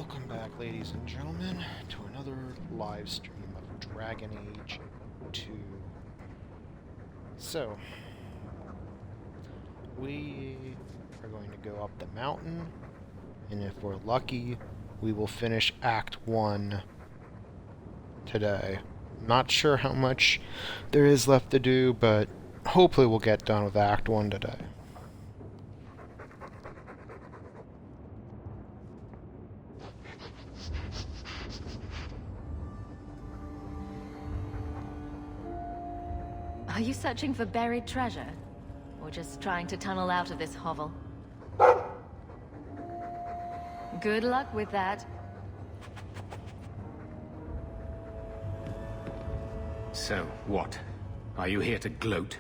Welcome back, ladies and gentlemen, to another live stream of Dragon Age 2. So, we are going to go up the mountain, and if we're lucky, we will finish Act 1 today. Not sure how much there is left to do, but hopefully we'll get done with Act 1 today. Are you searching for buried treasure? Or just trying to tunnel out of this hovel? Good luck with that. So, what? Are you here to gloat?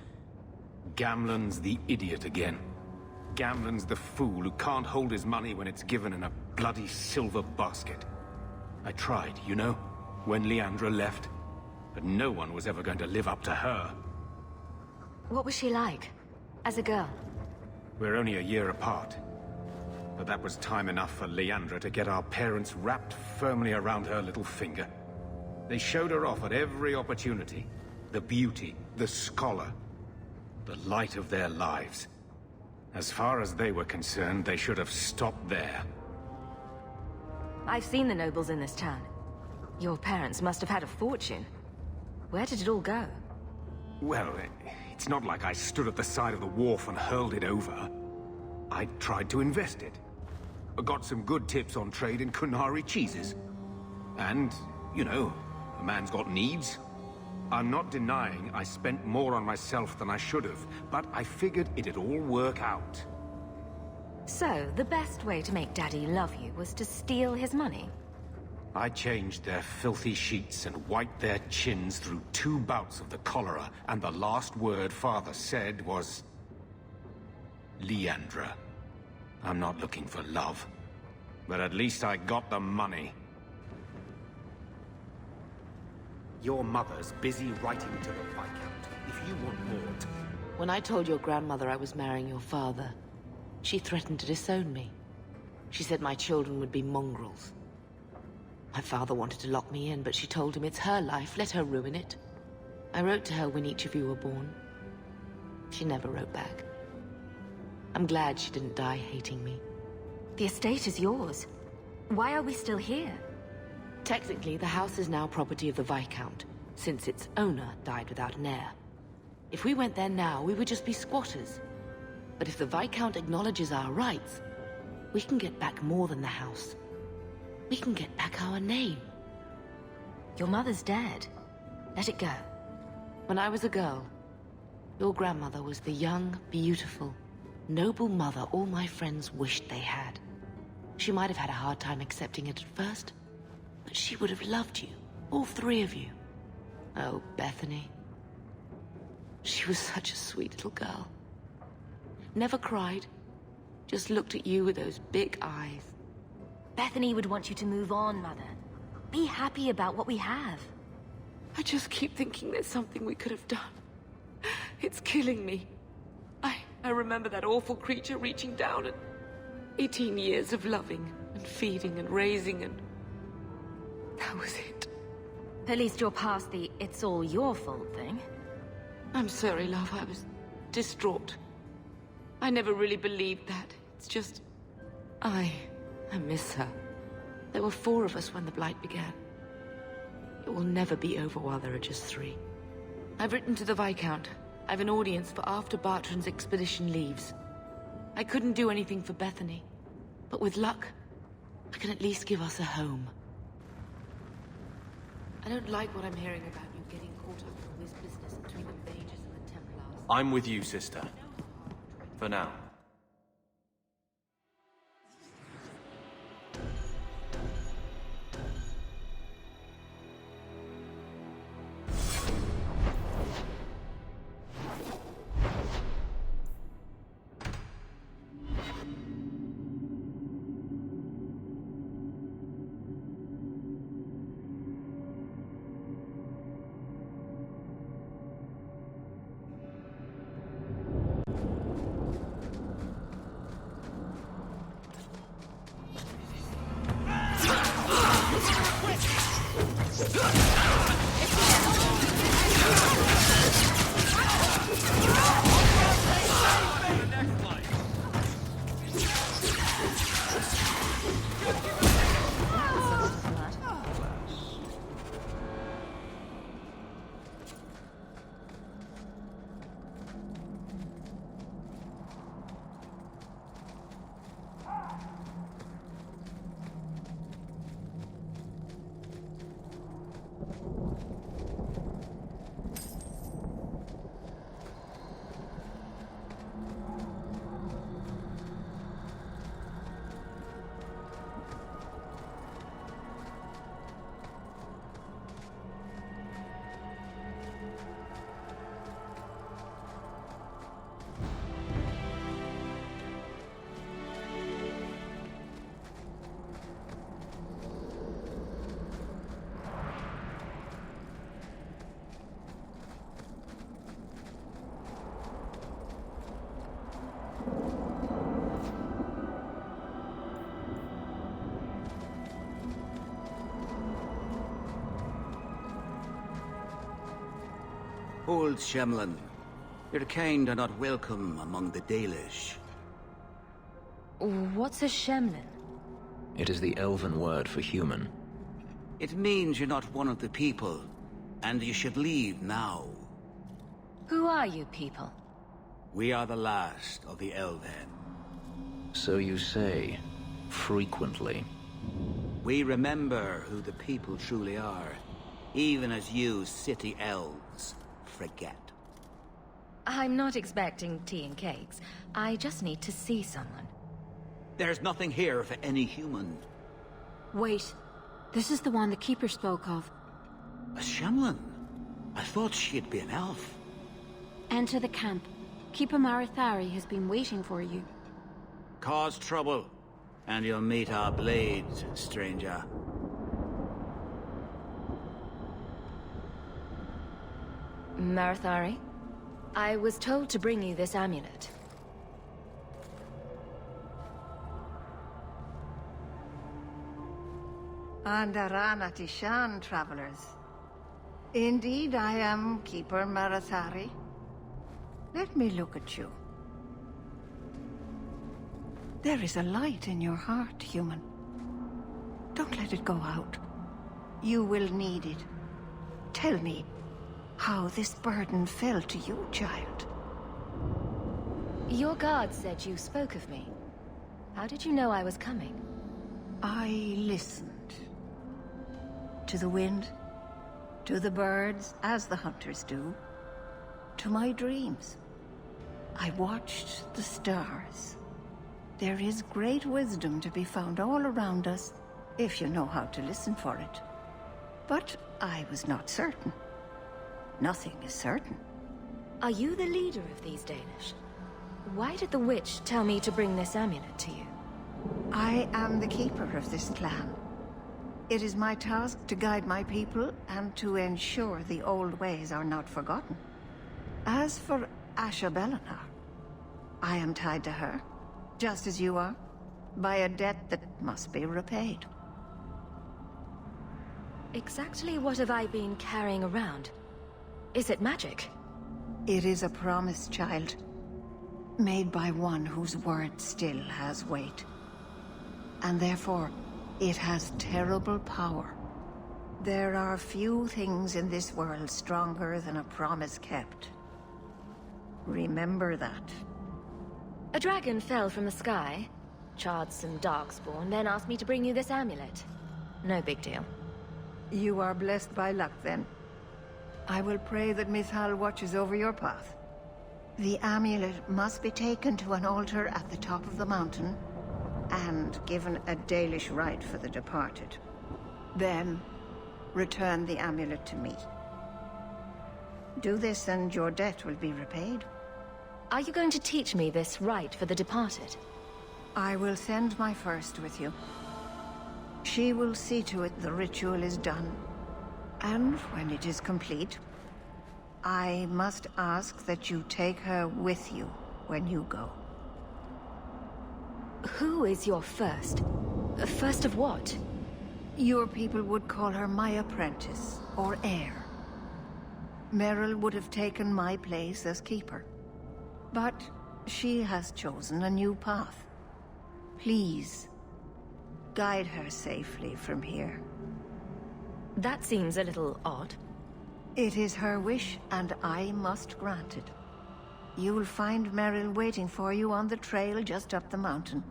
Gamlen's the idiot again. Gamlen's the fool who can't hold his money when it's given in a bloody silver basket. I tried, you know, when Leandra left. But no one was ever going to live up to her. What was she like? As a girl? We're only a year apart. But that was time enough for Leandra to get our parents wrapped firmly around her little finger. They showed her off at every opportunity. The beauty, the scholar, the light of their lives. As far as they were concerned, they should have stopped there. I've seen the nobles in this town. Your parents must have had a fortune. Where did it all go? Well, it's not like I stood at the side of the wharf and hurled it over. I tried to invest it. I got some good tips on trade in Kunari cheeses. And, you know, a man's got needs. I'm not denying I spent more on myself than I should have, but I figured it'd all work out. So, the best way to make Daddy love you was to steal his money? I changed their filthy sheets and wiped their chins through 2 bouts of the cholera, and the last word Father said was... Leandra. I'm not looking for love, but at least I got the money. Your mother's busy writing to the Viscount. If you want more... When I told your grandmother I was marrying your father, she threatened to disown me. She said my children would be mongrels. My father wanted to lock me in, but she told him it's her life, let her ruin it. I wrote to her when each of you were born. She never wrote back. I'm glad she didn't die hating me. The estate is yours. Why are we still here? Technically, the house is now property of the Viscount, since its owner died without an heir. If we went there now, we would just be squatters. But if the Viscount acknowledges our rights, we can get back more than the house. We can get back our name. Your mother's dead. Let it go. When I was a girl, your grandmother was the young, beautiful, noble mother all my friends wished they had. She might have had a hard time accepting it at first, but she would have loved you, all 3 of you. Oh, Bethany. She was such a sweet little girl. Never cried, just looked at you with those big eyes. Bethany would want you to move on, Mother. Be happy about what we have. I just keep thinking there's something we could have done. It's killing me. I remember that awful creature reaching down and 18 years of loving and feeding and raising and... that was it. At least you're past the it's all your fault thing. I'm sorry, love. I was distraught. I never really believed that. It's just... I miss her. There were 4 of us when the Blight began. It will never be over while there are just 3. I've written to the Viscount. I've an audience for after Bartrand's expedition leaves. I couldn't do anything for Bethany, but with luck, I can at least give us a home. I don't like what I'm hearing about you getting caught up in all this business between the Mages and the Templars. I'm with you, sister. For now. Old Shemlin, your kind are not welcome among the Dalish. What's a Shemlin? It is the elven word for human. It means you're not one of the people, and you should leave now. Who are you people? We are the last of the Elven. So you say, frequently. We remember who the people truly are, even as you city elves forget. I'm not expecting tea and cakes. I just need to see someone. There's nothing here for any human. Wait. This is the one the Keeper spoke of. A Shemlin? I thought she'd be an elf. Enter the camp. Keeper Marithari has been waiting for you. Cause trouble, and you'll meet our blades, stranger. Marithari, I was told to bring you this amulet. Andarana Tishan, travelers. Indeed, I am Keeper Marithari. Let me look at you. There is a light in your heart, human. Don't let it go out. You will need it. Tell me how this burden fell to you, child. Your guard said you spoke of me. How did you know I was coming? I listened. To the wind, to the birds, as the hunters do, to my dreams. I watched the stars. There is great wisdom to be found all around us, if you know how to listen for it. But I was not certain. Nothing is certain. Are you the leader of these Danish? Why did the witch tell me to bring this amulet to you? I am the keeper of this clan. It is my task to guide my people and to ensure the old ways are not forgotten. As for Asha Bellinar, I am tied to her, just as you are, by a debt that must be repaid. Exactly what have I been carrying around? Is it magic? It is a promise, child, made by one whose word still has weight. And therefore, it has terrible power. There are few things in this world stronger than a promise kept. Remember that. A dragon fell from the sky, charred some darkspawn, then asked me to bring you this amulet. No big deal. You are blessed by luck, then. I will pray that Mithal watches over your path. The amulet must be taken to an altar at the top of the mountain, and given a Dalish rite for the departed. Then, return the amulet to me. Do this and your debt will be repaid. Are you going to teach me this rite for the departed? I will send my first with you. She will see to it the ritual is done. And when it is complete, I must ask that you take her with you when you go. Who is your first? First of what? Your people would call her my apprentice, or heir. Merrill would have taken my place as keeper. But she has chosen a new path. Please, guide her safely from here. That seems a little odd. It is her wish, and I must grant it. You will find Merrill waiting for you on the trail just up the mountain.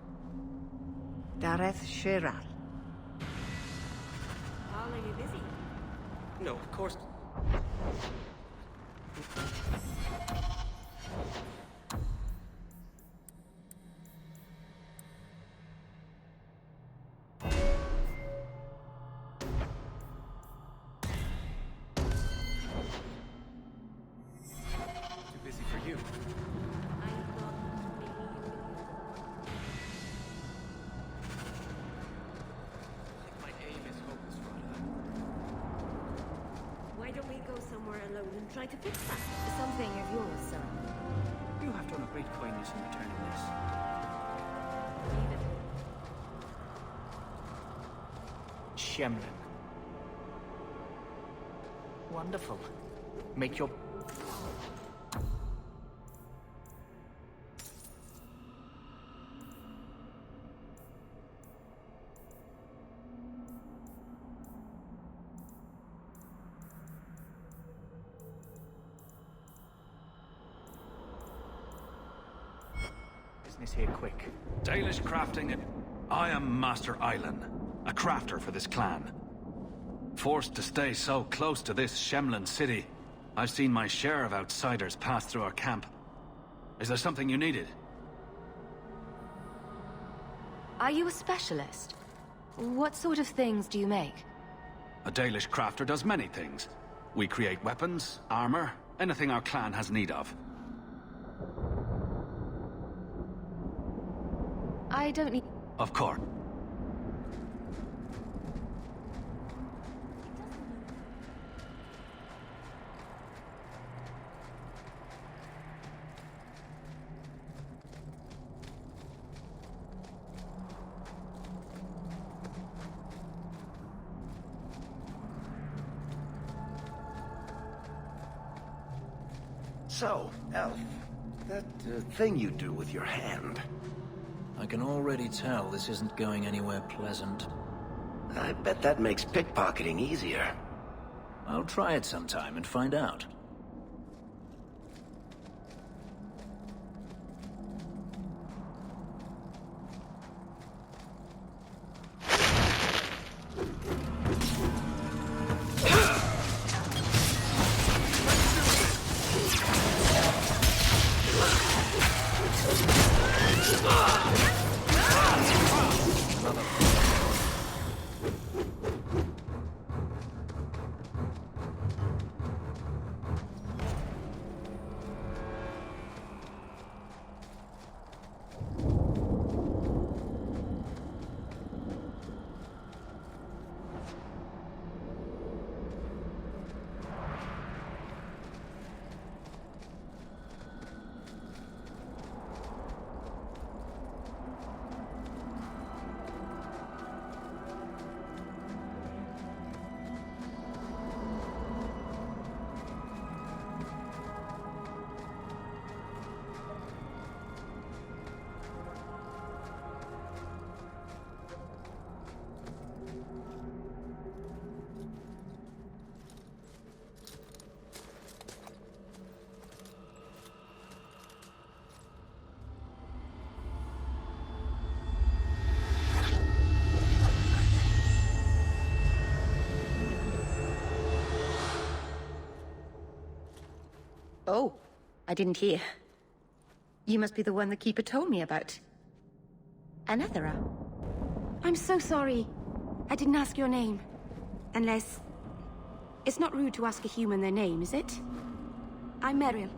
Dareth Shiral. Are you busy? No, of course. Too busy for you. My aim is hopeless, Rada. Why don't we go somewhere alone and try to fix that? Something of yours, son. You have done a great kindness in returning this. Shemlin. Wonderful. Make your business here quick. Dalish crafting. I am Master Island, a crafter for this clan. Forced to stay so close to this Shemlin city, I've seen my share of outsiders pass through our camp. Is there something you needed? Are you a specialist? What sort of things do you make? A Dalish crafter does many things. We create weapons, armor, anything our clan has need of. I don't need... Of course. So, Elf, that thing you do with your hand. I can already tell this isn't going anywhere pleasant. I bet that makes pickpocketing easier. I'll try it sometime and find out. Oh, I didn't hear. You must be the one the Keeper told me about. Anethera. I'm so sorry. I didn't ask your name. Unless... It's not rude to ask a human their name, is it? I'm Merrill,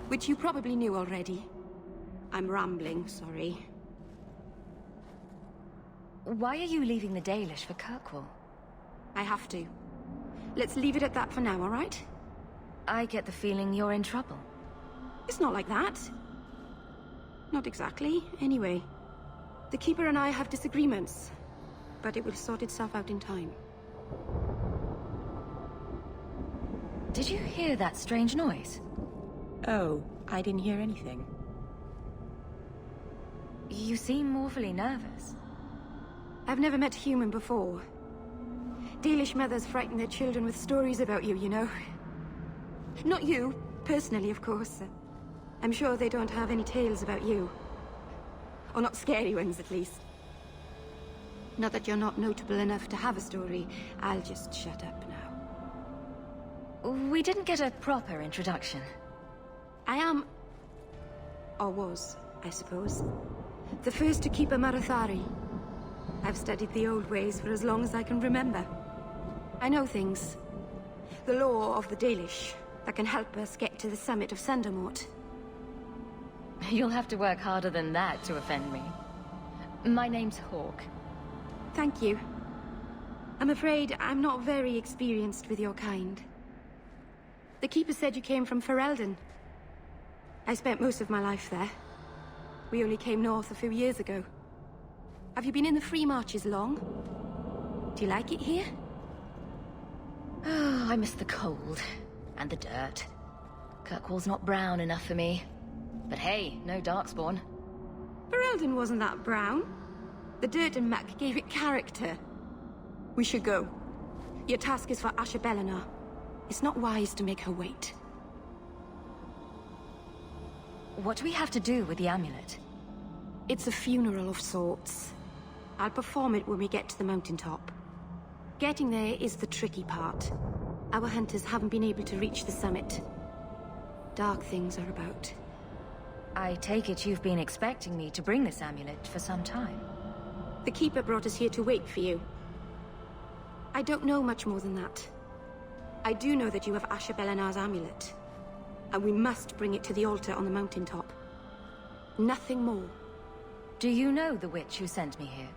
which you probably knew already. I'm rambling, sorry. Why are you leaving the Dalish for Kirkwall? I have to. Let's leave it at that for now, all right? I get the feeling you're in trouble. It's not like that. Not exactly, anyway. The Keeper and I have disagreements, but it will sort itself out in time. Did you hear that strange noise? Oh, I didn't hear anything. You seem awfully nervous. I've never met a human before. Dalish mothers frighten their children with stories about you, you know. Not you, personally, of course. I'm sure they don't have any tales about you. Or not scary ones, at least. Not that you're not notable enough to have a story. I'll just shut up now. We didn't get a proper introduction. I am... or was, I suppose. The first to keep a Marathari. I've studied the old ways for as long as I can remember. I know things. The law of the Dalish that can help us get to the summit of Sundermort. You'll have to work harder than that to offend me. My name's Hawk. Thank you. I'm afraid I'm not very experienced with your kind. The Keeper said you came from Fenriell. I spent most of my life there. We only came north a few years ago. Have you been in the Free Marches long? Do you like it here? Oh, I miss the cold. And the dirt. Kirkwall's not brown enough for me. But hey, no Darkspawn. Fenriell wasn't that brown. The dirt and muck gave it character. We should go. Your task is for Asher Bellinar. It's not wise to make her wait. What do we have to do with the amulet? It's a funeral of sorts. I'll perform it when we get to the mountaintop. Getting there is the tricky part. Our hunters haven't been able to reach the summit. Dark things are about. I take it you've been expecting me to bring this amulet for some time. The Keeper brought us here to wait for you. I don't know much more than that. I do know that you have Asher Belenar's amulet, and we must bring it to the altar on the mountaintop. Nothing more. Do you know the witch who sent me here?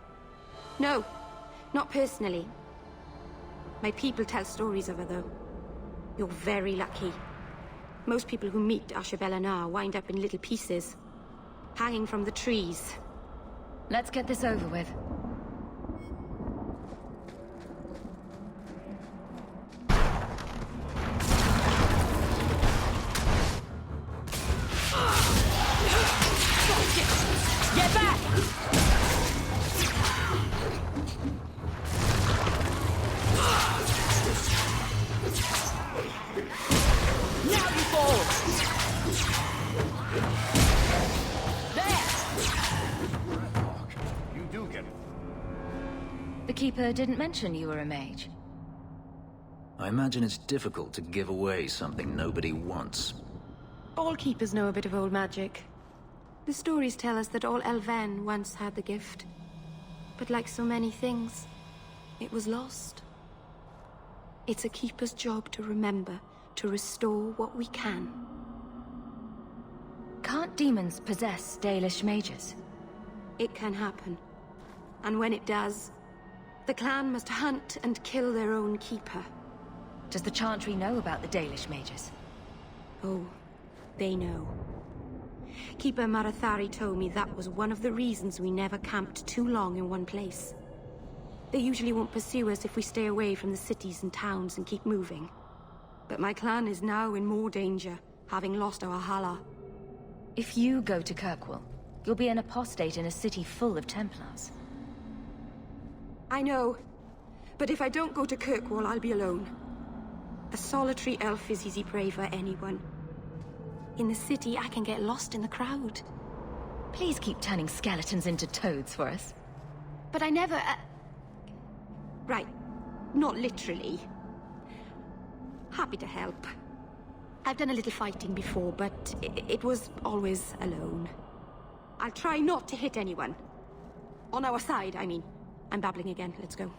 No, not personally. My people tell stories of her, though. You're very lucky. Most people who meet Asher Belenar wind up in little pieces, hanging from the trees. Let's get this over with. Get back! Now you fall! There! You do get it. The Keeper didn't mention you were a mage. I imagine it's difficult to give away something nobody wants. All keepers know a bit of old magic. The stories tell us that all Elven once had the gift. But like so many things, it was lost. It's a keeper's job to remember, to restore what we can. Can't demons possess Dalish mages? It can happen. And when it does, the clan must hunt and kill their own keeper. Does the Chantry know about the Dalish mages? Oh, they know. Keeper Marathari told me that was one of the reasons we never camped too long in one place. They usually won't pursue us if we stay away from the cities and towns and keep moving. But my clan is now in more danger, having lost our Hala. If you go to Kirkwall, you'll be an apostate in a city full of Templars. I know. But if I don't go to Kirkwall, I'll be alone. A solitary elf is easy prey for anyone. In the city, I can get lost in the crowd. Please keep turning skeletons into toads for us. But I never... Right. Not literally. Happy to help. I've done a little fighting before, but it was always alone. I'll try not to hit anyone. On our side, I mean. I'm babbling again. Let's go.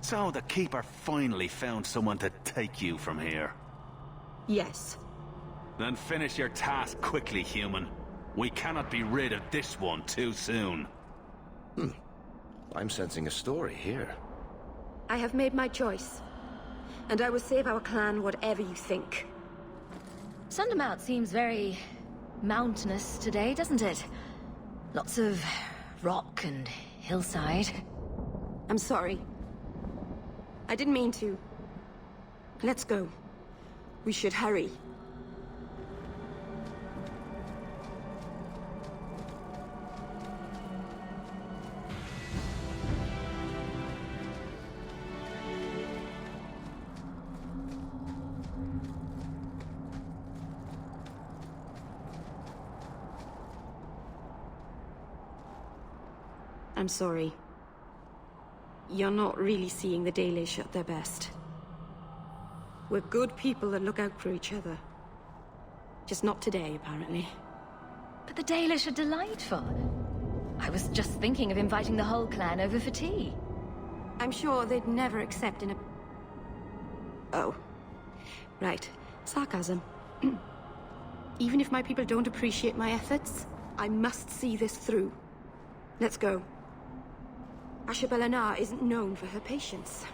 So the Keeper finally found someone to take you from here. Yes. Then finish your task quickly, human. We cannot be rid of this one too soon. I'm sensing a story here. I have made my choice. And I will save our clan whatever you think. Sundermount seems very mountainous today, doesn't it? Lots of rock and hillside. I'm sorry. I didn't mean to. Let's go. We should hurry. I'm sorry. You're not really seeing the Dalish at their best. We're good people that look out for each other. Just not today, apparently. But the Dalish are delightful. I was just thinking of inviting the whole clan over for tea. I'm sure they'd never accept an... Oh. Right. Sarcasm. Even if my people don't appreciate my efforts, I must see this through. Let's go. Ashabelana isn't known for her patience.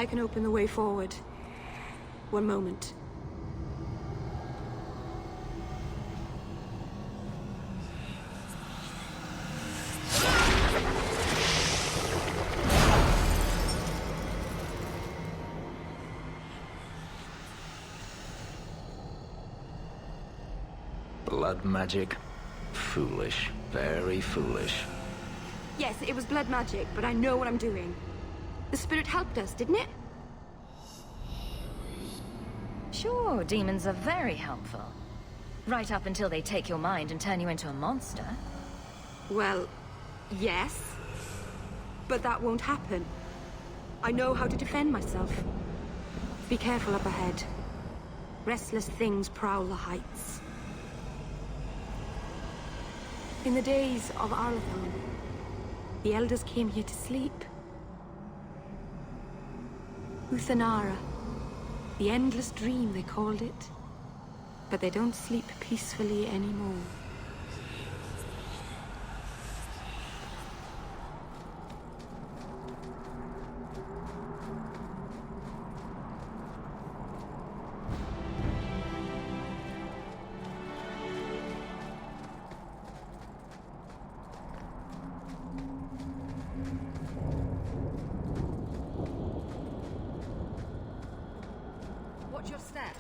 I can open the way forward. One moment. Blood magic? Foolish. Very foolish. Yes, it was blood magic, but I know what I'm doing. The spirit helped us, didn't it? Sure, demons are very helpful. Right up until they take your mind and turn you into a monster. Well, yes. But that won't happen. I know how to defend myself. Be careful up ahead. Restless things prowl the heights. In the days of Arathon, the elders came here to sleep. Uthanara. The endless dream, they called it. But they don't sleep peacefully anymore. Watch your step.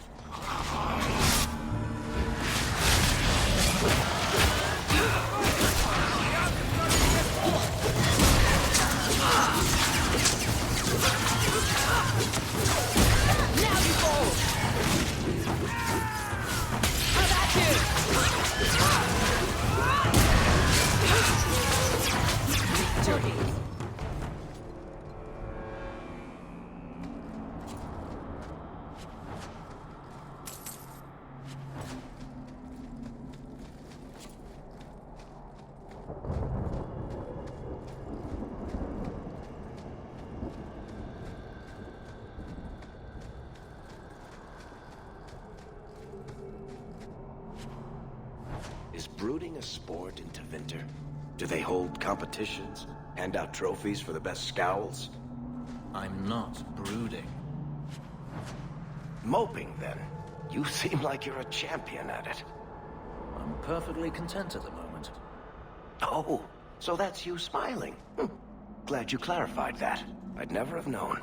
Is brooding a sport in Tevinter? Do they hold competitions? Hand out trophies for the best scowls? I'm not brooding. Moping, then. You seem like you're a champion at it. I'm perfectly content at the moment. Oh, so that's you smiling. Glad you clarified that. I'd never have known.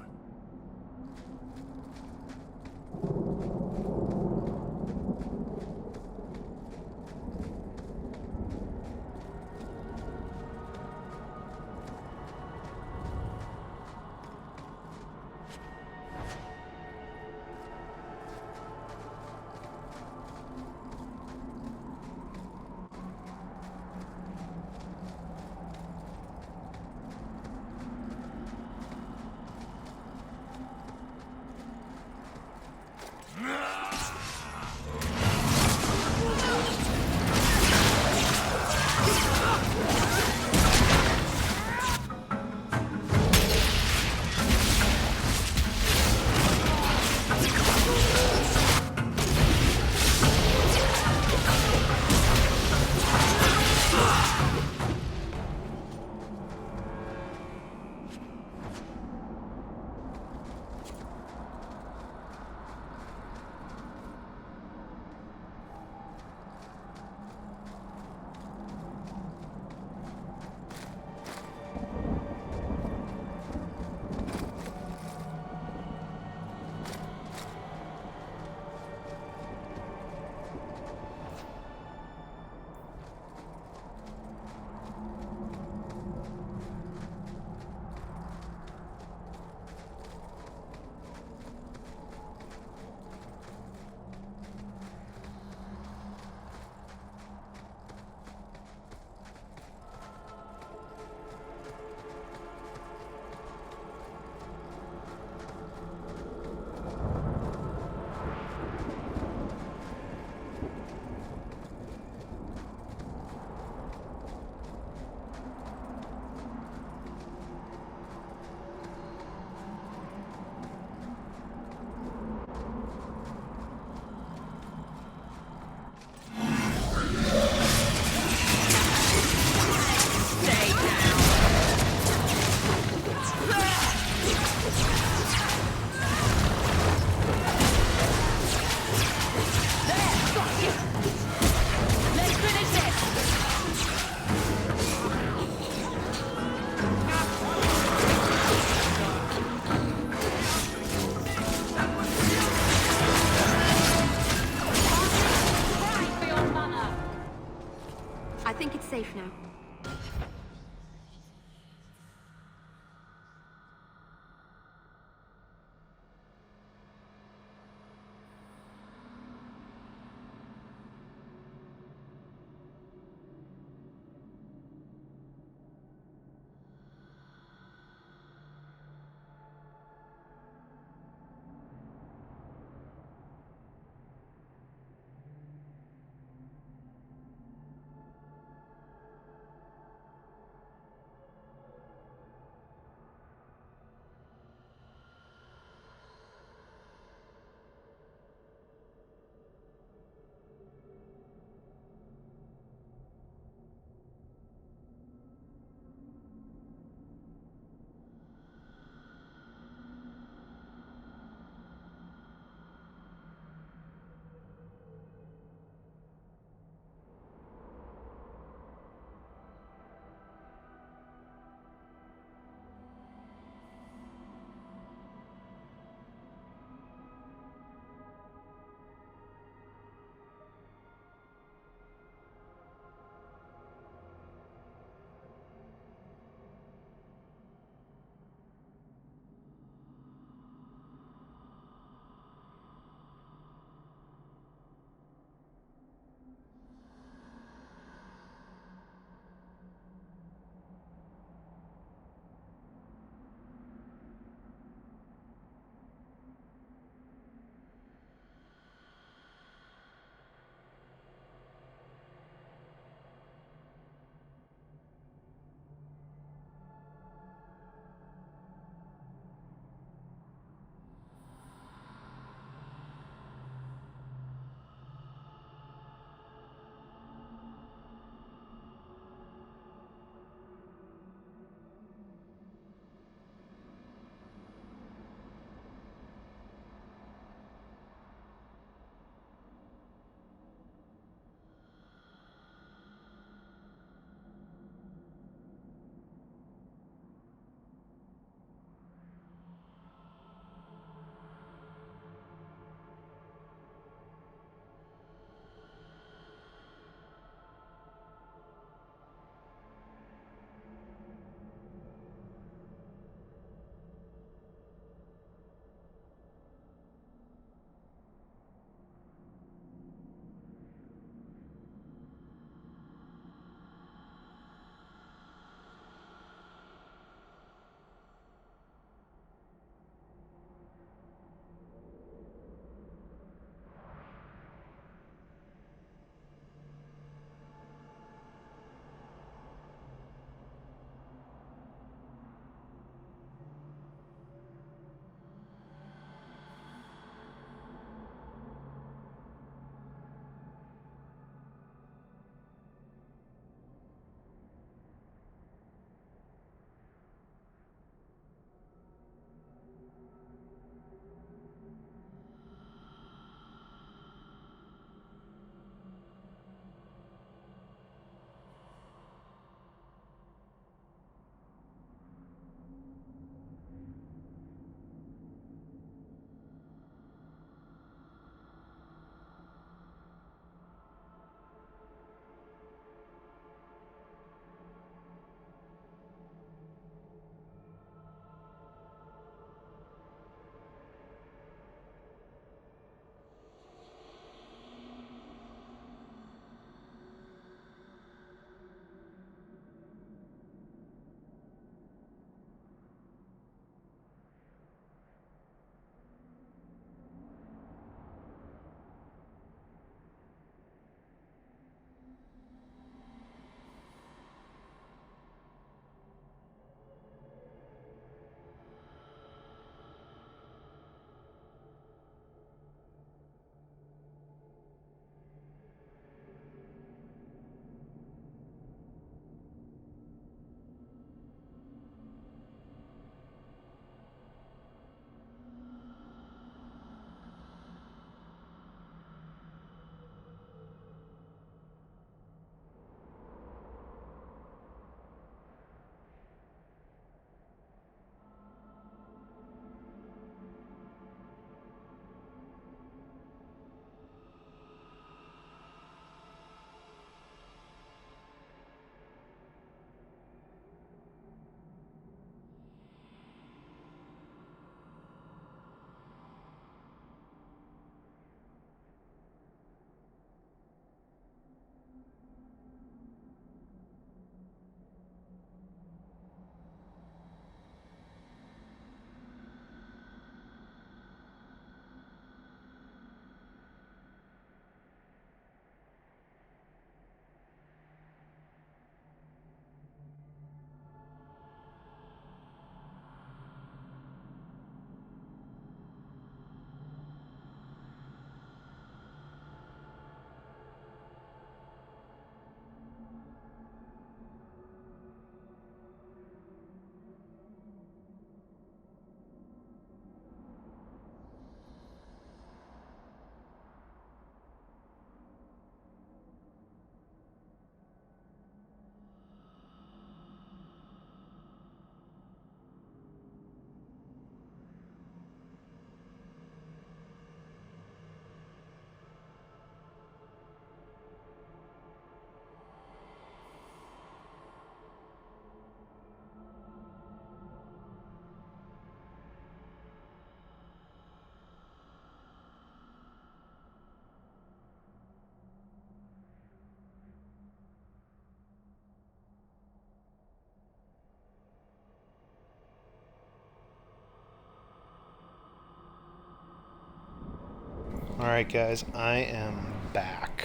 Alright guys, I am back.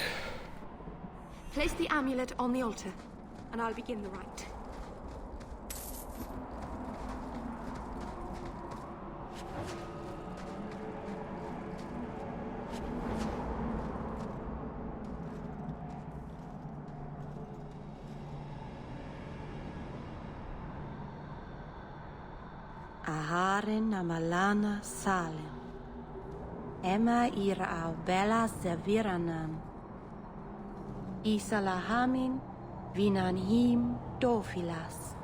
Place the amulet on the altar, and I'll begin the rite. Aharin amalana salim. Emma ira au bella zeviranam. Isalahamin vinanhim dofilas.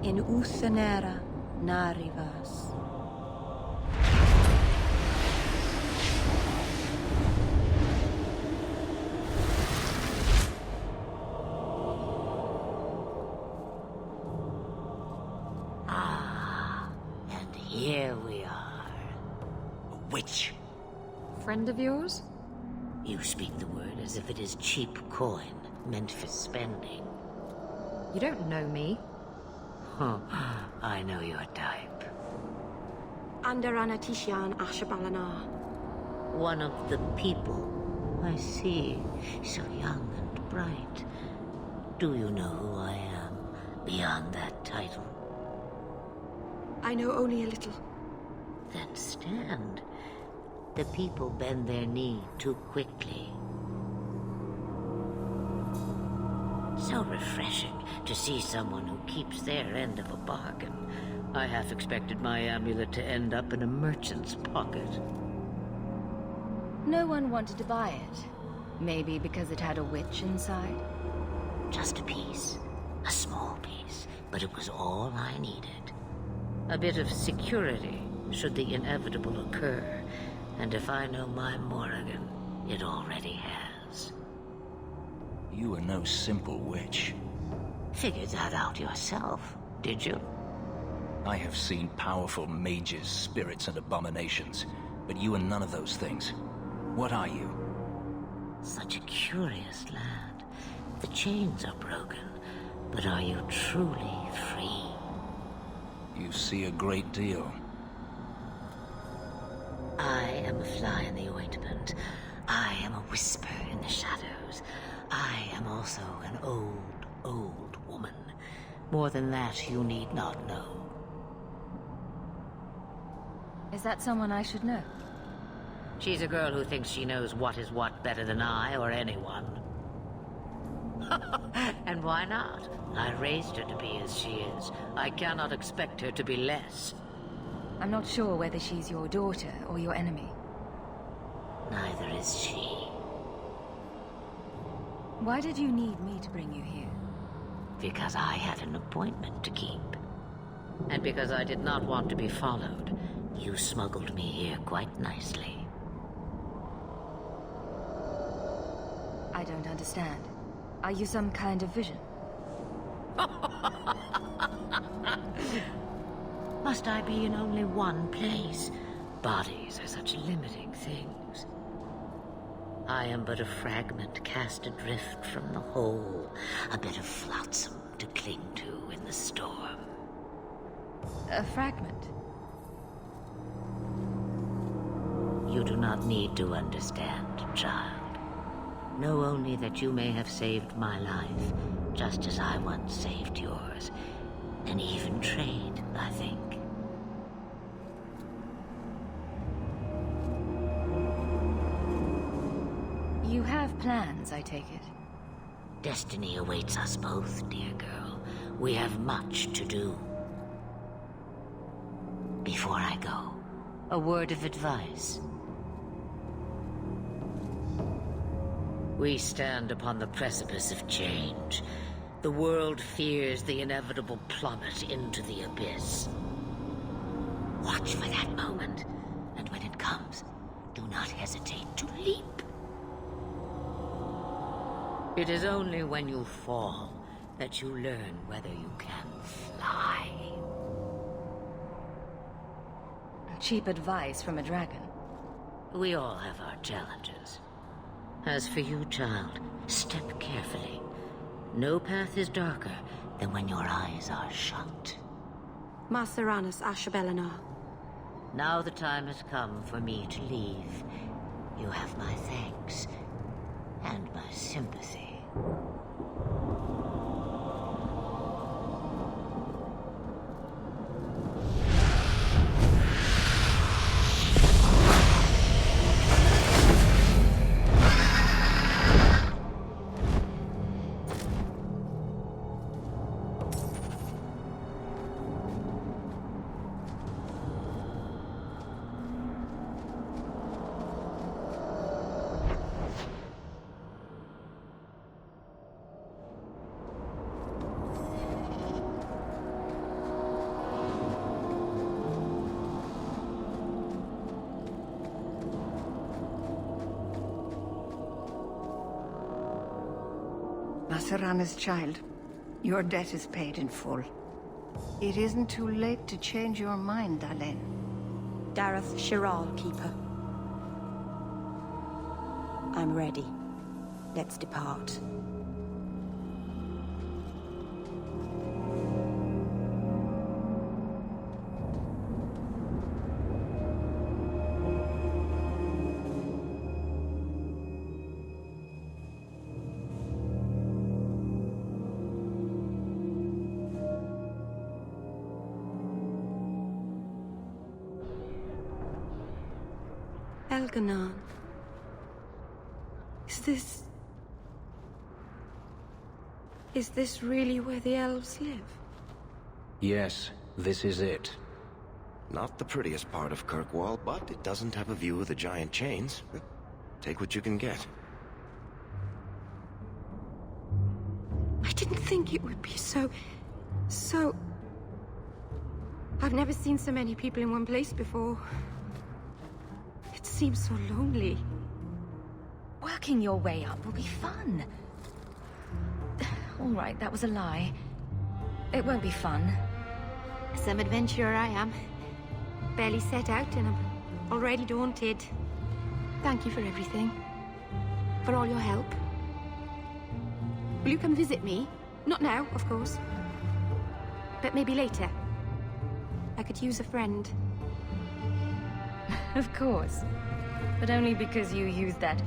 In usenera narivas. Here we are. A witch. Friend of yours? You speak the word as if it is cheap coin, meant for spending. You don't know me. Huh. I know your type. Andarana Tishan Ashabalana. One of the people. I see. So young and bright. Do you know who I am, beyond that title? I know only a little. Then stand. The people bend their knee too quickly. So refreshing to see someone who keeps their end of a bargain. I half expected my amulet to end up in a merchant's pocket. No one wanted to buy it. Maybe because it had a witch inside? Just a piece. A small piece. But it was all I needed. A bit of security, should the inevitable occur. And if I know my Morrigan, it already has. You are no simple witch. Figured that out yourself, did you? I have seen powerful mages, spirits, and abominations, but you are none of those things. What are you? Such a curious land. The chains are broken, but are you truly free? You see a great deal. I am a fly in the ointment. I am a whisper in the shadows. I am also an old, old woman. More than that, you need not know. Is that someone I should know? She's a girl who thinks she knows what is what better than I or anyone. And why not? I raised her to be as she is. I cannot expect her to be less. I'm not sure whether she's your daughter or your enemy. Neither is she. Why did you need me to bring you here? Because I had an appointment to keep. And because I did not want to be followed, you smuggled me here quite nicely. I don't understand. Are you some kind of vision? Must I be in only one place? Bodies are such limiting things. I am but a fragment cast adrift from the whole, a bit of flotsam to cling to in the storm. A fragment? You do not need to understand, child. Know only that you may have saved my life, just as I once saved yours. An even trade, I think. You have plans, I take it. Destiny awaits us both, dear girl. We have much to do. Before I go, a word of advice. We stand upon the precipice of change. The world fears the inevitable plummet into the abyss. Watch for that moment, and when it comes, do not hesitate to leap. It is only when you fall that you learn whether you can fly. Cheap advice from a dragon. We all have our challenges. As for you, child, step carefully. No path is darker than when your eyes are shut. Maceranus Ashabelana. Now the time has come for me to leave. You have my thanks and my sympathy. Masarana's child, your debt is paid in full. It isn't too late to change your mind, Dalen. Dareth Shiral, Keeper. I'm ready. Let's depart. Elganon. Is this really where the elves live? Yes, this is it. Not the prettiest part of Kirkwall, but it doesn't have a view of the giant chains. Take what you can get. I didn't think it would be so... I've never seen so many people in one place before. It seems so lonely. Working your way up will be fun. All right, that was a lie. It won't be fun. Some adventurer I am. Barely set out and I'm already daunted. Thank you for everything. For all your help. Will you come visit me? Not now, of course. But maybe later. I could use a friend. Of course. But only because you used that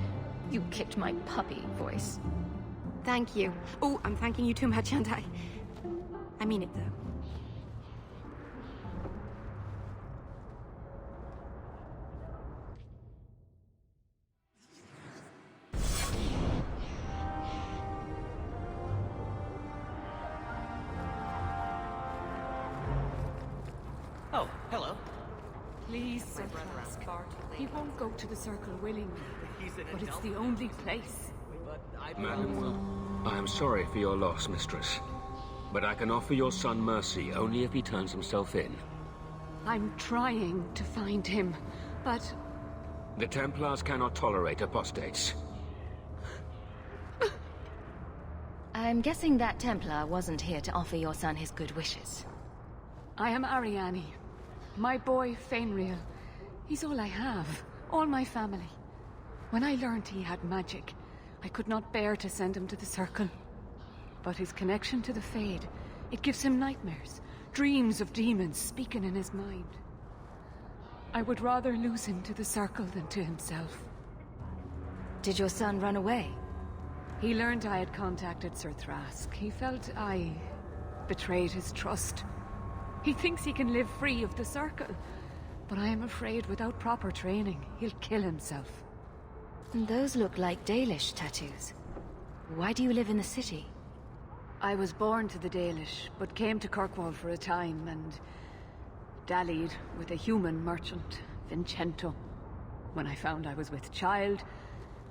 "you kicked my puppy" voice. Thank you. Oh, I'm thanking you too much, aren't I? I mean it, though. Oh, hello. Please, Sir Trask. He won't go to the Circle willingly, but it's the only place. Mademoiselle, I am sorry for your loss, mistress. But I can offer your son mercy only if he turns himself in. I'm trying to find him, but... The Templars cannot tolerate apostates. I'm guessing that Templar wasn't here to offer your son his good wishes. I am Ariane. My boy, Fenriell. He's all I have. All my family. When I learned he had magic, I could not bear to send him to the Circle. But his connection to the Fade, it gives him nightmares. Dreams of demons speaking in his mind. I would rather lose him to the Circle than to himself. Did your son run away? He learned I had contacted Sir Trask. He felt I betrayed his trust. He thinks he can live free of the Circle. But I am afraid without proper training, he'll kill himself. And those look like Dalish tattoos. Why do you live in the city? I was born to the Dalish, but came to Kirkwall for a time and dallied with a human merchant, Vincento. When I found I was with child,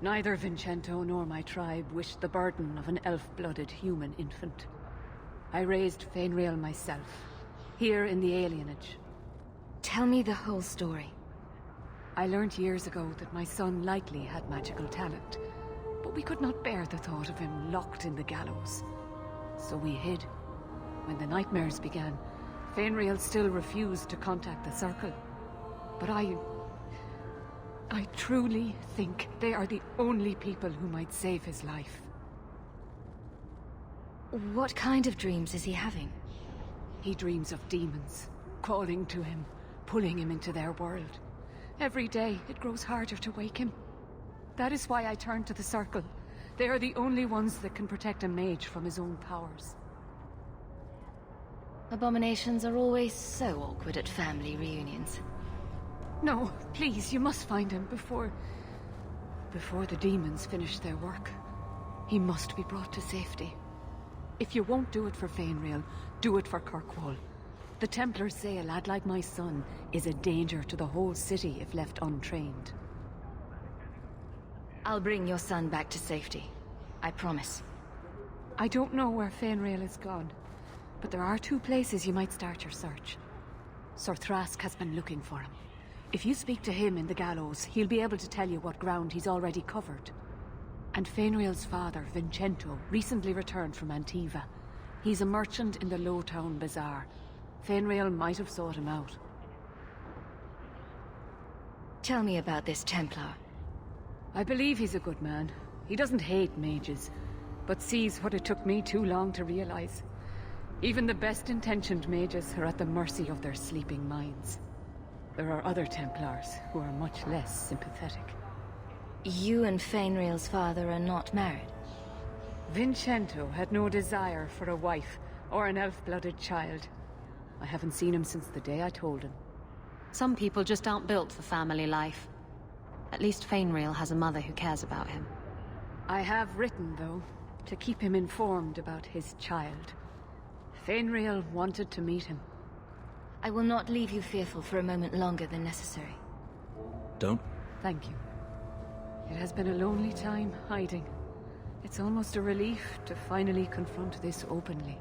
neither Vincento nor my tribe wished the burden of an elf-blooded human infant. I raised Fenriell myself, here in the alienage. Tell me the whole story. I learned years ago that my son likely had magical talent, but we could not bear the thought of him locked in the gallows. So we hid. When the nightmares began, Fenriell still refused to contact the Circle. But I truly think they are the only people who might save his life. What kind of dreams is he having? He dreams of demons, calling to him, pulling him into their world. Every day, it grows harder to wake him. That is why I turned to the Circle. They are the only ones that can protect a mage from his own powers. Abominations are always so awkward at family reunions. No, please, you must find him before the demons finish their work. He must be brought to safety. If you won't do it for Fenriell, do it for Kirkwall. The Templars say a lad like my son is a danger to the whole city if left untrained. I'll bring your son back to safety. I promise. I don't know where Fenriell is gone, but there are 2 places you might start your search. Sir Thrask has been looking for him. If you speak to him in the gallows, he'll be able to tell you what ground he's already covered. And Fenriell's father, Vincento, recently returned from Antiva. He's a merchant in the Lowtown Bazaar. Fenriell might have sought him out. Tell me about this Templar. I believe he's a good man. He doesn't hate mages, but sees what it took me too long to realize. Even the best-intentioned mages are at the mercy of their sleeping minds. There are other Templars who are much less sympathetic. You and Fenriell's father are not married? Vincento had no desire for a wife or an elf-blooded child. I haven't seen him since the day I told him. Some people just aren't built for family life. At least Fenriell has a mother who cares about him. I have written, though, to keep him informed about his child. Fenriell wanted to meet him. I will not leave you fearful for a moment longer than necessary. Don't? Thank you. It has been a lonely time hiding. It's almost a relief to finally confront this openly.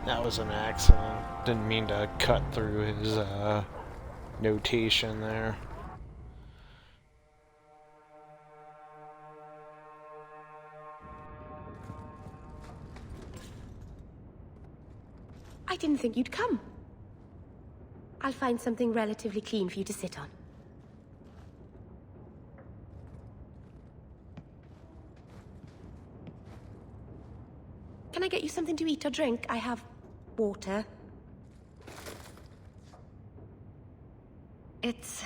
That was an accident. Didn't mean to cut through his notation there. I didn't think you'd come. I'll find something relatively clean for you to sit on. Can I get you something to eat or drink? I have water. It's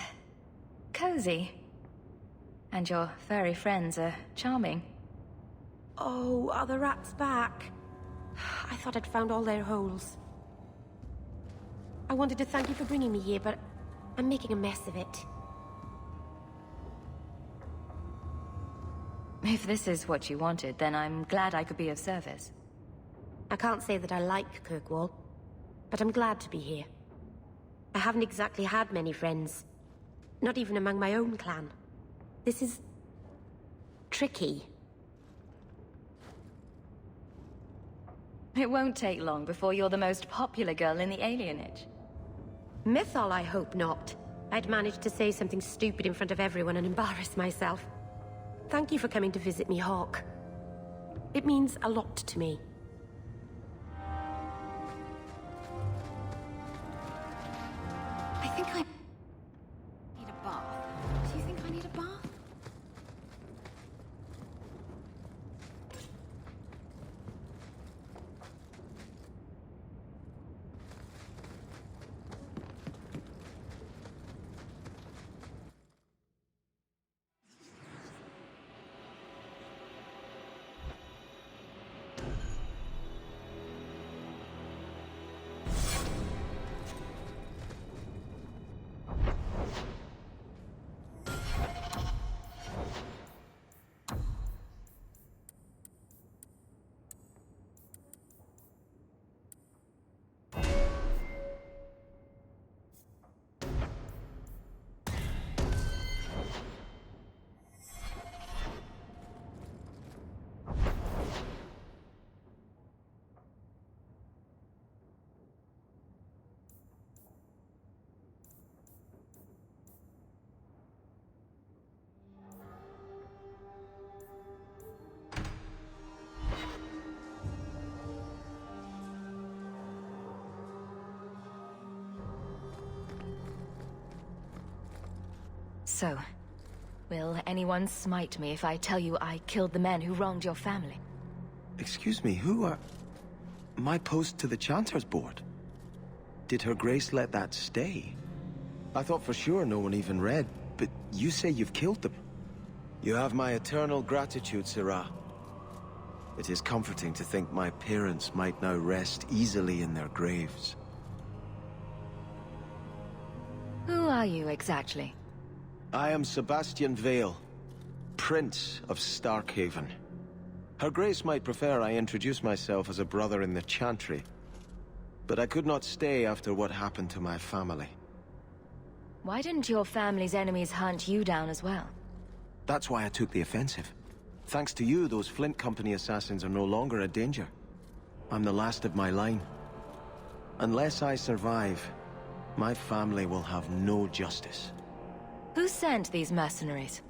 cozy. And your furry friends are charming. Oh, are the rats back? I thought I'd found all their holes. I wanted to thank you for bringing me here, but I'm making a mess of it. If this is what you wanted, then I'm glad I could be of service. I can't say that I like Kirkwall, but I'm glad to be here. I haven't exactly had many friends. Not even among my own clan. This is tricky. It won't take long before you're the most popular girl in the alienage. Mythol, I hope not. I'd managed to say something stupid in front of everyone and embarrass myself. Thank you for coming to visit me, Hawk. It means a lot to me. I think I need a bath. Do you think I need a bath? So, will anyone smite me if I tell you I killed the men who wronged your family? Excuse me, who are... My post to the Chanter's Board. Did Her Grace let that stay? I thought for sure no one even read, but you say you've killed them. You have my eternal gratitude, Sirrah. It is comforting to think my parents might now rest easily in their graves. Who are you, exactly? I am Sebastian Vale, Prince of Starkhaven. Her Grace might prefer I introduce myself as a brother in the Chantry, but I could not stay after what happened to my family. Why didn't your family's enemies hunt you down as well? That's why I took the offensive. Thanks to you, those Flint Company assassins are no longer a danger. I'm the last of my line. Unless I survive, my family will have no justice. Who sent these mercenaries?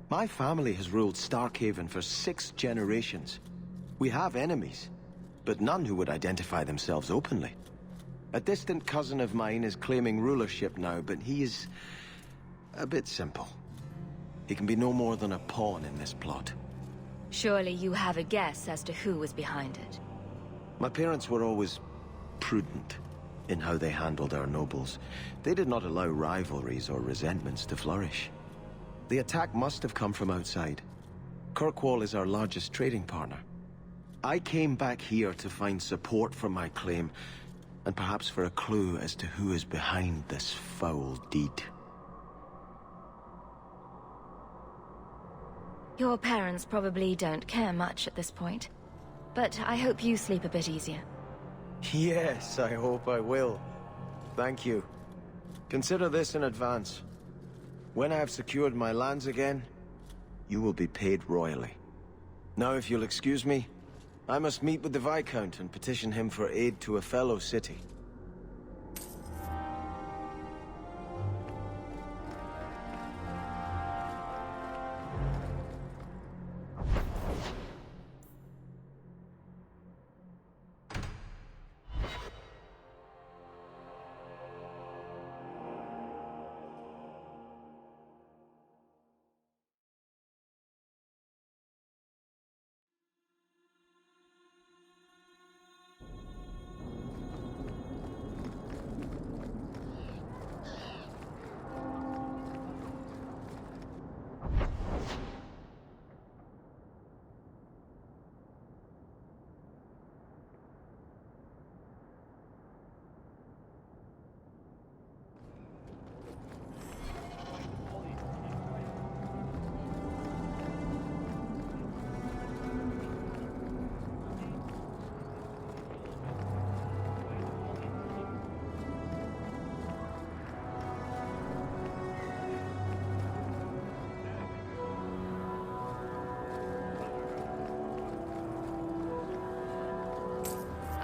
My family has ruled Starkhaven for 6 generations. We have enemies, but none who would identify themselves openly. A distant cousin of mine is claiming rulership now, but he is a bit simple. He can be no more than a pawn in this plot. Surely you have a guess as to who was behind it. My parents were always prudent in how they handled our nobles. They did not allow rivalries or resentments to flourish. The attack must have come from outside. Kirkwall is our largest trading partner. I came back here to find support for my claim, and perhaps for a clue as to who is behind this foul deed. Your parents probably don't care much at this point, but I hope you sleep a bit easier. Yes, I hope I will. Thank you. Consider this in advance. When I have secured my lands again, you will be paid royally. Now, if you'll excuse me, I must meet with the Viscount and petition him for aid to a fellow city.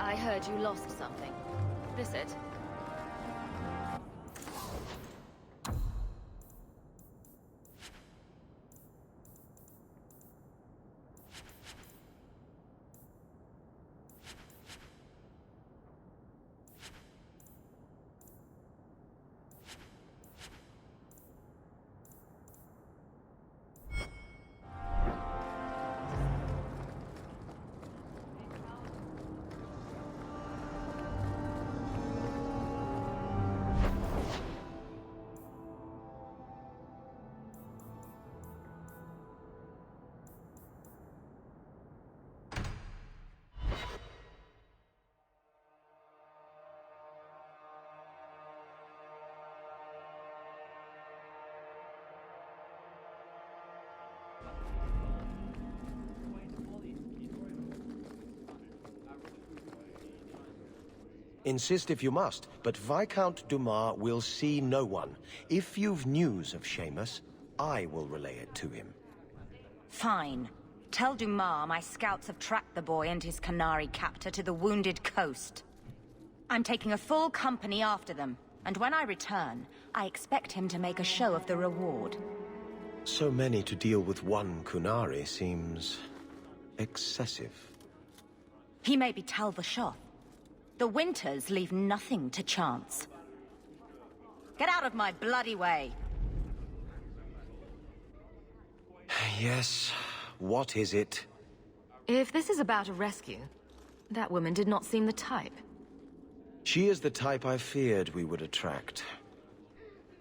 I heard you lost something. This it? Insist if you must, but Viscount Dumas will see no one. If you've news of Seamus, I will relay it to him. Fine. Tell Dumas my scouts have tracked the boy and his Canary captor to the Wounded Coast. I'm taking a full company after them, and when I return, I expect him to make a show of the reward. So many to deal with one Kunari seems excessive. He may be Tal Vashoth. The Winters leave nothing to chance. Get out of my bloody way! Yes, what is it? If this is about a rescue, That woman did not seem the type. She is the type I feared we would attract.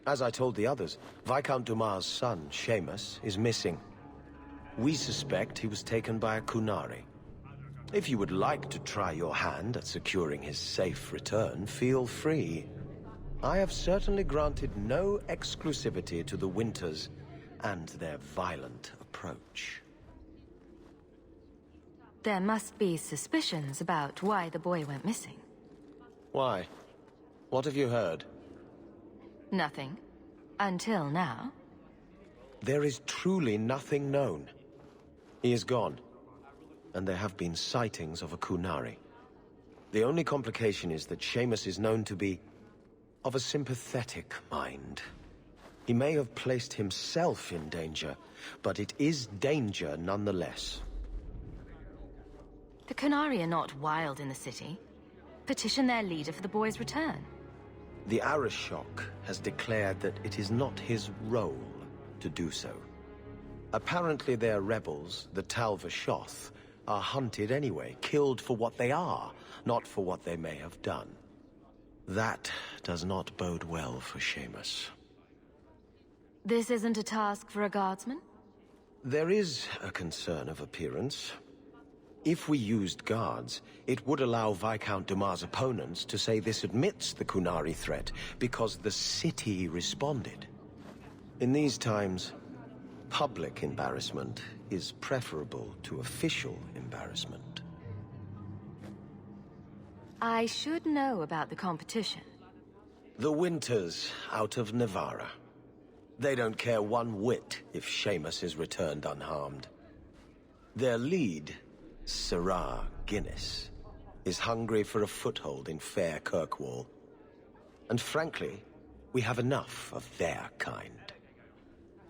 As I told the others, Viscount Dumas' son, Seamus, is missing. We suspect he was taken by a Kunari. If you would like to try your hand at securing his safe return, feel free. I have certainly granted no exclusivity to the Winters and their violent approach. There must be suspicions about why the boy went missing. Why? What have you heard? Nothing. Until now. There is truly nothing known. He is gone, and there have been sightings of a Kunari. The only complication is that Seamus is known to be of a sympathetic mind. He may have placed himself in danger, but it is danger nonetheless. The Kunari are not wild in the city. Petition their leader for the boy's return. The Arishock has declared that it is not his role to do so. Apparently their rebels, the Tal-Vashoth, are hunted anyway, killed for what they are, not for what they may have done. That does not bode well for Seamus. This isn't a task for a guardsman? There is a concern of appearance. If we used guards, it would allow Viscount Dumas' opponents to say this admits the Kunari threat, because the city responded. In these times, public embarrassment is preferable to official embarrassment. I should know about the competition. The Winters out of Navarra. They don't care one whit if Seamus is returned unharmed. Their lead, Sirrah Guinness, is hungry for a foothold in fair Kirkwall. And frankly, we have enough of their kind.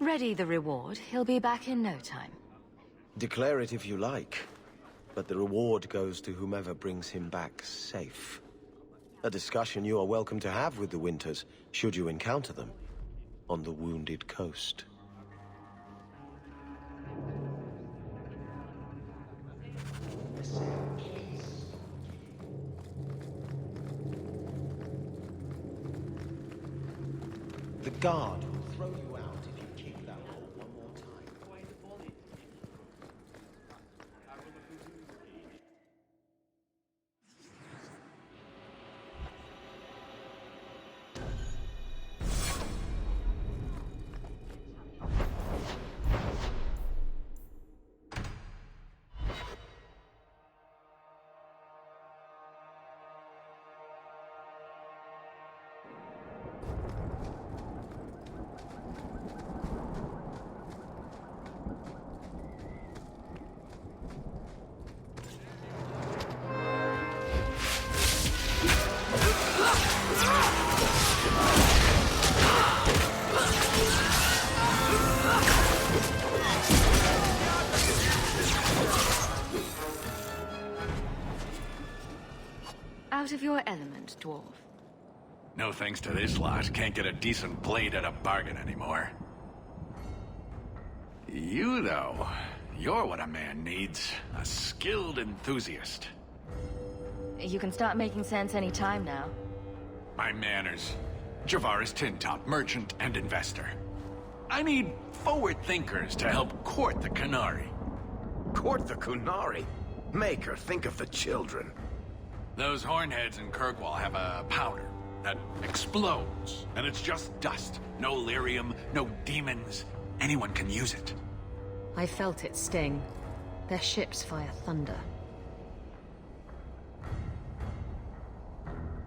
Ready the reward. He'll be back in no time. Declare it if you like, but the reward goes to whomever brings him back safe. A discussion you are welcome to have with the Winters, should you encounter them, on the Wounded Coast. The guard will throw you out if you kick that hole one more time. Out of your element, dwarf. No thanks to this lot. Can't get a decent blade at a bargain anymore. You, though, you're what a man needs. A skilled enthusiast. You can start making sense any time now. My manners. Javaris Tintop, merchant and investor. I need forward thinkers to help court the Kunari. Court the Kunari? Make her think of the children. Those hornheads in Kirkwall have a powder that explodes, and it's just dust. No lyrium, no demons. Anyone can use it. I felt it sting. Their ships fire thunder.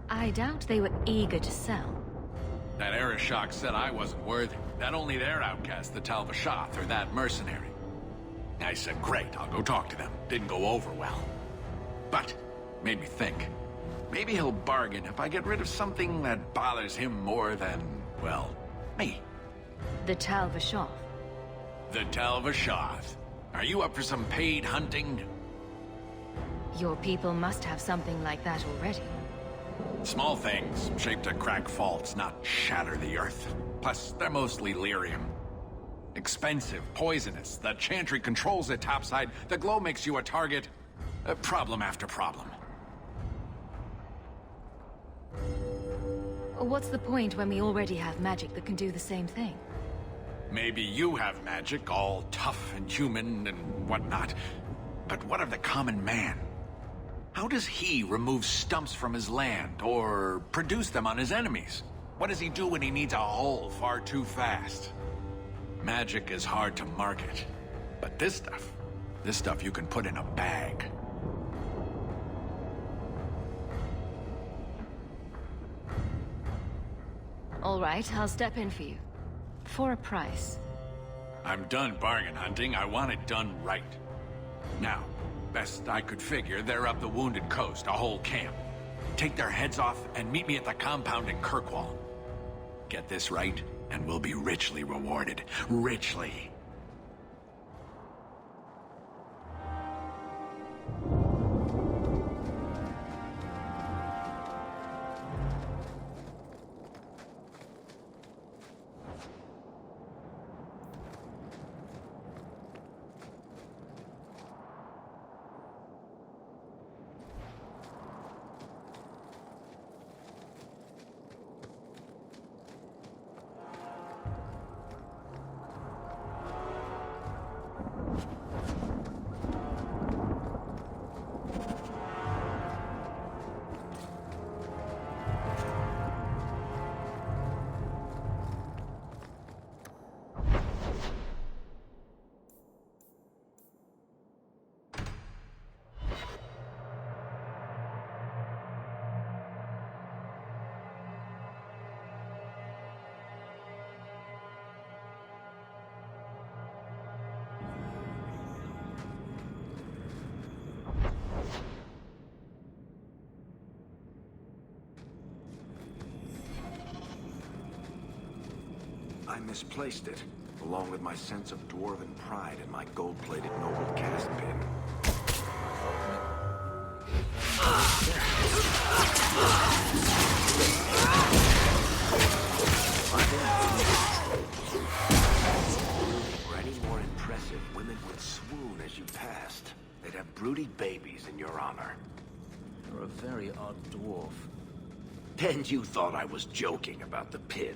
I doubt they were eager to sell. That Arishock said I wasn't worthy. That only their outcast, the Tal-Vashoth, or that mercenary. I said, great, I'll go talk to them. Didn't go over well. But made me think. Maybe he'll bargain if I get rid of something that bothers him more than, well, me. The Tal-Vashoth. The Tal-Vashoth. Are you up for some paid hunting? Your people must have something like that already. Small things, shaped to crack faults, not shatter the earth. Plus, they're mostly lyrium. Expensive, poisonous. The Chantry controls it topside. The glow makes you a target. Problem after problem. What's the point when we already have magic that can do the same thing? Maybe you have magic, all tough and human and whatnot. But what of the common man? How does he remove stumps from his land, or produce them on his enemies? What does he do when he needs a hole far too fast? Magic is hard to market. But this stuff you can put in a bag. All right, I'll step in for you. For a price. I'm done bargain hunting. I want it done right. Now, best I could figure, they're up the Wounded Coast, a whole camp. Take their heads off and meet me at the compound in Kirkwall. Get this right, and we'll be richly rewarded. Richly. I misplaced it, along with my sense of dwarven pride and my gold-plated noble cast pin. Were any more impressive, women would swoon as you passed. They'd have broody babies in your honor. You're a very odd dwarf. And you thought I was joking about the pin.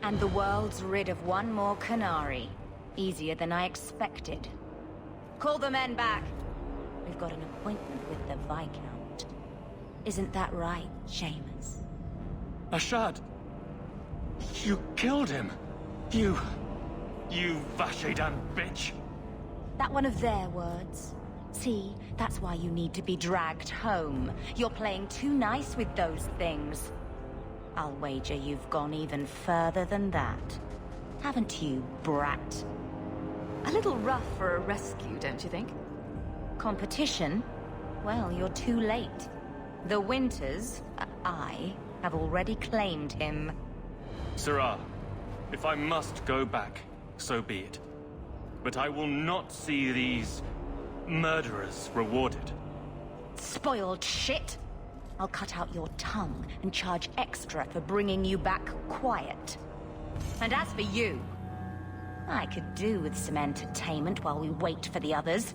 And the world's rid of one more Canary. Easier than I expected. Call the men back. We've got an appointment with the Viscount. Isn't that right, Seamus? Ashad! You killed him! You Vashedan bitch! That one of their words. See, that's why you need to be dragged home. You're playing too nice with those things. I'll wager you've gone even further than that. Haven't you, brat? A little rough for a rescue, don't you think? Competition? Well, you're too late. The Winters, I, have already claimed him. Sirrah, if I must go back, so be it. But I will not see these murderers rewarded. Spoiled shit! I'll cut out your tongue and charge extra for bringing you back quiet. And as for you, I could do with some entertainment while we wait for the others.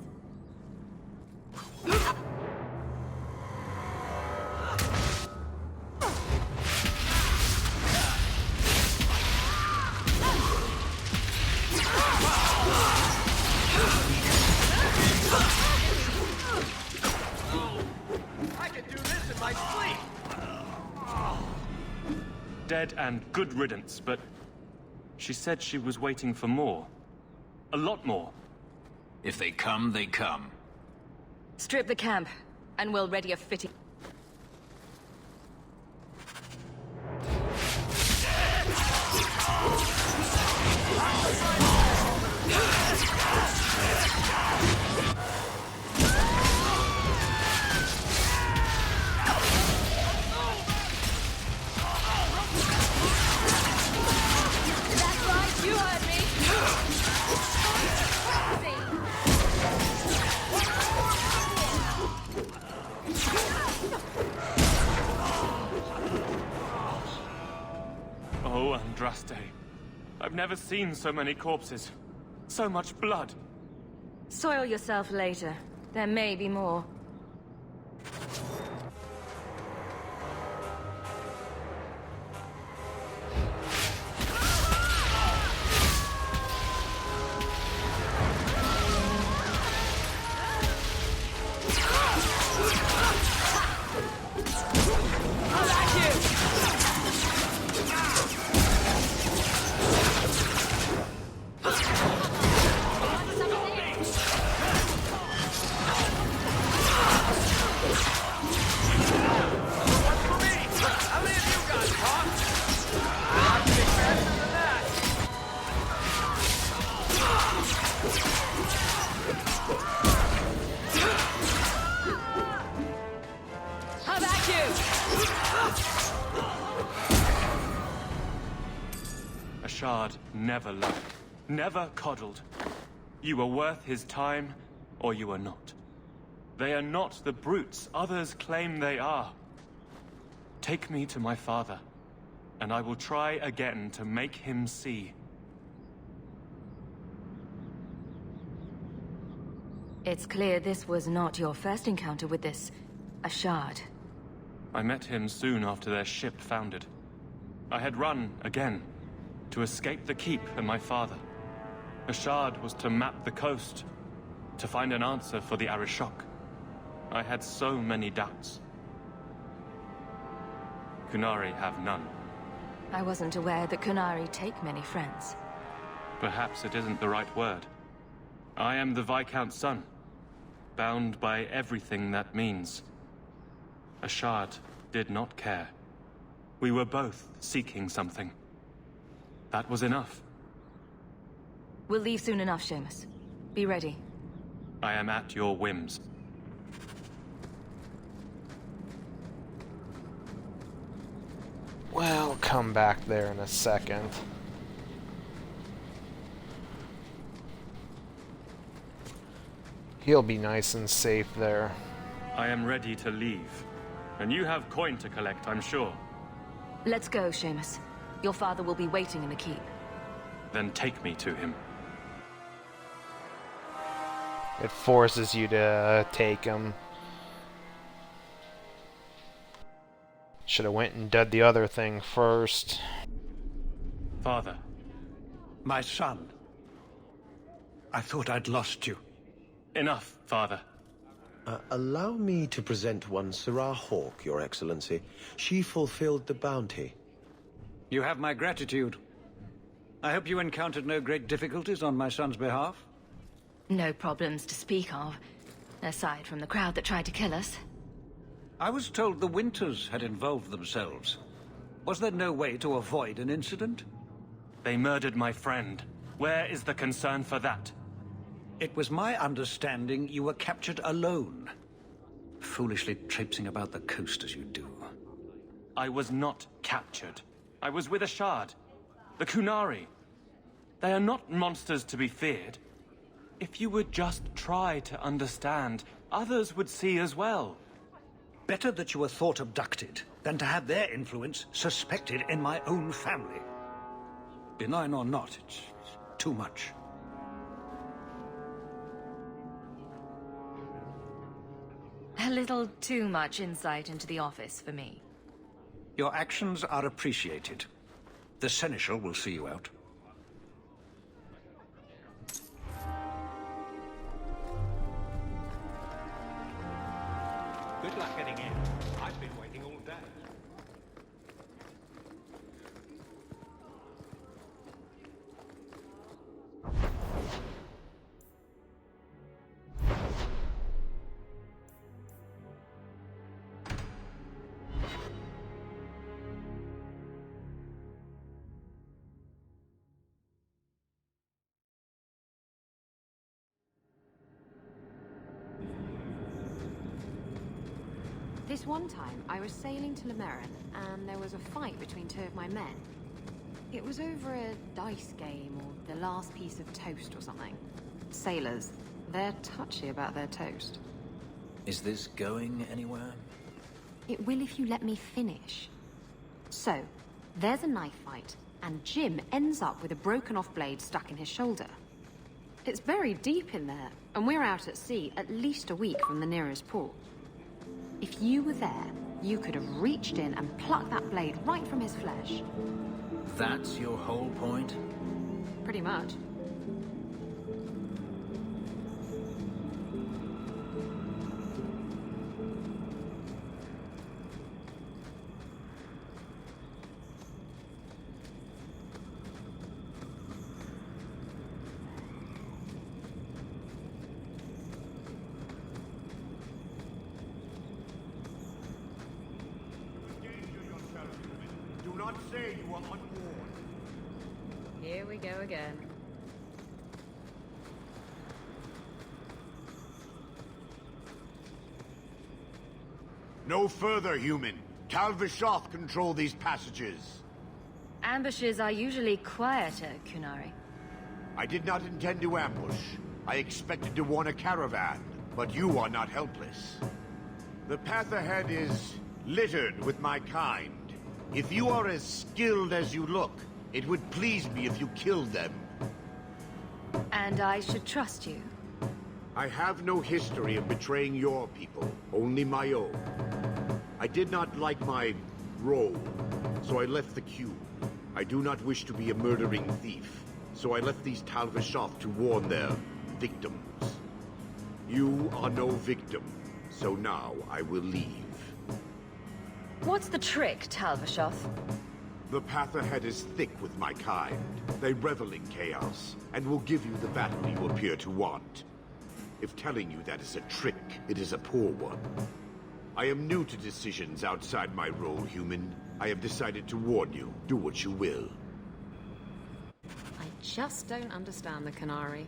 Dead and good riddance, but she said she was waiting for more. A lot more. If they come, they come. Strip the camp, and we'll ready a fitting... I've never seen so many corpses. So much blood. Soil yourself later. There may be more. Never loved, never coddled. You were worth his time, or you are not. They are not the brutes others claim they are. Take me to my father, and I will try again to make him see. It's clear this was not your first encounter with this Ashard. I met him soon after their ship foundered. I had run again, to escape the keep and my father. Ashard was to map the coast, to find an answer for the Arishock. I had so many doubts. Kunari have none. I wasn't aware that Kunari take many friends. Perhaps it isn't the right word. I am the Viscount's son, bound by everything that means. Ashard did not care. We were both seeking something. That was enough. We'll leave soon enough, Seamus. Be ready. I am at your whims. Well, come back there in a second. He'll be nice and safe there. I am ready to leave. And you have coin to collect, I'm sure. Let's go, Seamus. Your father will be waiting in the keep. Then take me to him. It forces you to take him. Should have went and did the other thing first. Father. My son. I thought I'd lost you. Enough, Father. Allow me to present one Sarah Hawke, Your Excellency. She fulfilled the bounty. You have my gratitude. I hope you encountered no great difficulties on my son's behalf? No problems to speak of, aside from the crowd that tried to kill us. I was told the Winters had involved themselves. Was there no way to avoid an incident? They murdered my friend. Where is the concern for that? It was my understanding you were captured alone. Foolishly traipsing about the coast as you do. I was not captured. I was with Ashard. The Kunari. They are not monsters to be feared. If you would just try to understand, others would see as well. Better that you were thought abducted than to have their influence suspected in my own family. Benign or not, it's too much. A little too much insight into the office for me. Your actions are appreciated. The Seneschal will see you out. Good luck getting in. I've been waiting all day. This one time, I was sailing to Merrill, and there was a fight between two of my men. It was over a dice game, or the last piece of toast or something. Sailors, they're touchy about their toast. Is this going anywhere? It will if you let me finish. So, there's a knife fight, and Jim ends up with a broken-off blade stuck in his shoulder. It's very deep in there, and we're out at sea at least a week from the nearest port. If you were there, you could have reached in and plucked that blade right from his flesh. That's your whole point? Pretty much. Do not say you are unwarned. Here we go again. No further, human. Arishock control these passages. Ambushes are usually quieter, Kunari. I did not intend to ambush. I expected to warn a caravan, but you are not helpless. The path ahead is littered with my kind. If you are as skilled as you look, it would please me if you killed them. And I should trust you? I have no history of betraying your people, only my own. I did not like my role, so I left the queue. I do not wish to be a murdering thief, so I left these Arishock to warn their victims. You are no victim, so now I will leave. What's the trick, Arishock? The path ahead is thick with my kind. They revel in chaos, and will give you the battle you appear to want. If telling you that is a trick, it is a poor one. I am new to decisions outside my role, human. I have decided to warn you. Do what you will. I just don't understand the Kunari.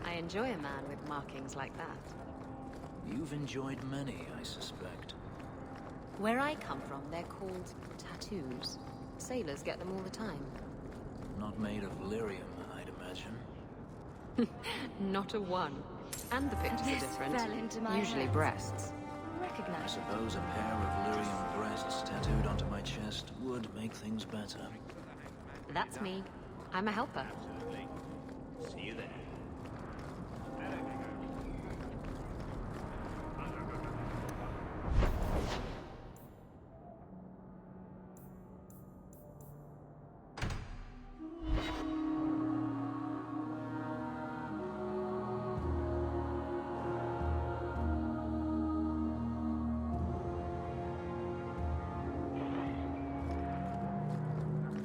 I enjoy a man with markings like that. You've enjoyed many, I suspect. Where I come from, they're called tattoos. Sailors get them all the time. Not made of lyrium, I'd imagine. Not a one. And the pictures This are different. fell into my Usually hands. breasts. I Recognize it. suppose a pair of lyrium breasts tattooed onto my chest would make things better. That's me. I'm a helper. See you there.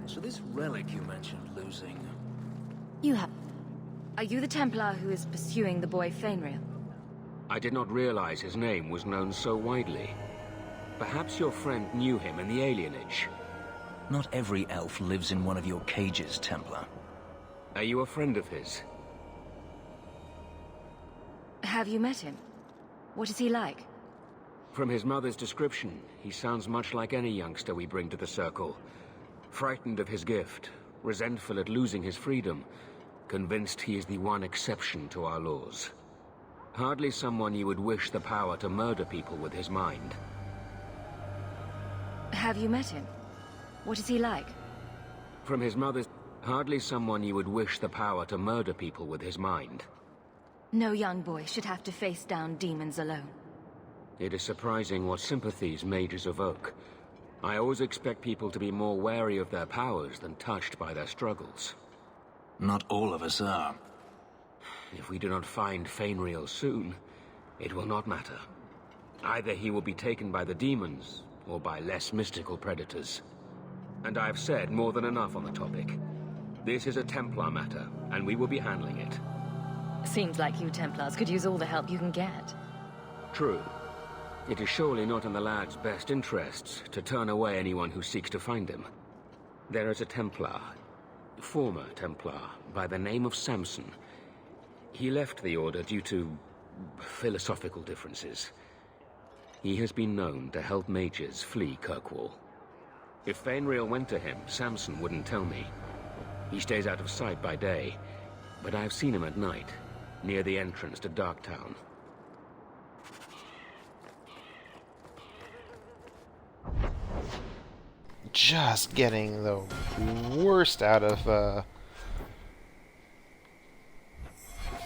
So this relic you mentioned losing... You have... Are you the Templar who is pursuing the boy Fenriell? I did not realize his name was known so widely. Perhaps your friend knew him in the alienage. Not every elf lives in one of your cages, Templar. Are you a friend of his? Have you met him? What is he like? From his mother's description, he sounds much like any youngster we bring to the Circle. Frightened of his gift, resentful at losing his freedom, convinced he is the one exception to our laws. Hardly someone you would wish the power to murder people with his mind. Have you met him? What is he like? From his mother's... Hardly someone you would wish the power to murder people with his mind. No young boy should have to face down demons alone. It is surprising what sympathies mages evoke. I always expect people to be more wary of their powers than touched by their struggles. Not all of us are. If we do not find Fenriell soon, it will not matter. Either he will be taken by the demons, or by less mystical predators. And I have said more than enough on the topic. This is a Templar matter, and we will be handling it. Seems like you Templars could use all the help you can get. True. It is surely not in the lad's best interests to turn away anyone who seeks to find him. There is a Templar, former Templar, by the name of Samson. He left the Order due to philosophical differences. He has been known to help mages flee Kirkwall. If Fenriell went to him, Samson wouldn't tell me. He stays out of sight by day, but I've seen him at night, near the entrance to Darktown. Just getting the worst out of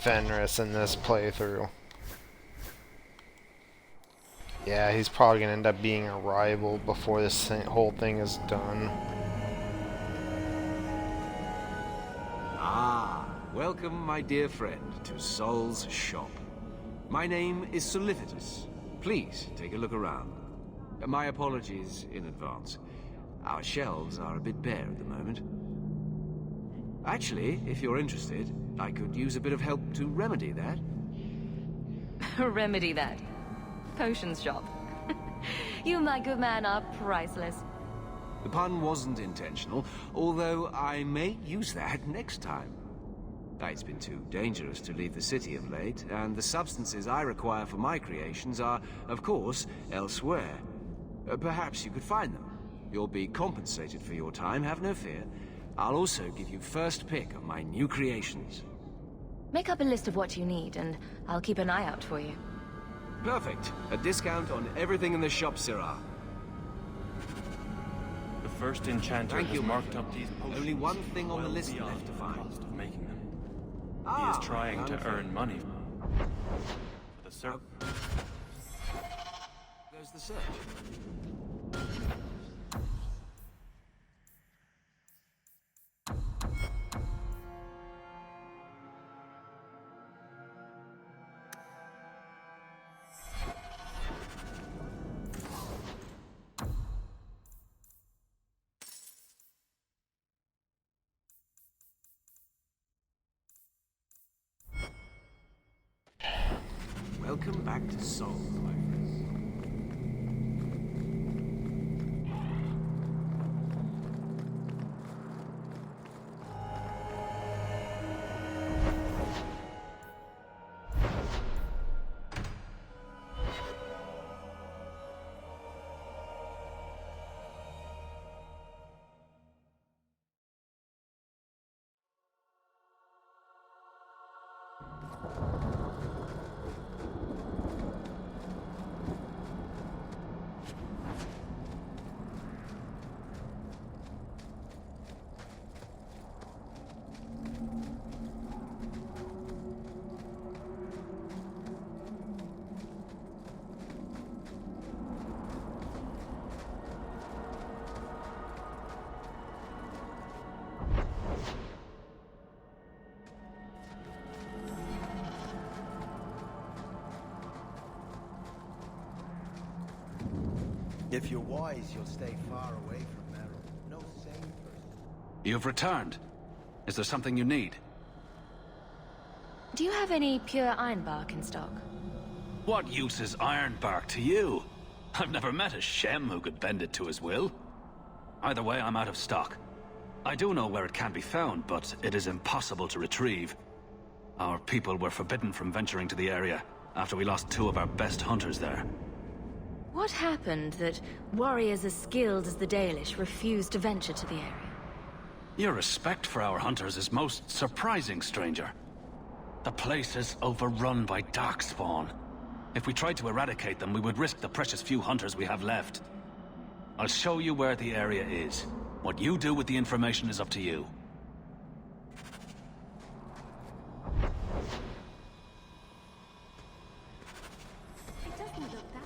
Fenris in this playthrough. Yeah, he's probably gonna end up being a rival before this whole thing is done. Ah, welcome, my dear friend, to Sol's shop. My name is Solicitus. Please take a look around. My apologies in advance. Our shelves are a bit bare at the moment. Actually, if you're interested, I could use a bit of help to remedy that. Remedy that. Potions shop. You, my good man, are priceless. The pun wasn't intentional, although I may use that next time. It's been too dangerous to leave the city of late, and the substances I require for my creations are, of course, elsewhere. Perhaps you could find them. You'll be compensated for your time, have no fear. I'll also give you first pick of my new creations. Make up a list of what you need, and I'll keep an eye out for you. Perfect. A discount on everything in the shop, Sirrah. The first enchanter Thank has you, marked up these potions. Only one thing on the well list beyond left to the find. cost of making them. He is trying to earn money for the Circle. Goes the search. Welcome back to Sol, my friend. If you're wise, you'll stay far away from Merrill. No sane person. You've returned. Is there something you need? Do you have any pure ironbark in stock? What use is ironbark to you? I've never met a Shem who could bend it to his will. Either way, I'm out of stock. I do know where it can be found, but it is impossible to retrieve. Our people were forbidden from venturing to the area after we lost 2 of our best hunters there. What happened that warriors as skilled as the Dalish refused to venture to the area? Your respect for our hunters is most surprising, stranger. The place is overrun by darkspawn. If we tried to eradicate them, we would risk the precious few hunters we have left. I'll show you where the area is. What you do with the information is up to you. It doesn't look that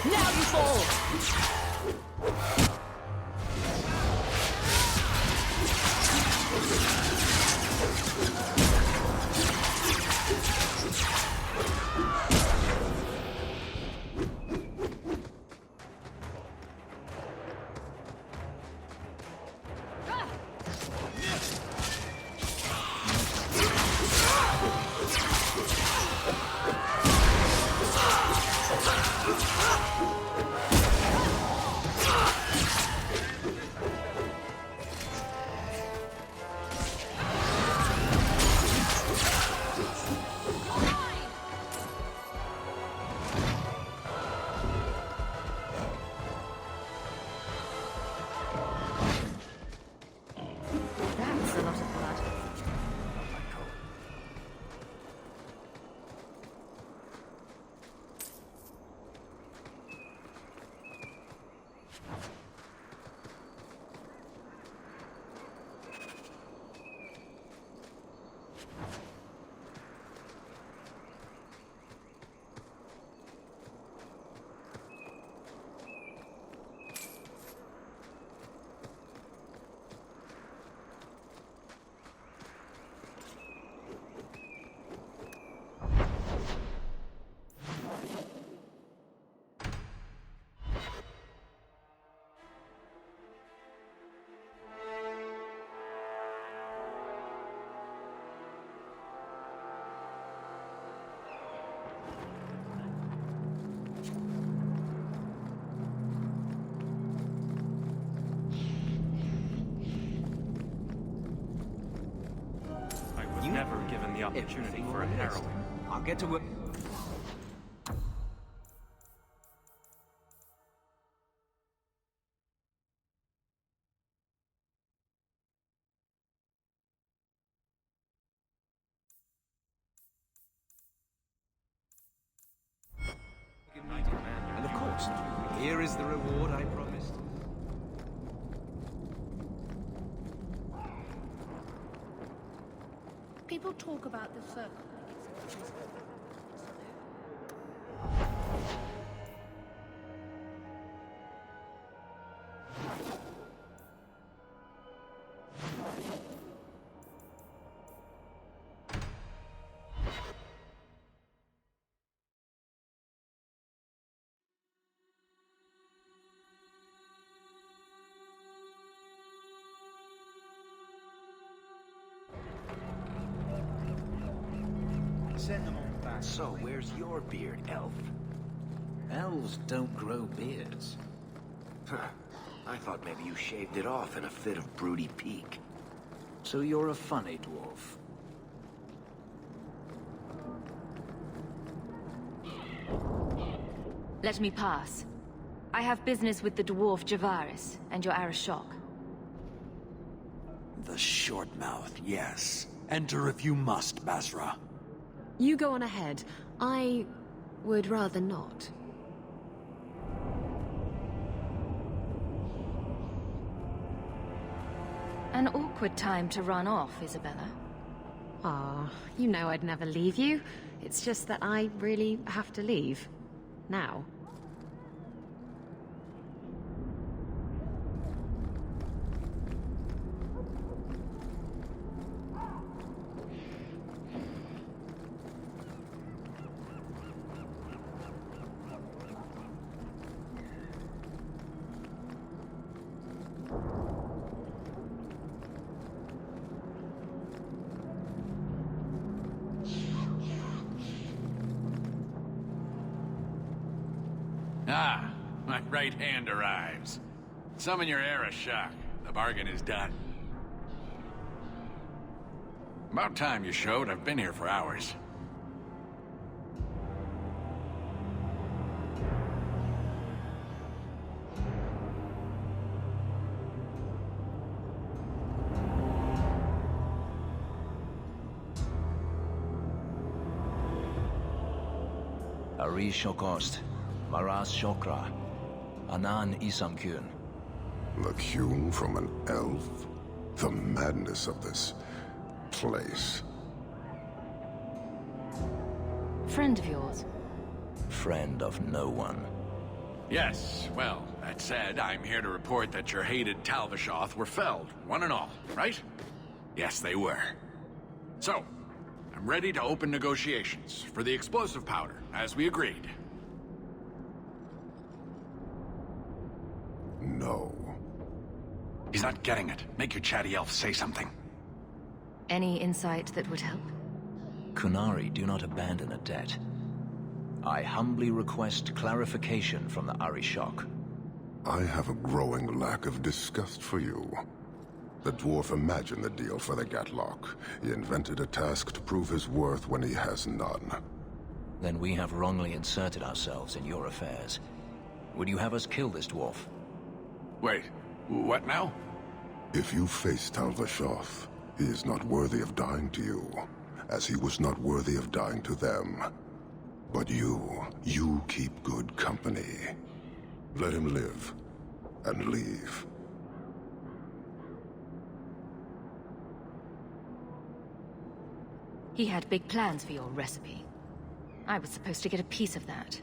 Now you fall! That's a lot of blood. Never given the opportunity for a heroine. I'll get to work. And of course, here is the reward I promised. People talk about the circle like it's a Send them all back. So, where's your beard, elf? Elves don't grow beards. Huh. I thought maybe you shaved it off in a fit of broody pique. So you're a funny dwarf. Let me pass. I have business with the dwarf Javaris and your Arishock. The short mouth, yes. Enter if you must, Basra. You go on ahead. I would rather not. An awkward time to run off, Isabella. Ah, you know I'd never leave you. It's just that I really have to leave. Now. Ah, my right hand arrives. Summon your Arishock. The bargain is done. About time you showed. I've been here for hours. Arishokost, Maras Shokra, Anan Isamkun. The hewn from an elf? The madness of this place. Friend of yours? Friend of no one. Yes, well, that said, I'm here to report that your hated Talvishoth were felled, one and all, right? Yes, they were. So, I'm ready to open negotiations for the explosive powder, as we agreed. No. He's not getting it. Make your chatty elf say something. Any insight that would help? Kunari do not abandon a debt. I humbly request clarification from the Arishock. I have a growing lack of disgust for you. The dwarf imagined the deal for the Gatlock. He invented a task to prove his worth when he has none. Then we have wrongly inserted ourselves in your affairs. Would you have us kill this dwarf? Wait, what now? If you face Talvishoth, he is not worthy of dying to you, as he was not worthy of dying to them. But you keep good company. Let him live, and leave. He had big plans for your recipe. I was supposed to get a piece of that.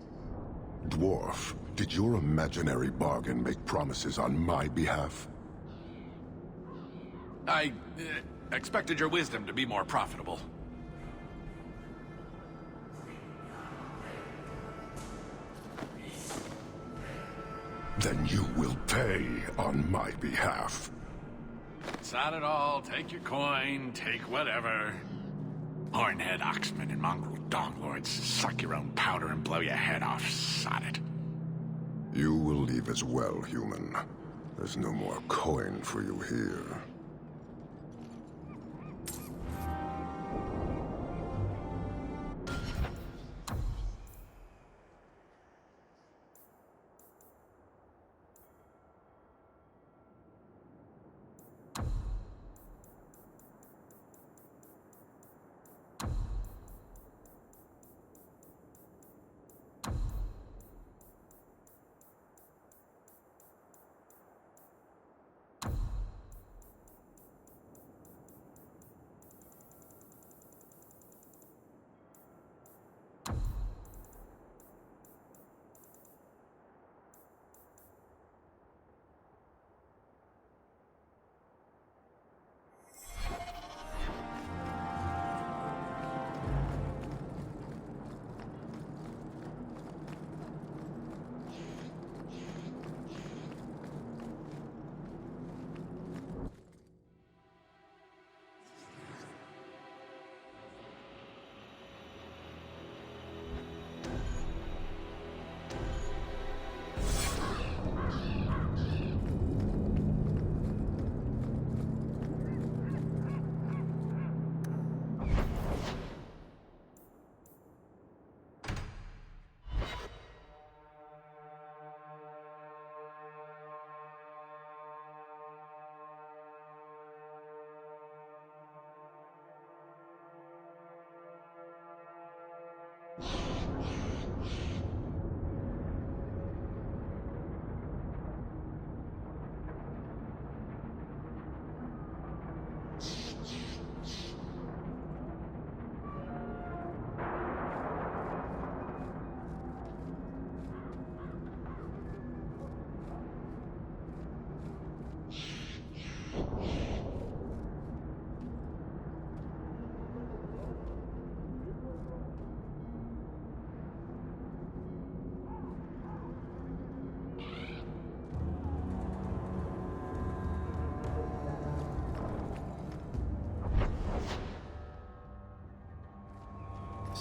Dwarf, did your imaginary bargain make promises on my behalf? I expected your wisdom to be more profitable. Then you will pay on my behalf. Sod it all, take your coin, take whatever. Hornhead oxmen and mongrel donglords, suck your own powder and blow your head off, sod it. You will leave as well, human. There's no more coin for you here.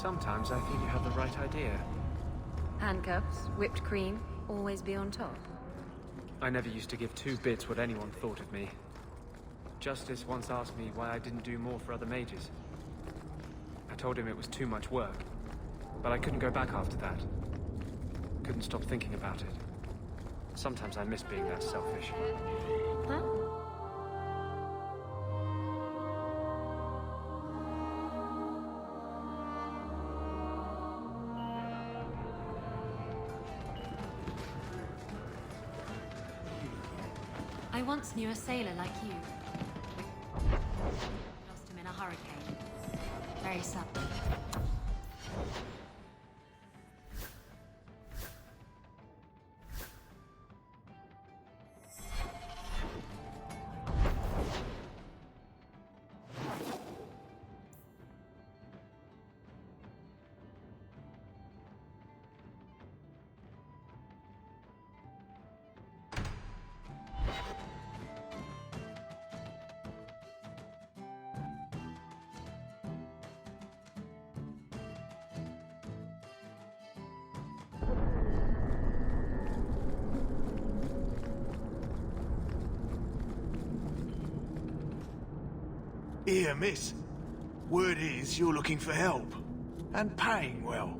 Sometimes I think you have the right idea. Handcuffs, whipped cream, always be on top. I never used to give two bits what anyone thought of me. Justice once asked me why I didn't do more for other mages. I told him it was too much work, but I couldn't go back after that. Couldn't stop thinking about it. Sometimes I miss being that selfish. Huh? I once knew a sailor like you. Lost him in a hurricane. Very sudden. Here, miss. Word is you're looking for help. And paying well.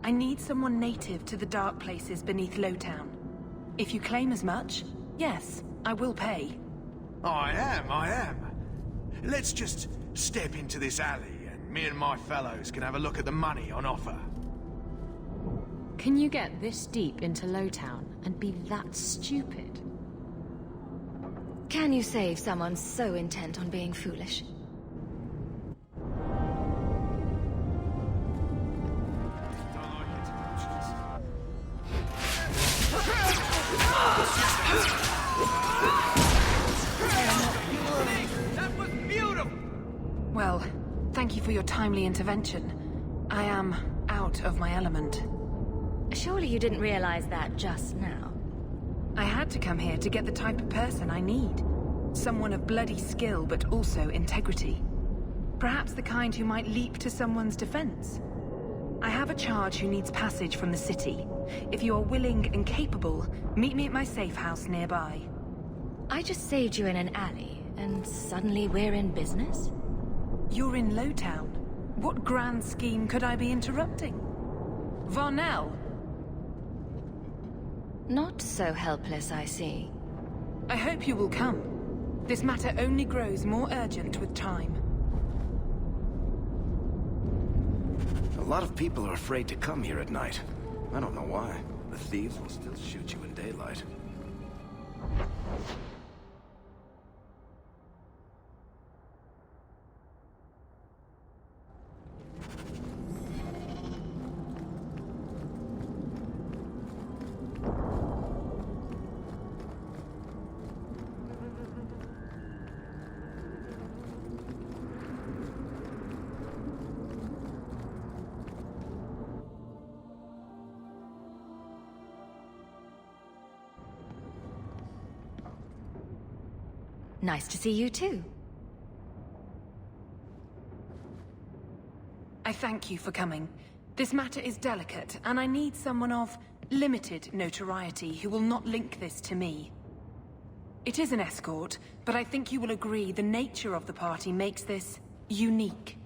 I need someone native to the dark places beneath Lowtown. If you claim as much, yes, I will pay. I am. Let's just step into this alley and me and my fellows can have a look at the money on offer. Can you get this deep into Lowtown and be that stupid? Can you save someone so intent on being foolish? That was beautiful! Well, thank you for your timely intervention. I am out of my element. Surely you didn't realize that just now. I had to come here to get the type of person I need. Someone of bloody skill, but also integrity. Perhaps the kind who might leap to someone's defense. I have a charge who needs passage from the city. If you are willing and capable, meet me at my safe house nearby. I just saved you in an alley, and suddenly we're in business? You're in Lowtown. What grand scheme could I be interrupting? Varnell! Not so helpless, I see. I hope you will come. This matter only grows more urgent with time. A lot of people are afraid to come here at night. I don't know why. The thieves will still shoot you in daylight. Nice to see you too. I thank you for coming. This matter is delicate, and I need someone of limited notoriety who will not link this to me. It is an escort, but I think you will agree the nature of the party makes this unique.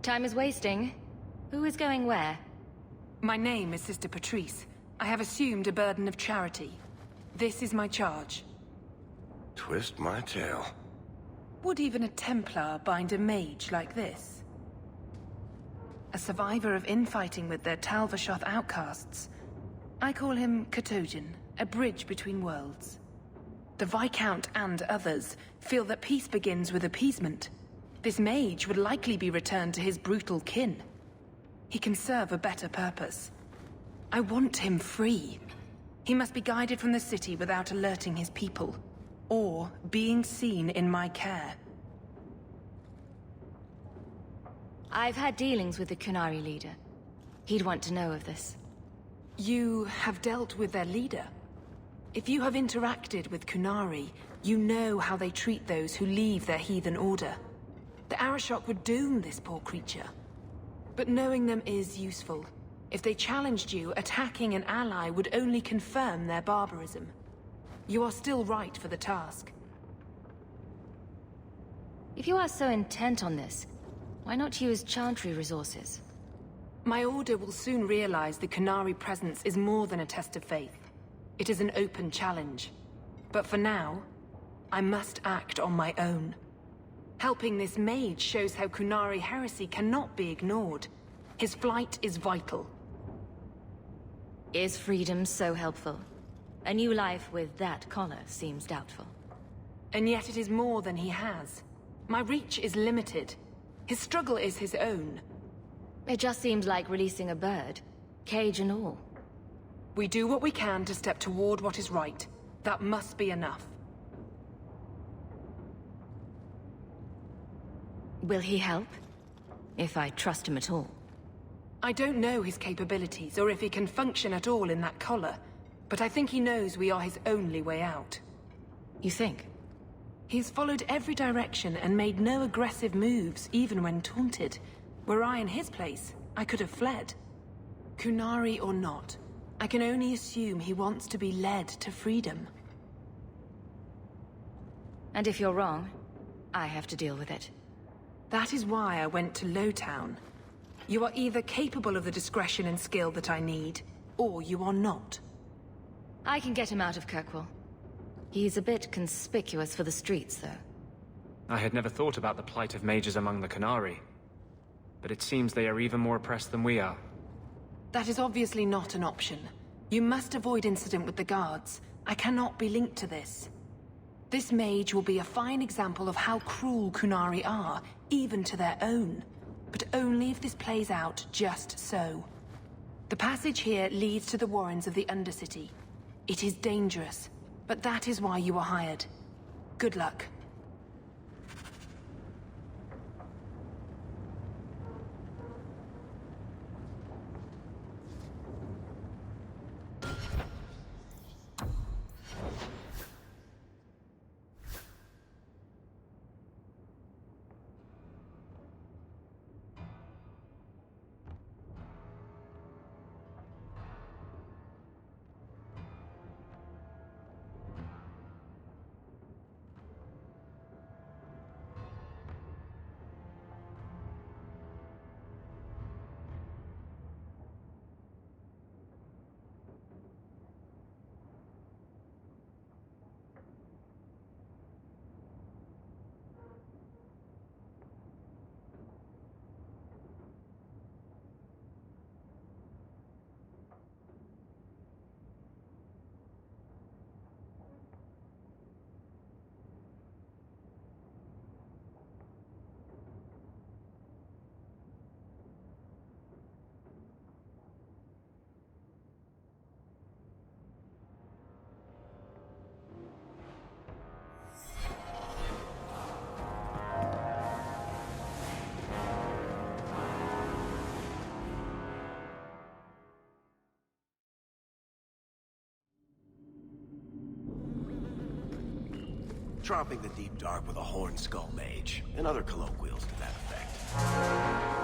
Time is wasting. Who is going where? My name is Sister Patrice. I have assumed a burden of charity. This is my charge. Twist my tail. Would even a Templar bind a mage like this? A survivor of infighting with their Talvashoth outcasts. I call him Katojan, a bridge between worlds. The Viscount and others feel that peace begins with appeasement. This mage would likely be returned to his brutal kin. He can serve a better purpose. I want him free. He must be guided from the city without alerting his people, or being seen in my care. I've had dealings with the Kunari leader. He'd want to know of this. You have dealt with their leader? If you have interacted with Kunari, you know how they treat those who leave their heathen order. The Arishock would doom this poor creature. But knowing them is useful. If they challenged you, attacking an ally would only confirm their barbarism. You are still right for the task. If you are so intent on this, why not use Chantry resources? My order will soon realize the Kunari presence is more than a test of faith. It is an open challenge. But for now, I must act on my own. Helping this mage shows how Kunari heresy cannot be ignored. His flight is vital. Is freedom so helpful? A new life with that collar seems doubtful. And yet it is more than he has. My reach is limited. His struggle is his own. It just seems like releasing a bird, cage and all. We do what we can to step toward what is right. That must be enough. Will he help? If I trust him at all. I don't know his capabilities, or if he can function at all in that collar, but I think he knows we are his only way out. You think? He's followed every direction and made no aggressive moves, even when taunted. Were I in his place, I could have fled. Kunari or not, I can only assume he wants to be led to freedom. And if you're wrong, I have to deal with it. That is why I went to Lowtown. You are either capable of the discretion and skill that I need, or you are not. I can get him out of Kirkwall. He's a bit conspicuous for the streets, though. I had never thought about the plight of mages among the Kunari. But it seems they are even more oppressed than we are. That is obviously not an option. You must avoid incident with the guards. I cannot be linked to this. This mage will be a fine example of how cruel Kunari are, even to their own. But only if this plays out just so. The passage here leads to the warrens of the Undercity. It is dangerous, but that is why you are hired. Good luck. Dropping the deep dark with a horn skull mage, and other colloquials to that effect.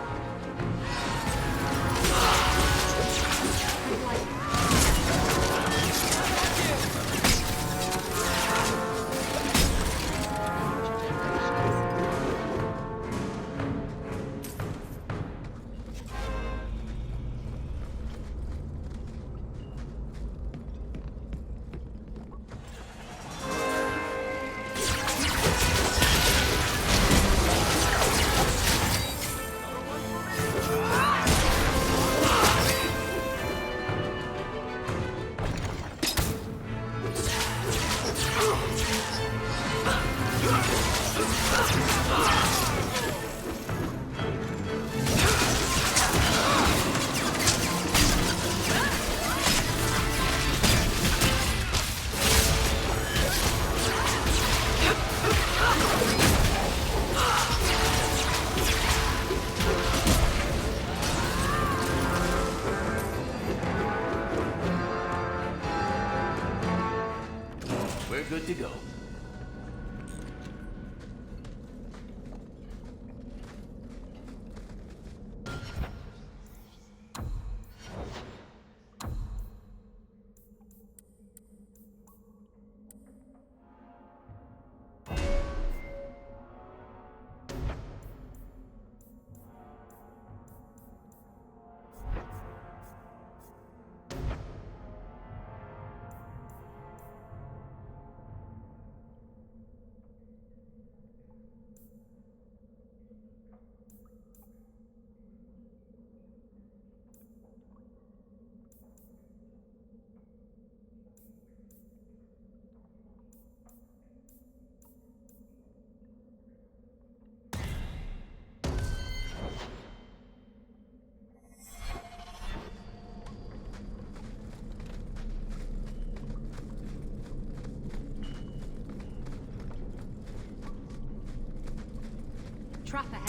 trap ahead.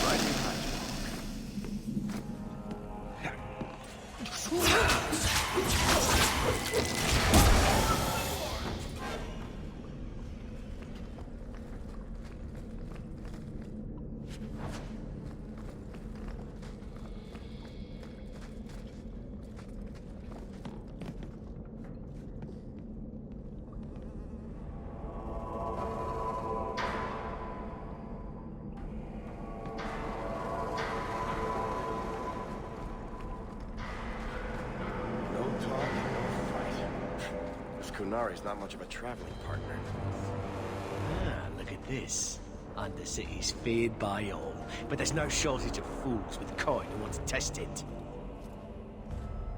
Right behind you. Kunari's not much of a traveling partner. Ah, look at this. Undercity's feared by all, but there's no shortage of fools with coin who want to test it.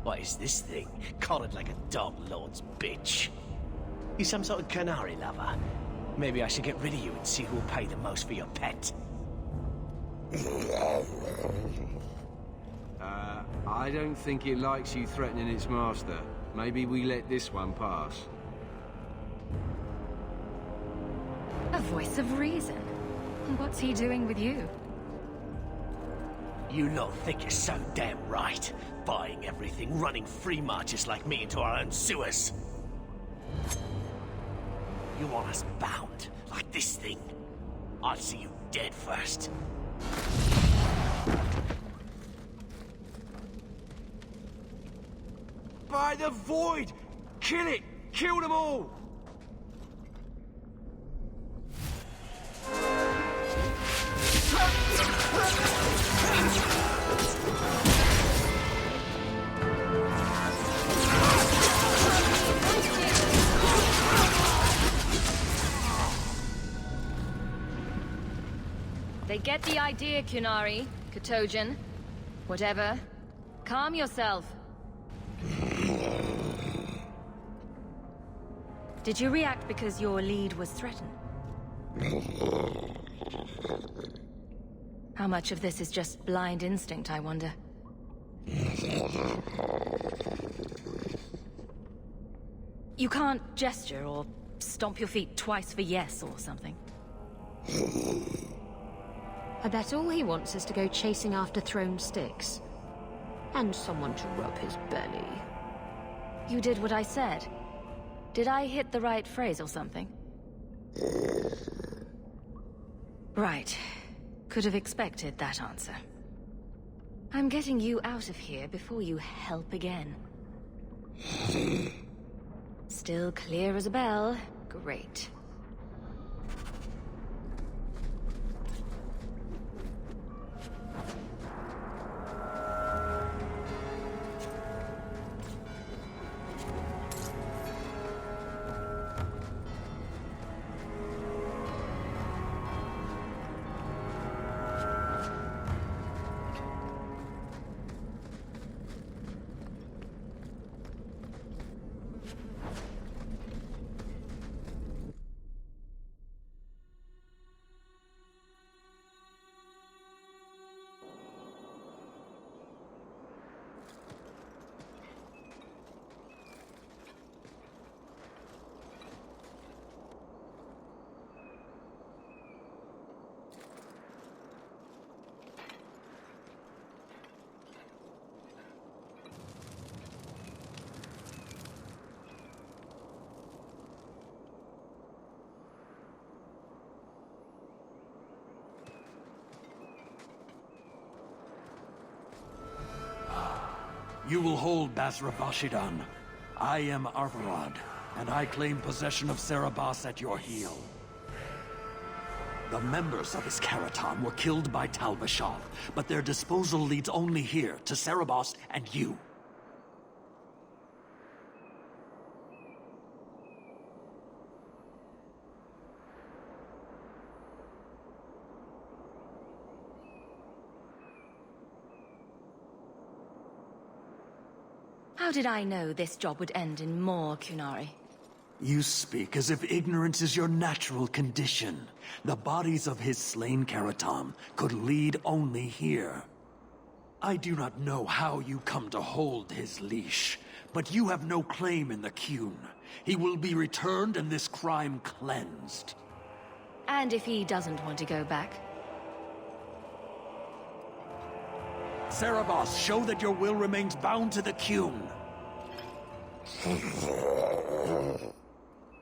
What is this thing? Collared like a dog lord's bitch. You some sort of canary lover? Maybe I should get rid of you and see who'll pay the most for your pet. I don't think it likes you threatening its master. Maybe we let this one pass. A voice of reason. What's he doing with you? You lot think you're so damn right. Buying everything, running free marches like me into our own sewers. You want us bound, like this thing? I'll see you dead first. By the void! Kill it! Kill them all! They get the idea, Kunari, Katojan. Whatever. Calm yourself. Did you react because your lead was threatened? How much of this is just blind instinct, I wonder? You can't gesture or stomp your feet twice for yes or something. I bet all he wants is to go chasing after thrown sticks. And someone to rub his belly. You did what I said. Did I hit the right phrase or something? Right. Could have expected that answer. I'm getting you out of here before you help again. Still clear as a bell. Great. You will hold Basravashidan. I am Arvarad, and I claim possession of Cerebos at your heel. The members of his Karatam were killed by Tal-Bashar, but their disposal leads only here, to Cerebos and you. How did I know this job would end in more Kunari? You speak as if ignorance is your natural condition. The bodies of his slain Karatam could lead only here. I do not know how you come to hold his leash, but you have no claim in the Qun. He will be returned and this crime cleansed. And if he doesn't want to go back? Cerebos, show that your will remains bound to the Qun.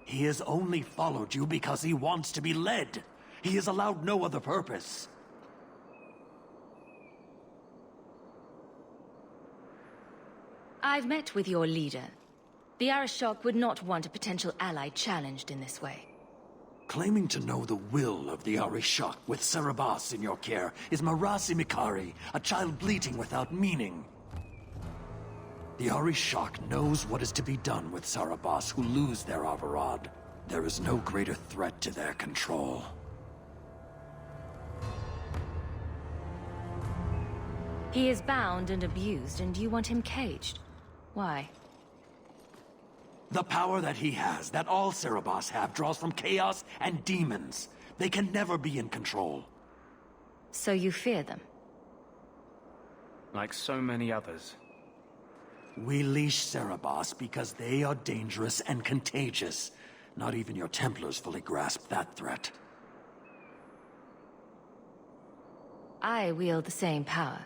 He has only followed you because he wants to be led. He has allowed no other purpose. I've met with your leader. The Arishock would not want a potential ally challenged in this way. Claiming to know the will of the Arishock with Cerebos in your care is Marasi Mikari, a child bleating without meaning. The Arishock knows what is to be done with Cerebos who lose their Avarad. There is no greater threat to their control. He is bound and abused, and you want him caged. Why? The power that he has, that all Cerebos have, draws from chaos and demons. They can never be in control. So you fear them? Like so many others. We leash Cerebos because they are dangerous and contagious. Not even your Templars fully grasp that threat. I wield the same power,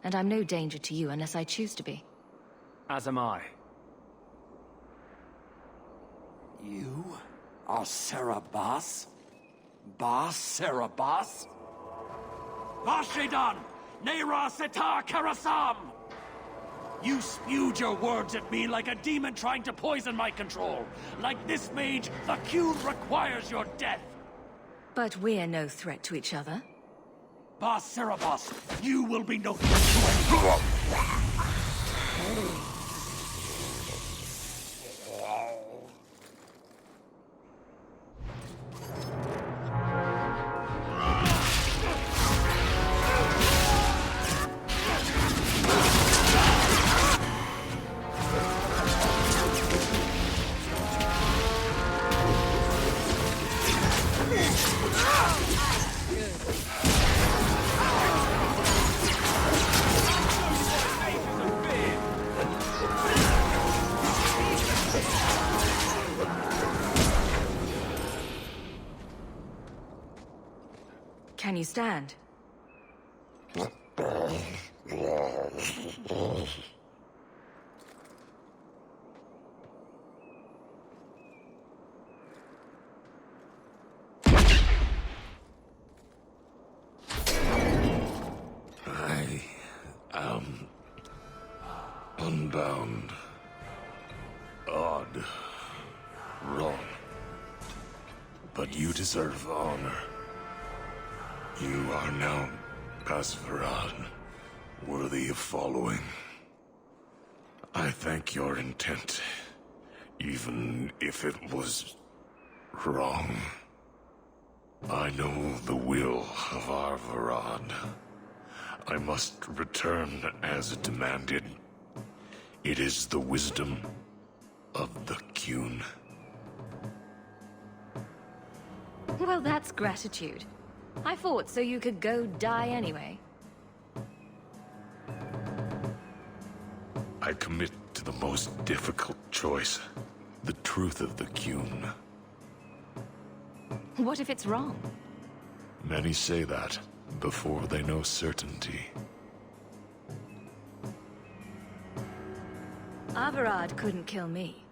and I'm no danger to you unless I choose to be. As am I. You are Cerebos? Boss Cerebos? Vashidan! Nera Setar Karasam! You spewed your words at me like a demon trying to poison my control. Like this mage, the Qun requires your death. But we're no threat to each other. Boss Cerebos, you will be no threat to anyone. Can you stand? I am unbound, odd, wrong. But you deserve honor. You are now Basvarad, worthy of following. I thank your intent, even if it was wrong. I know the will of Arvarad. I must return as demanded. It is the wisdom of the Qun. Well, that's gratitude. I fought so you could go die anyway. I commit to the most difficult choice. The truth of the Qun. What if it's wrong? Many say that before they know certainty. Avarad couldn't kill me.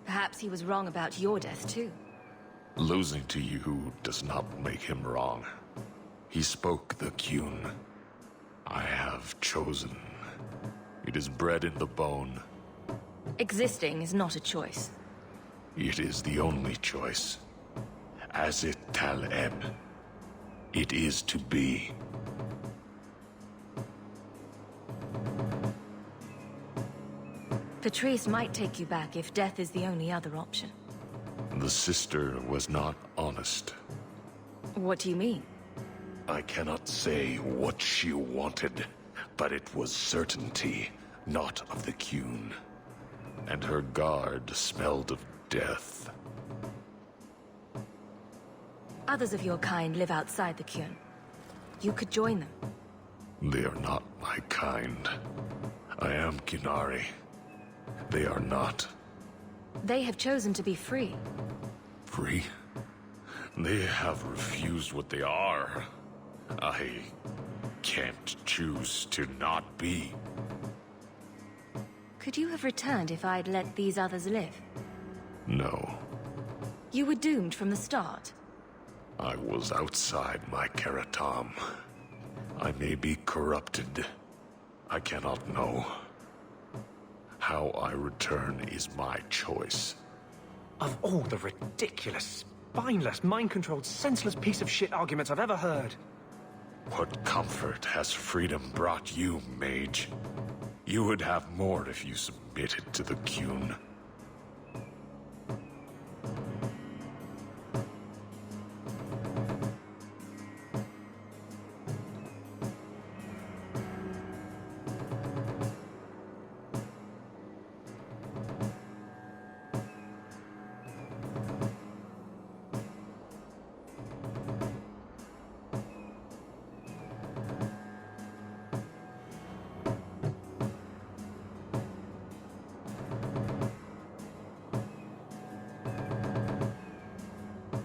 Perhaps he was wrong about your death, too. Losing to you does not make him wrong. He spoke the Qun. I have chosen. It is bred in the bone. Existing is not a choice. It is the only choice. As it Taleb. It is to be. Patrice might take you back if death is the only other option. The sister was not honest. What do you mean? I cannot say what she wanted, but it was certainty, not of the Qun. And her guard smelled of death. Others of your kind live outside the Qun. You could join them. They are not my kind. I am Qunari. They are not. They have chosen to be free. Free? They have refused what they are. I can't choose to not be. Could you have returned if I'd let these others live? No, You were doomed from the start. I was outside my Karatam. I may be corrupted. I cannot know. How I return is my choice. Of all the ridiculous, spineless, mind-controlled, senseless piece of shit arguments I've ever heard. What comfort has freedom brought you, mage? You would have more if you submitted to the Qun.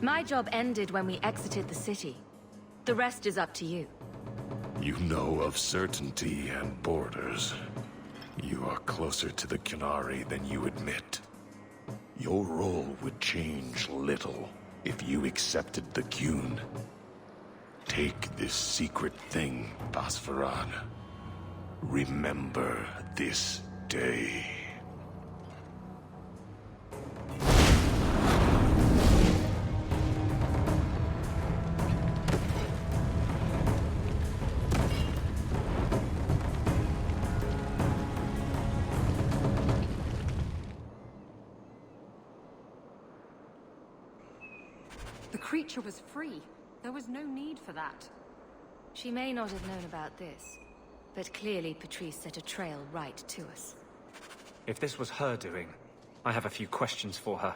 My job ended when we exited the city. The rest is up to you. You know of certainty and borders. You are closer to the Qunari than you admit. Your role would change little if you accepted the Qun. Take this secret thing, Basfaran. Remember this day. The creature was free. There was no need for that. She may not have known about this, but clearly Patrice set a trail right to us. If this was her doing, I have a few questions for her.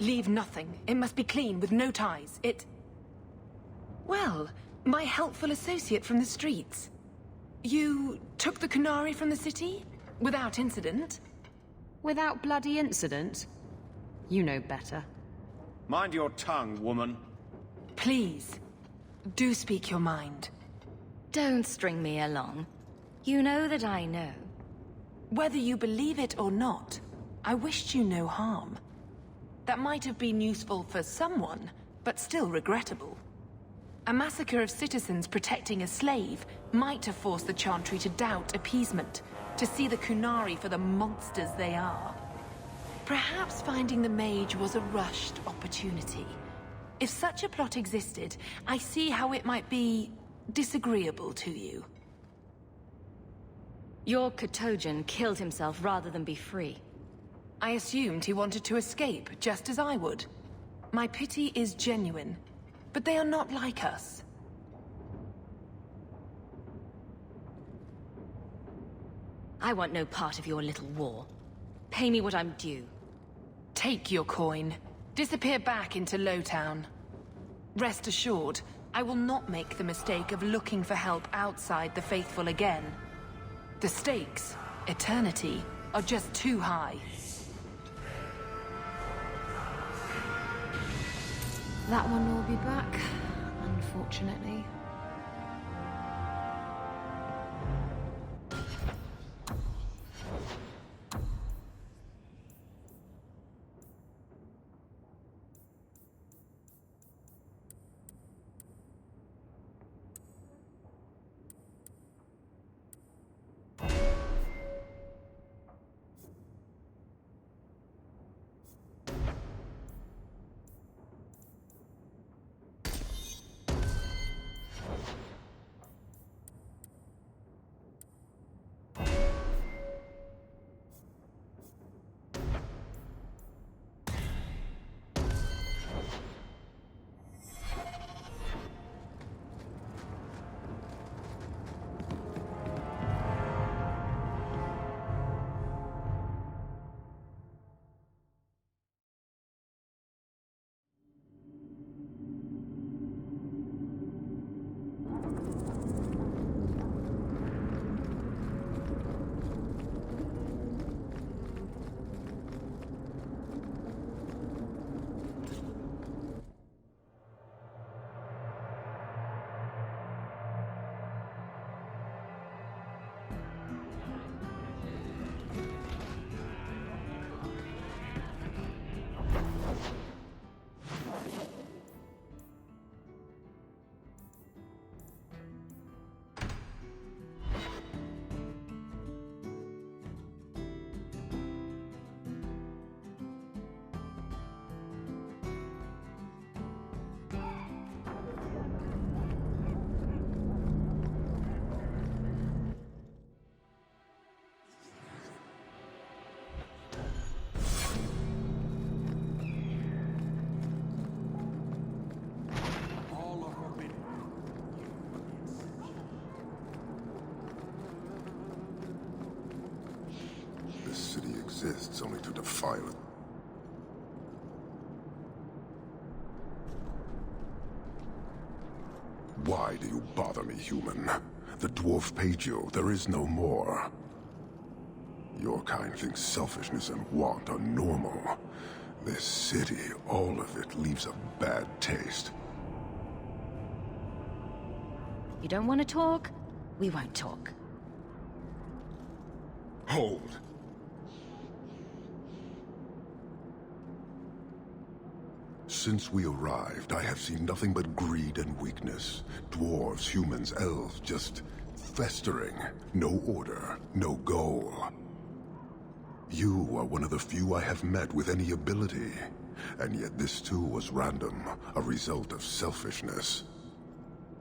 Leave nothing. It must be clean, with no ties. Well, my helpful associate from the streets. You took the Qunari from the city? Without incident? Without bloody incident? You know better. Mind your tongue, woman. Please, do speak your mind. Don't string me along. You know that I know. Whether you believe it or not, I wished you no harm. That might have been useful for someone, but still regrettable. A massacre of citizens protecting a slave might have forced the Chantry to doubt appeasement, to see the Qunari for the monsters they are. Perhaps finding the mage was a rushed opportunity. If such a plot existed, I see how it might be disagreeable to you. Your Katojan killed himself rather than be free. I assumed he wanted to escape, just as I would. My pity is genuine, but they are not like us. I want no part of your little war. Pay me what I'm due. Take your coin. Disappear back into Lowtown. Rest assured, I will not make the mistake of looking for help outside the faithful again. The stakes, eternity, are just too high. That one will be back, unfortunately. This city exists only to defile it. Why do you bother me, human? The dwarf paid you. There is no more. Your kind thinks selfishness and want are normal. This city, all of it, leaves a bad taste. You don't want to talk? We won't talk. Hold! Since we arrived, I have seen nothing but greed and weakness. Dwarves, humans, elves, just festering. No order, no goal. You are one of the few I have met with any ability. And yet this too was random, a result of selfishness.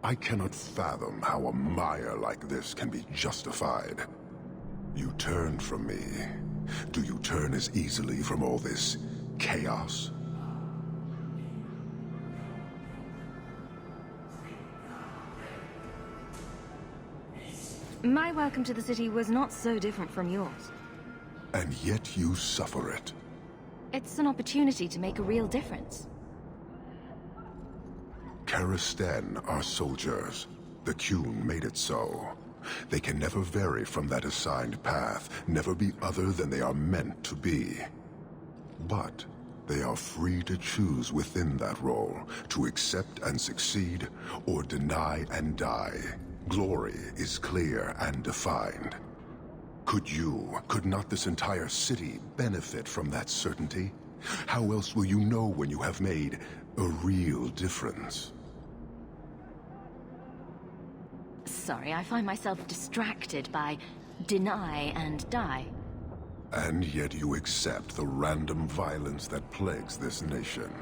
I cannot fathom how a mire like this can be justified. You turned from me. Do you turn as easily from all this chaos? My welcome to the city was not so different from yours. And yet you suffer it. It's an opportunity to make a real difference. Karisten are soldiers. The Qun made it so. They can never vary from that assigned path, never be other than they are meant to be. But they are free to choose within that role, to accept and succeed, or deny and die. Glory is clear and defined. Could not this entire city benefit from that certainty? How else will you know when you have made a real difference? Sorry, I find myself distracted by deny and die. And yet you accept the random violence that plagues this nation.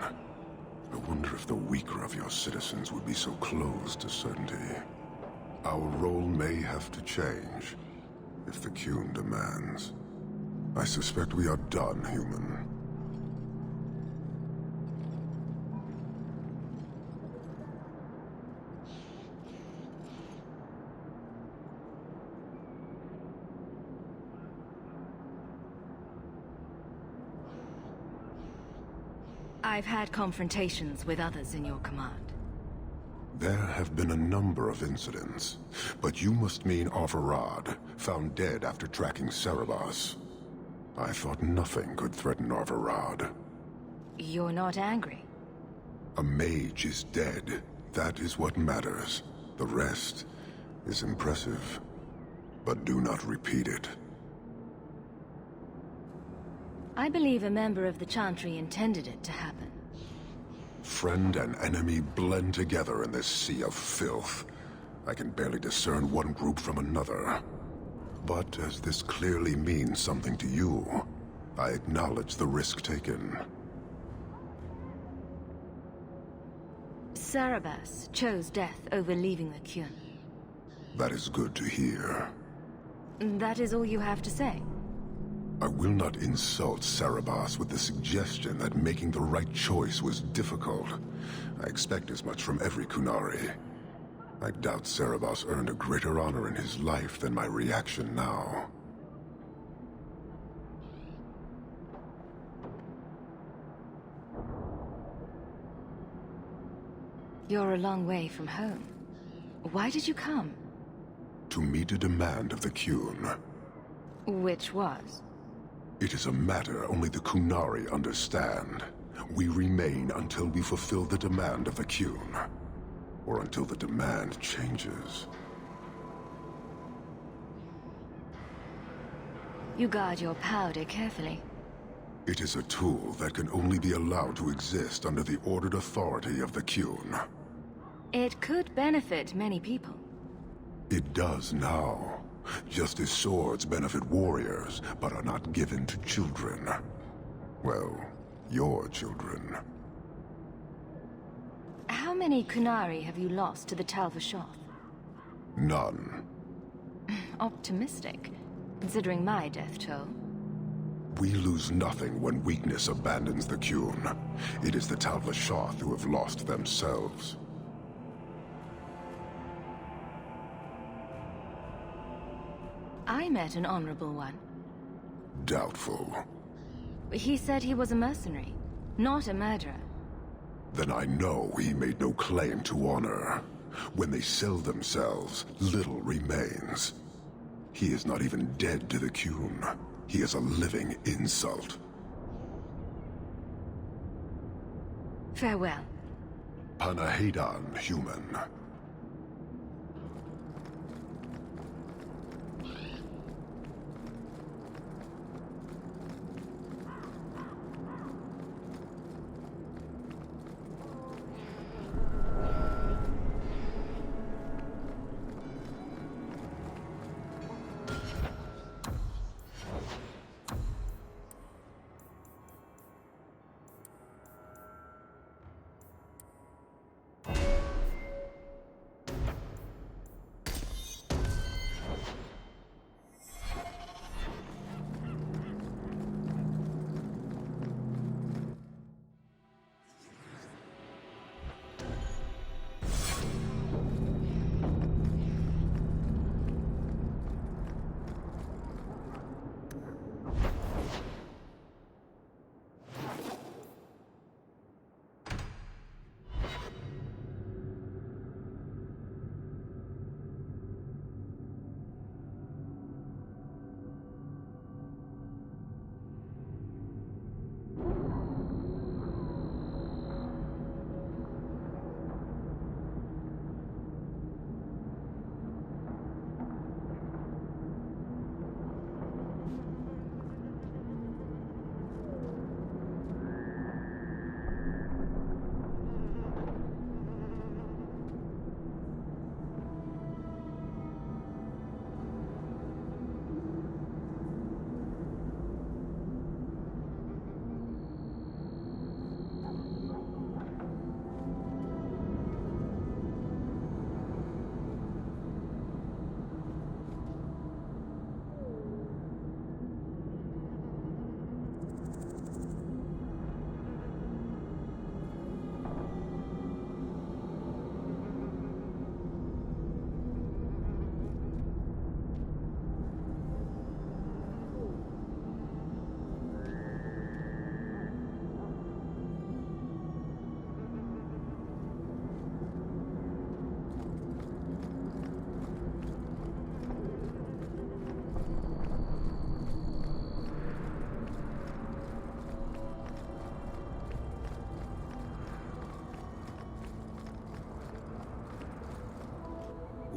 I wonder if the weaker of your citizens would be so closed to certainty. Our role may have to change, if the Qun demands. I suspect we are done, human. I've had confrontations with others in your command. There have been a number of incidents, but you must mean Arvarad, found dead after tracking Cerebos. I thought nothing could threaten Arvarad. You're not angry? A mage is dead. That is what matters. The rest is impressive. But do not repeat it. I believe a member of the Chantry intended it to happen. Friend and enemy blend together in this sea of filth. I can barely discern one group from another. But as this clearly means something to you, I acknowledge the risk taken. Cerebos chose death over leaving the Kyun. That is good to hear. That is all you have to say? I will not insult Cerebos with the suggestion that making the right choice was difficult. I expect as much from every Kunari. I doubt Cerebos earned a greater honor in his life than my reaction now. You're a long way from home. Why did you come? To meet a demand of the Kyun. Which was? It is a matter only the Kunari understand. We remain until we fulfill the demand of the Kyun. Or until the demand changes. You guard your powder carefully. It is a tool that can only be allowed to exist under the ordered authority of the Kyun. It could benefit many people. It does now. Just as swords benefit warriors, but are not given to children. Well, your children. How many Kunari have you lost to the Tal-Vashoth? None. Optimistic, considering my death toll. We lose nothing when weakness abandons the Kyun. It is the Tal-Vashoth who have lost themselves. I met an honorable one. Doubtful. He said he was a mercenary, not a murderer. Then I know he made no claim to honor. When they sell themselves, little remains. He is not even dead to the Kyun. He is a living insult. Farewell. Panahedan, human.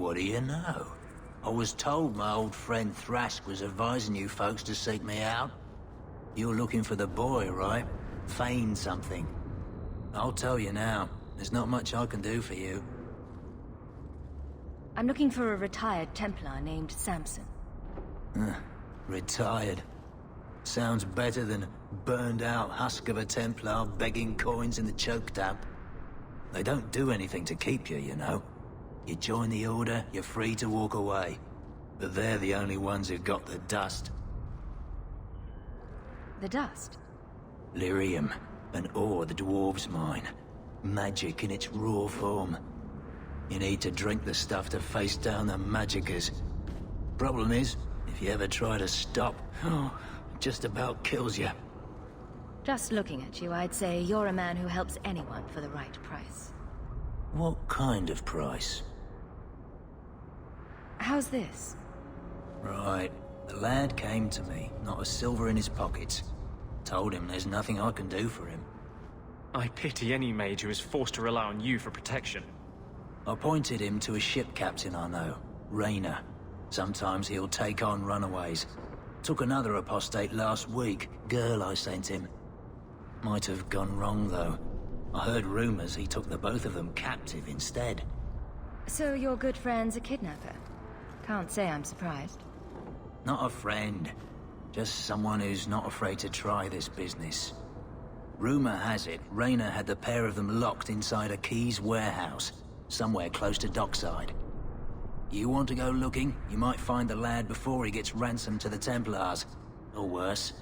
What do you know? I was told my old friend Thrask was advising you folks to seek me out. You're looking for the boy, right? Feign something. I'll tell you now, there's not much I can do for you. I'm looking for a retired Templar named Samson. Retired. Sounds better than burned-out husk of a Templar begging coins in the choke tap. They don't do anything to keep you, you know. You join the Order, you're free to walk away. But they're the only ones who've got the dust. The dust? Lyrium, an ore the dwarves mine. Magic in its raw form. You need to drink the stuff to face down the magicers. Problem is, if you ever try to stop, it just about kills you. Just looking at you, I'd say you're a man who helps anyone for the right price. What kind of price? How's this? Right. The lad came to me, not a silver in his pockets. Told him there's nothing I can do for him. I pity any mage who is forced to rely on you for protection. I pointed him to a ship captain I know, Rayner. Sometimes he'll take on runaways. Took another apostate last week, girl I sent him. Might have gone wrong, though. I heard rumors he took the both of them captive instead. So your good friend's a kidnapper? Can't say I'm surprised. Not a friend. Just someone who's not afraid to try this business. Rumor has it, Rayner had the pair of them locked inside a Keys warehouse, somewhere close to dockside. You want to go looking? You might find the lad before he gets ransomed to the Templars. Or worse.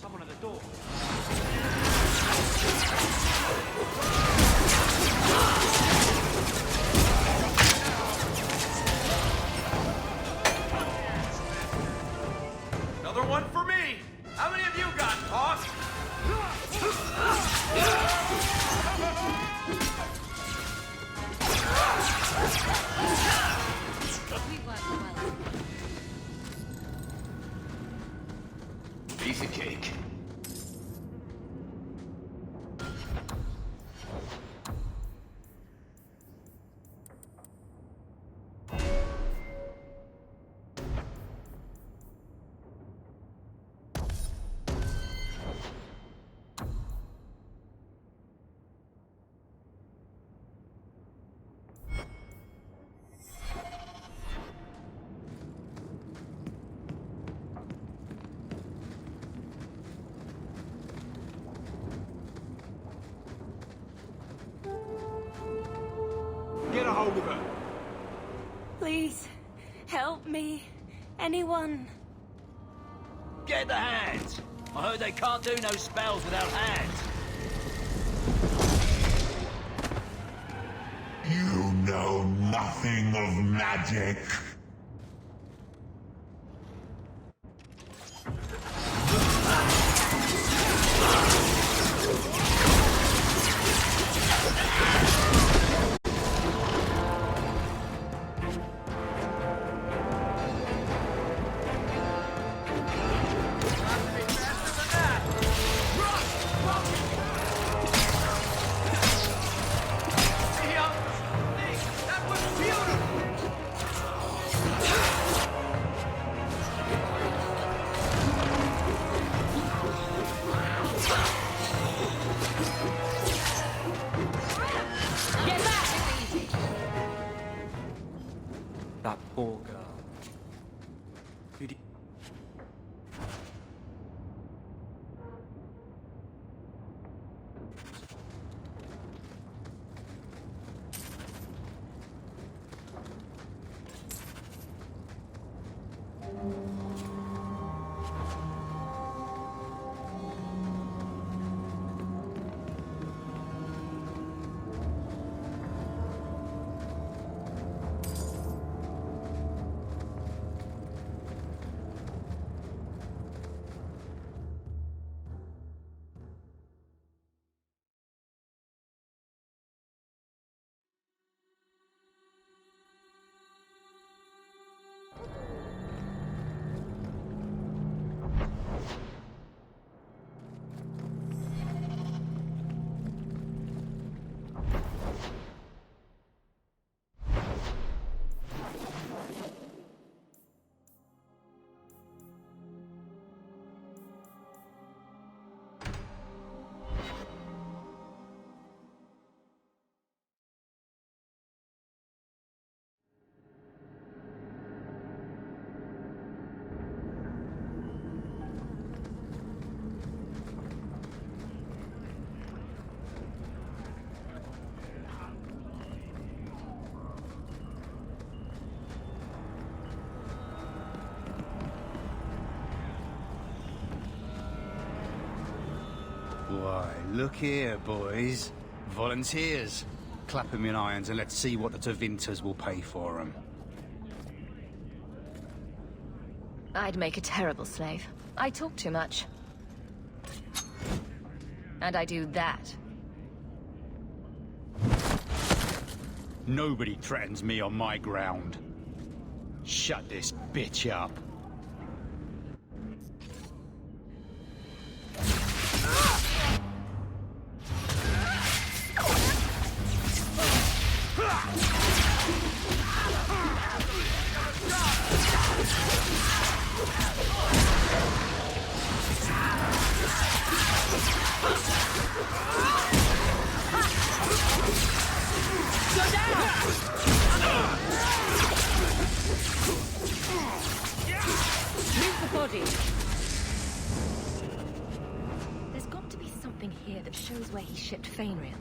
Someone at the door. Another one for me! How many of you got, boss? Piece of cake. Get a hold of her. Please, help me. Anyone. Get the hands! I heard they can't do no spells without hands. You know nothing of magic. Why, look here, boys. Volunteers. Clap 'em in irons and let's see what the Tevinters will pay for 'em. I'd make a terrible slave. I talk too much. And I do that. Nobody threatens me on my ground. Shut this bitch up. There's got to be something here that shows where he shipped Fenriell.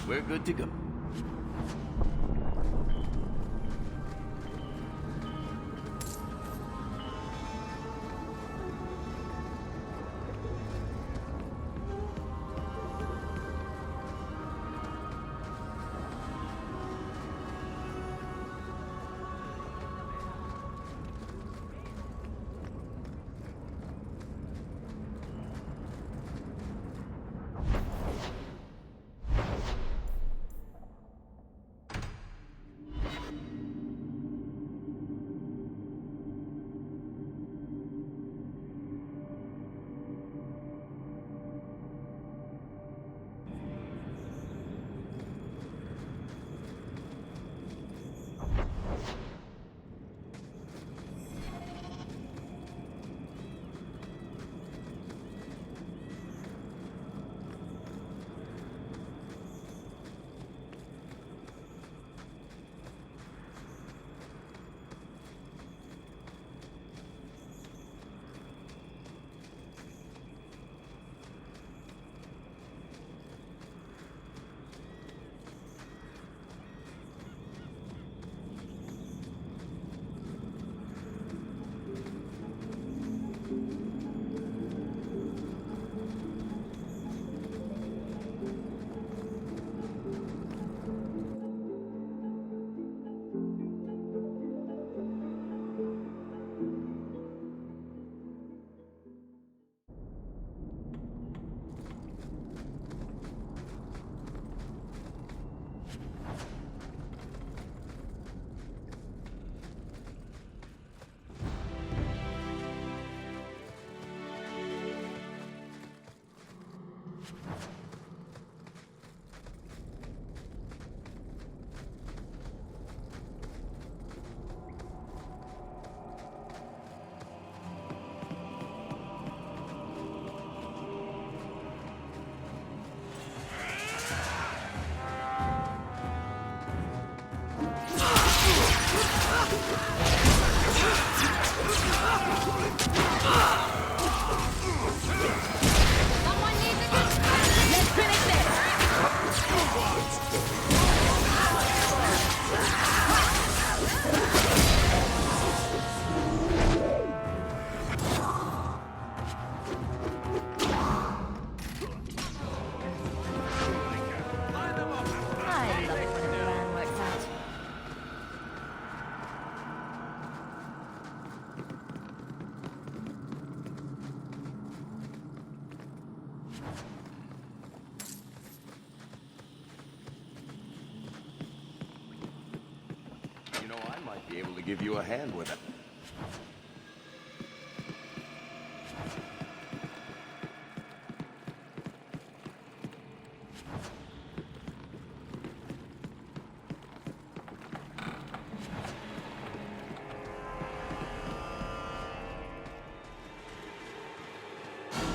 We're good to go. Be able to give you a hand with it.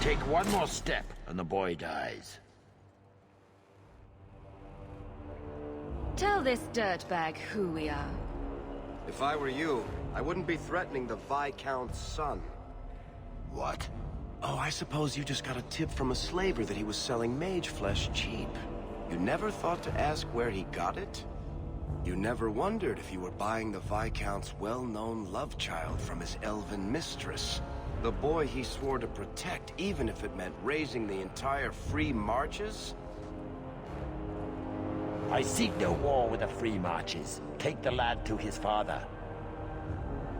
Take one more step, and the boy dies. Tell this dirtbag who we are. If I were you, I wouldn't be threatening the Viscount's son. What? Oh, I suppose you just got a tip from a slaver that he was selling mage flesh cheap. You never thought to ask where he got it? You never wondered if you were buying the Viscount's well-known love child from his elven mistress. The boy he swore to protect, even if it meant raising the entire Free Marches? I seek no war with the Free Marches. Take the lad to his father.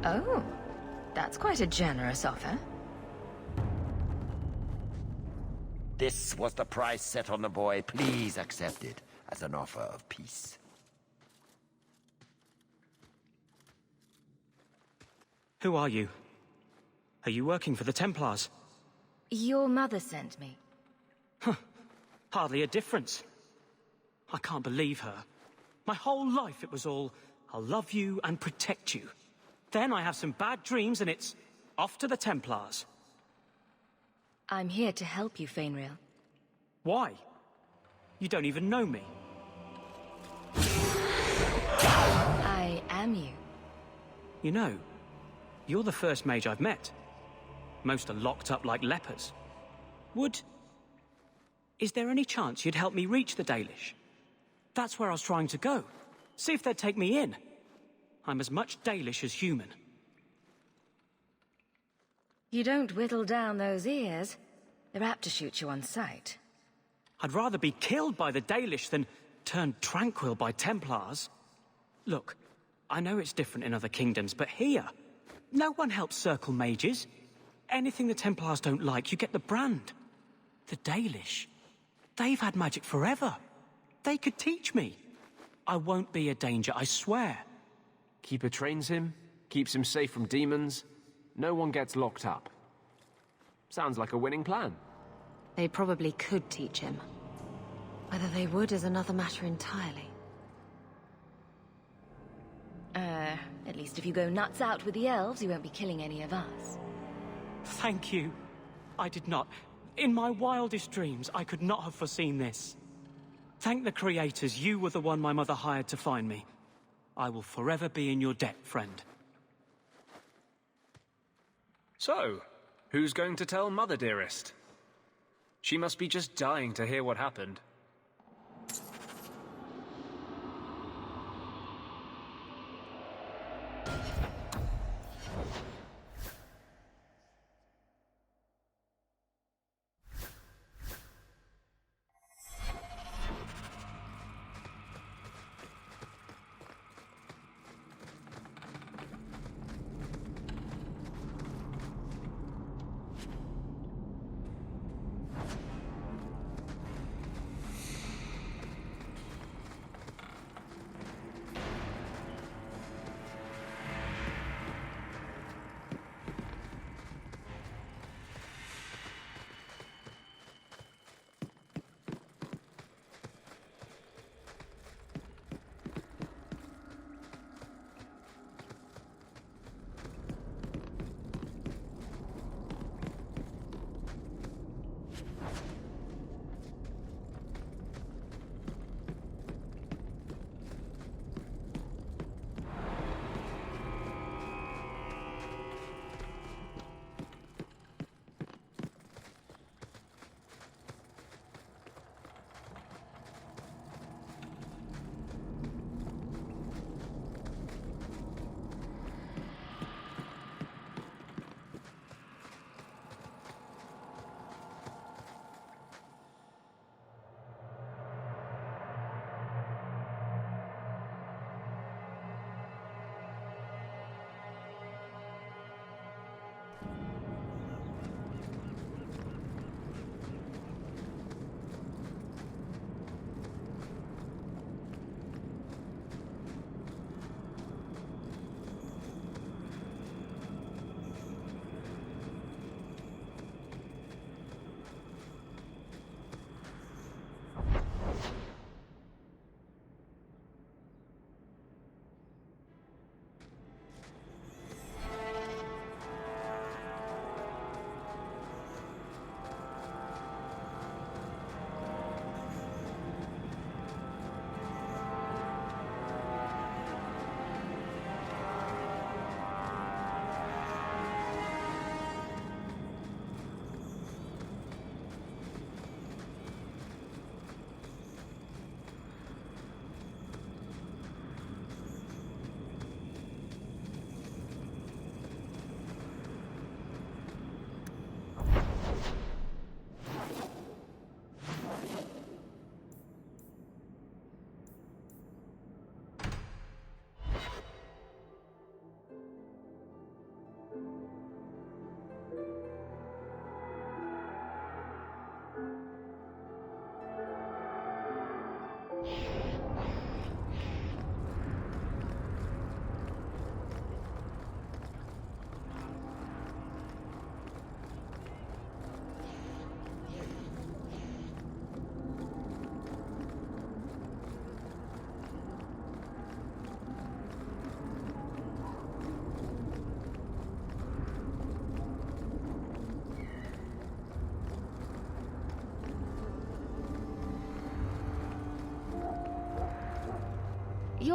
Oh, that's quite a generous offer. This was the price set on the boy. Please accept it as an offer of peace. Who are you? Are you working for the Templars? Your mother sent me. Huh. Hardly a difference. I can't believe her. My whole life it was all, I'll love you and protect you. Then I have some bad dreams and it's off to the Templars. I'm here to help you, Fenriell. Why? You don't even know me. I am you. You know, you're the first mage I've met. Most are locked up like lepers. Is there any chance you'd help me reach the Dalish? That's where I was trying to go. See if they'd take me in. I'm as much Dalish as human. You don't whittle down those ears. They're apt to shoot you on sight. I'd rather be killed by the Dalish than turned tranquil by Templars. Look, I know it's different in other kingdoms, but here, no one helps circle mages. Anything the Templars don't like, you get the brand. The Dalish, they've had magic forever. They could teach me. I won't be a danger, I swear. Keeper trains him, keeps him safe from demons. No one gets locked up. Sounds like a winning plan. They probably could teach him. Whether they would is another matter entirely. At least if you go nuts out with the elves, you won't be killing any of us. Thank you. I did not. In my wildest dreams, I could not have foreseen this. Thank the creators, you were the one my mother hired to find me. I will forever be in your debt, friend. So, who's going to tell Mother Dearest? She must be just dying to hear what happened.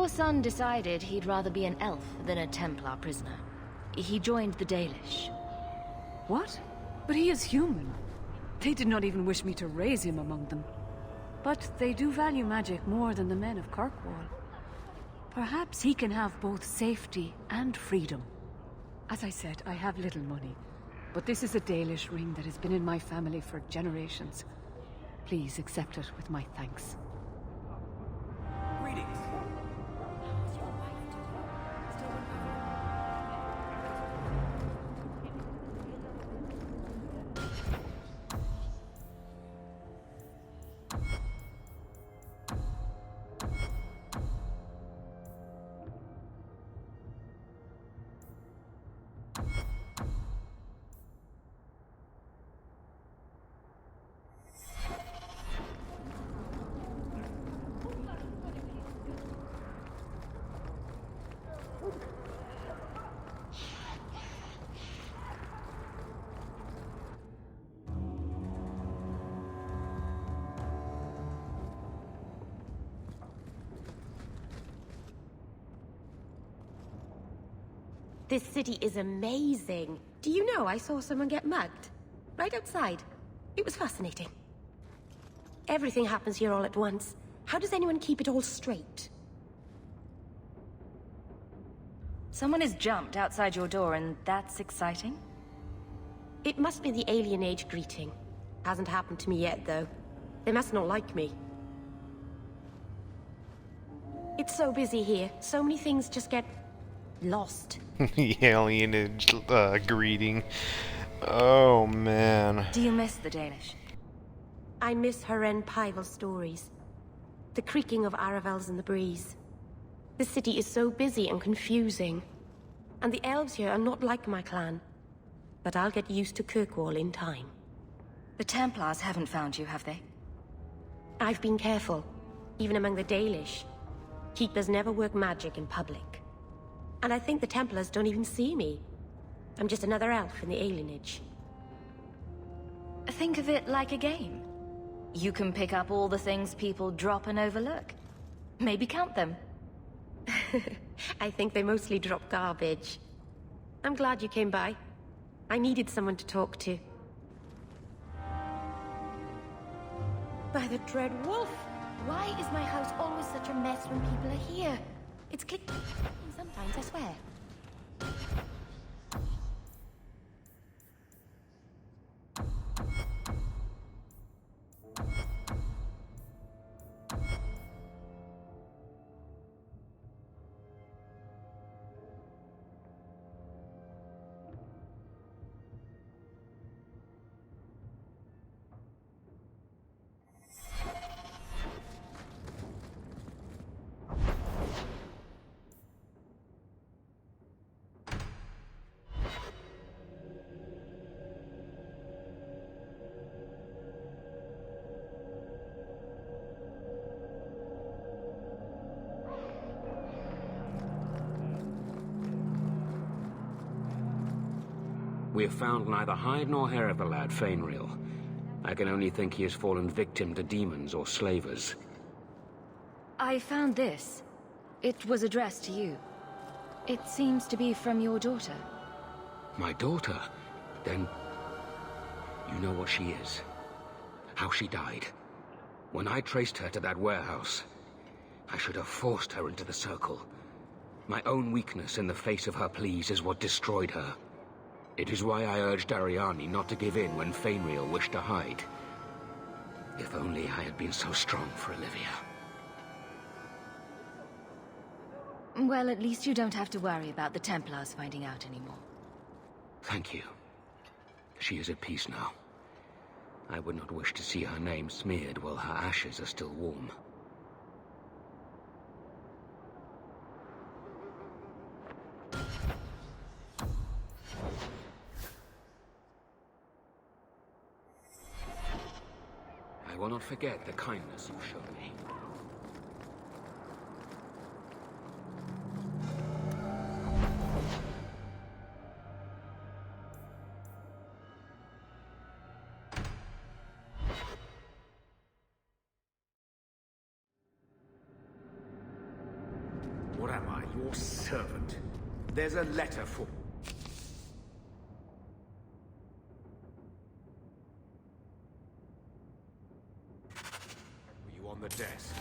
Your son decided he'd rather be an elf than a Templar prisoner. He joined the Dalish. What? But he is human. They did not even wish me to raise him among them. But they do value magic more than the men of Kirkwall. Perhaps he can have both safety and freedom. As I said, I have little money. But this is a Dalish ring that has been in my family for generations. Please accept it with my thanks. Greetings. This city is amazing. Do you know I saw someone get mugged? Right outside. It was fascinating. Everything happens here all at once. How does anyone keep it all straight? Someone has jumped outside your door, and that's exciting? It must be the alien age greeting. Hasn't happened to me yet, though. They must not like me. It's so busy here. So many things just get lost. The alienage greeting. Oh man. Do you miss the Danish? I miss Heren Pival stories. The creaking of Aravels in the breeze. The city is so busy and confusing. And the elves here are not like my clan. But I'll get used to Kirkwall in time. The Templars haven't found you, have they? I've been careful, even among the Dalish. Keepers never work magic in public. And I think the Templars don't even see me. I'm just another elf in the alienage. Think of it like a game. You can pick up all the things people drop and overlook. Maybe count them. I think they mostly drop garbage. I'm glad you came by. I needed someone to talk to. By the Dread Wolf! Why is my house always such a mess when people are here? It's clicking sometimes, I swear. We have found neither hide nor hair of the lad, Fenriell. I can only think he has fallen victim to demons or slavers. I found this. It was addressed to you. It seems to be from your daughter. My daughter? Then... you know what she is. How she died. When I traced her to that warehouse, I should have forced her into the circle. My own weakness in the face of her pleas is what destroyed her. It is why I urged Ariani not to give in when Fenriell wished to hide. If only I had been so strong for Olivia. Well, at least you don't have to worry about the Templars finding out anymore. Thank you. She is at peace now. I would not wish to see her name smeared while her ashes are still warm. I will not forget the kindness you showed me. What am I, your servant? There's a letter for... Were you on the desk?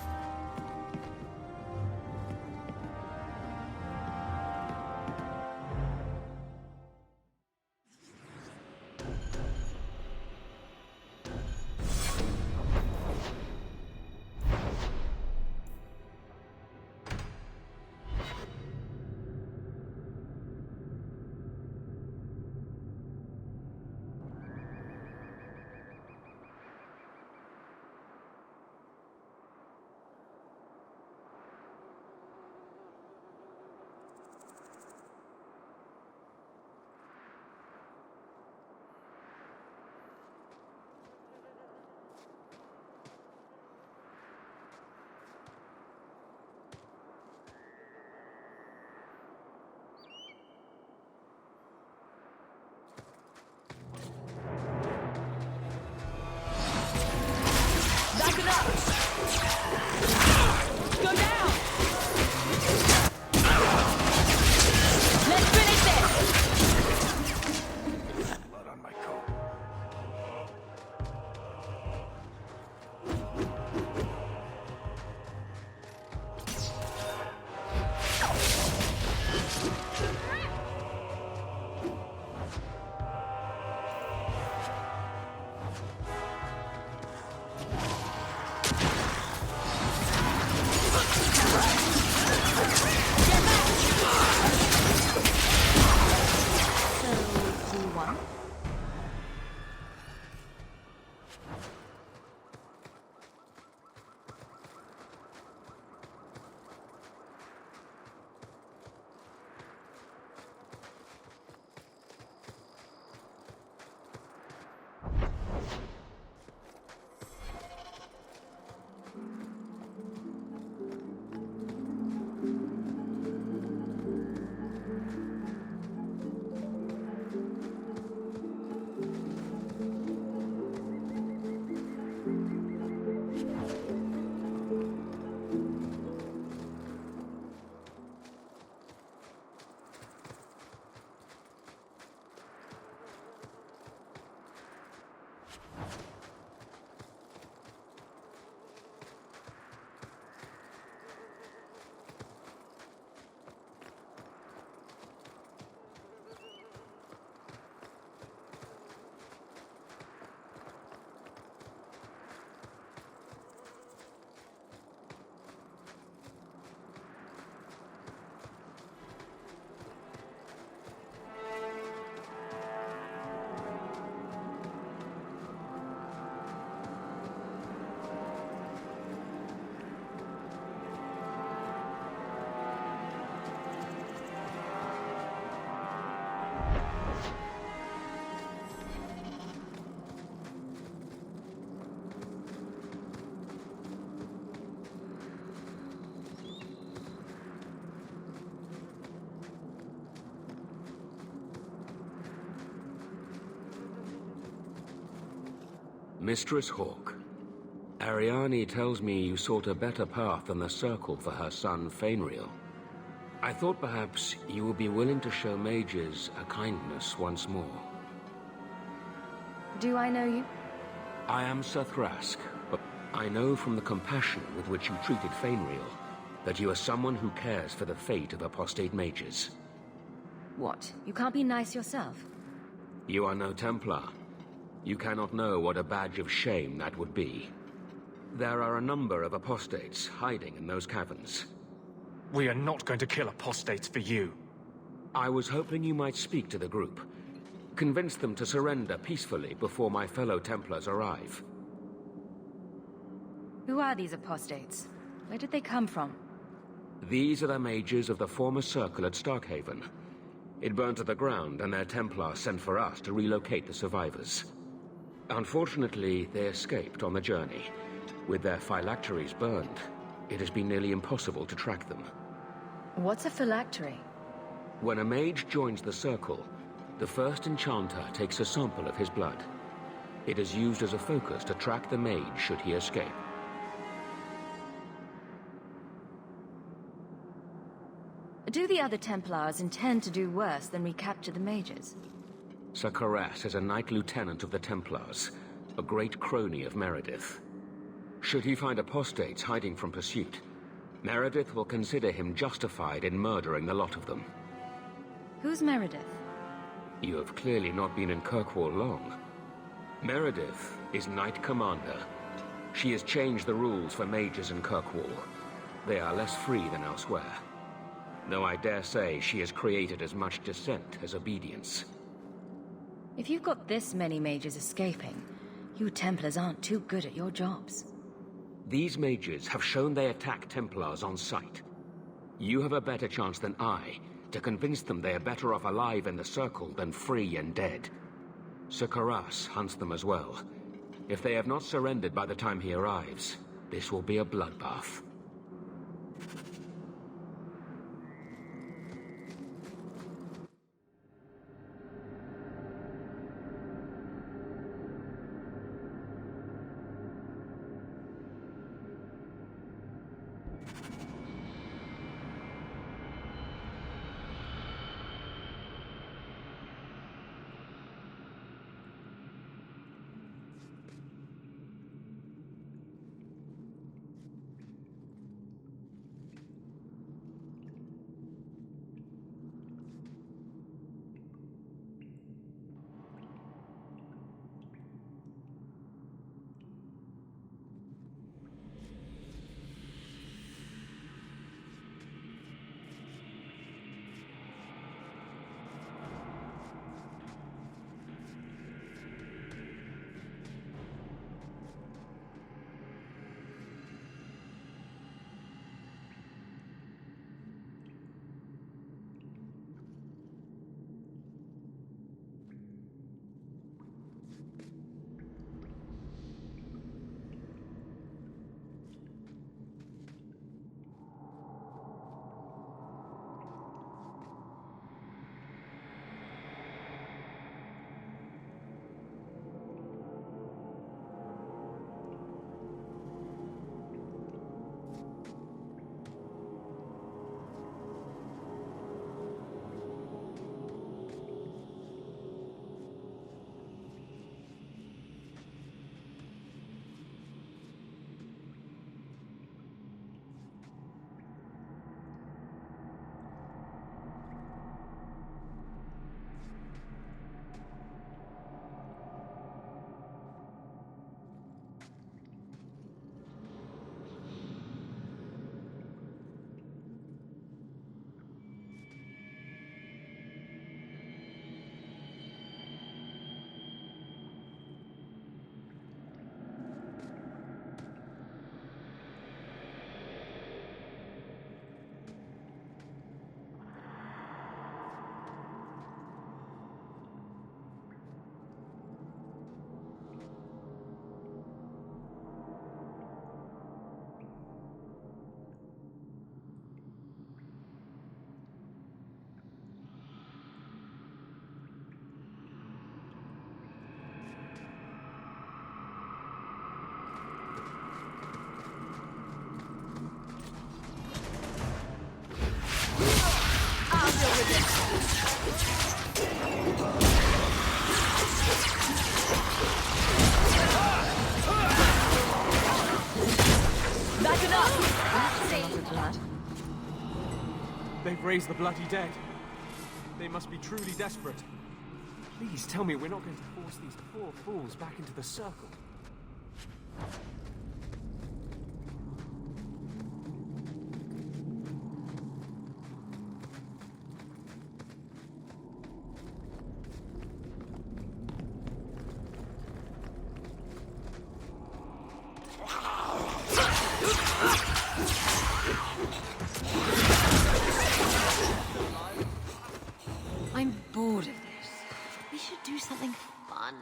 Mistress Hawk, Ariane tells me you sought a better path than the Circle for her son Fenriell. I thought perhaps you would be willing to show mages a kindness once more. Do I know you? I am Sir Thrask, but I know from the compassion with which you treated Fenriell that you are someone who cares for the fate of apostate mages. What? You can't be nice yourself? You are no Templar. You cannot know what a badge of shame that would be. There are a number of apostates hiding in those caverns. We are not going to kill apostates for you. I was hoping you might speak to the group. Convince them to surrender peacefully before my fellow Templars arrive. Who are these apostates? Where did they come from? These are the mages of the former Circle at Starkhaven. It burned to the ground, and their Templars sent for us to relocate the survivors. Unfortunately, they escaped on the journey. With their phylacteries burned, it has been nearly impossible to track them. What's a phylactery? When a mage joins the Circle, the first enchanter takes a sample of his blood. It is used as a focus to track the mage should he escape. Do the other Templars intend to do worse than recapture the mages? Sir Karas is a Knight Lieutenant of the Templars, a great crony of Meredith. Should he find apostates hiding from pursuit, Meredith will consider him justified in murdering the lot of them. Who's Meredith? You have clearly not been in Kirkwall long. Meredith is Knight Commander. She has changed the rules for mages in Kirkwall. They are less free than elsewhere. Though I dare say she has created as much dissent as obedience. If you've got this many mages escaping, you Templars aren't too good at your jobs. These mages have shown they attack Templars on sight. You have a better chance than I to convince them they are better off alive in the Circle than free and dead. Sir Karas hunts them as well. If they have not surrendered by the time he arrives, this will be a bloodbath. That's enough! That's a lot of blood. They've raised the bloody dead. They must be truly desperate. Please tell me we're not going to force these poor fools back into the Circle. I'm bored of this. We should do something fun.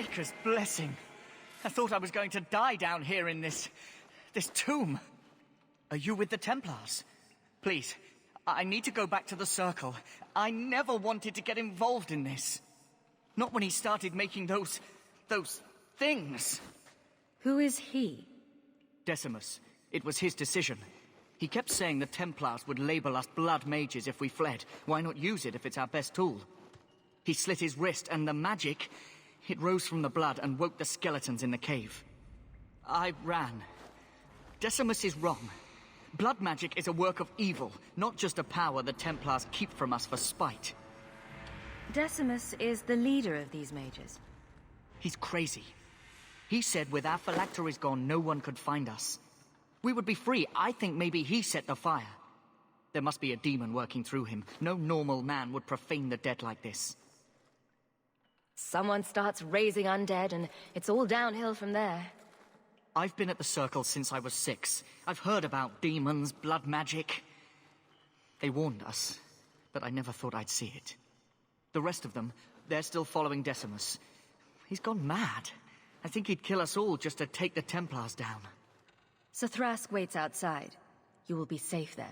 Maker's blessing. I thought I was going to die down here in this tomb. Are you with the Templars? Please, I need to go back to the Circle. I never wanted to get involved in this. Not when he started making those things. Who is he? Decimus. It was his decision. He kept saying the Templars would label us blood mages if we fled. Why not use it if it's our best tool? He slit his wrist, and the magic, it rose from the blood and woke the skeletons in the cave. I ran. Decimus is wrong. Blood magic is a work of evil, not just a power the Templars keep from us for spite. Decimus is the leader of these mages. He's crazy. He said with our phylacteries gone, no one could find us. We would be free. I think maybe he set the fire. There must be a demon working through him. No normal man would profane the dead like this. Someone starts raising undead, and it's all downhill from there. I've been at the Circle since I was 6. I've heard about demons, blood magic. They warned us, but I never thought I'd see it. The rest of them, they're still following Decimus. He's gone mad. I think he'd kill us all just to take the Templars down. So Thrask waits outside. You will be safe there.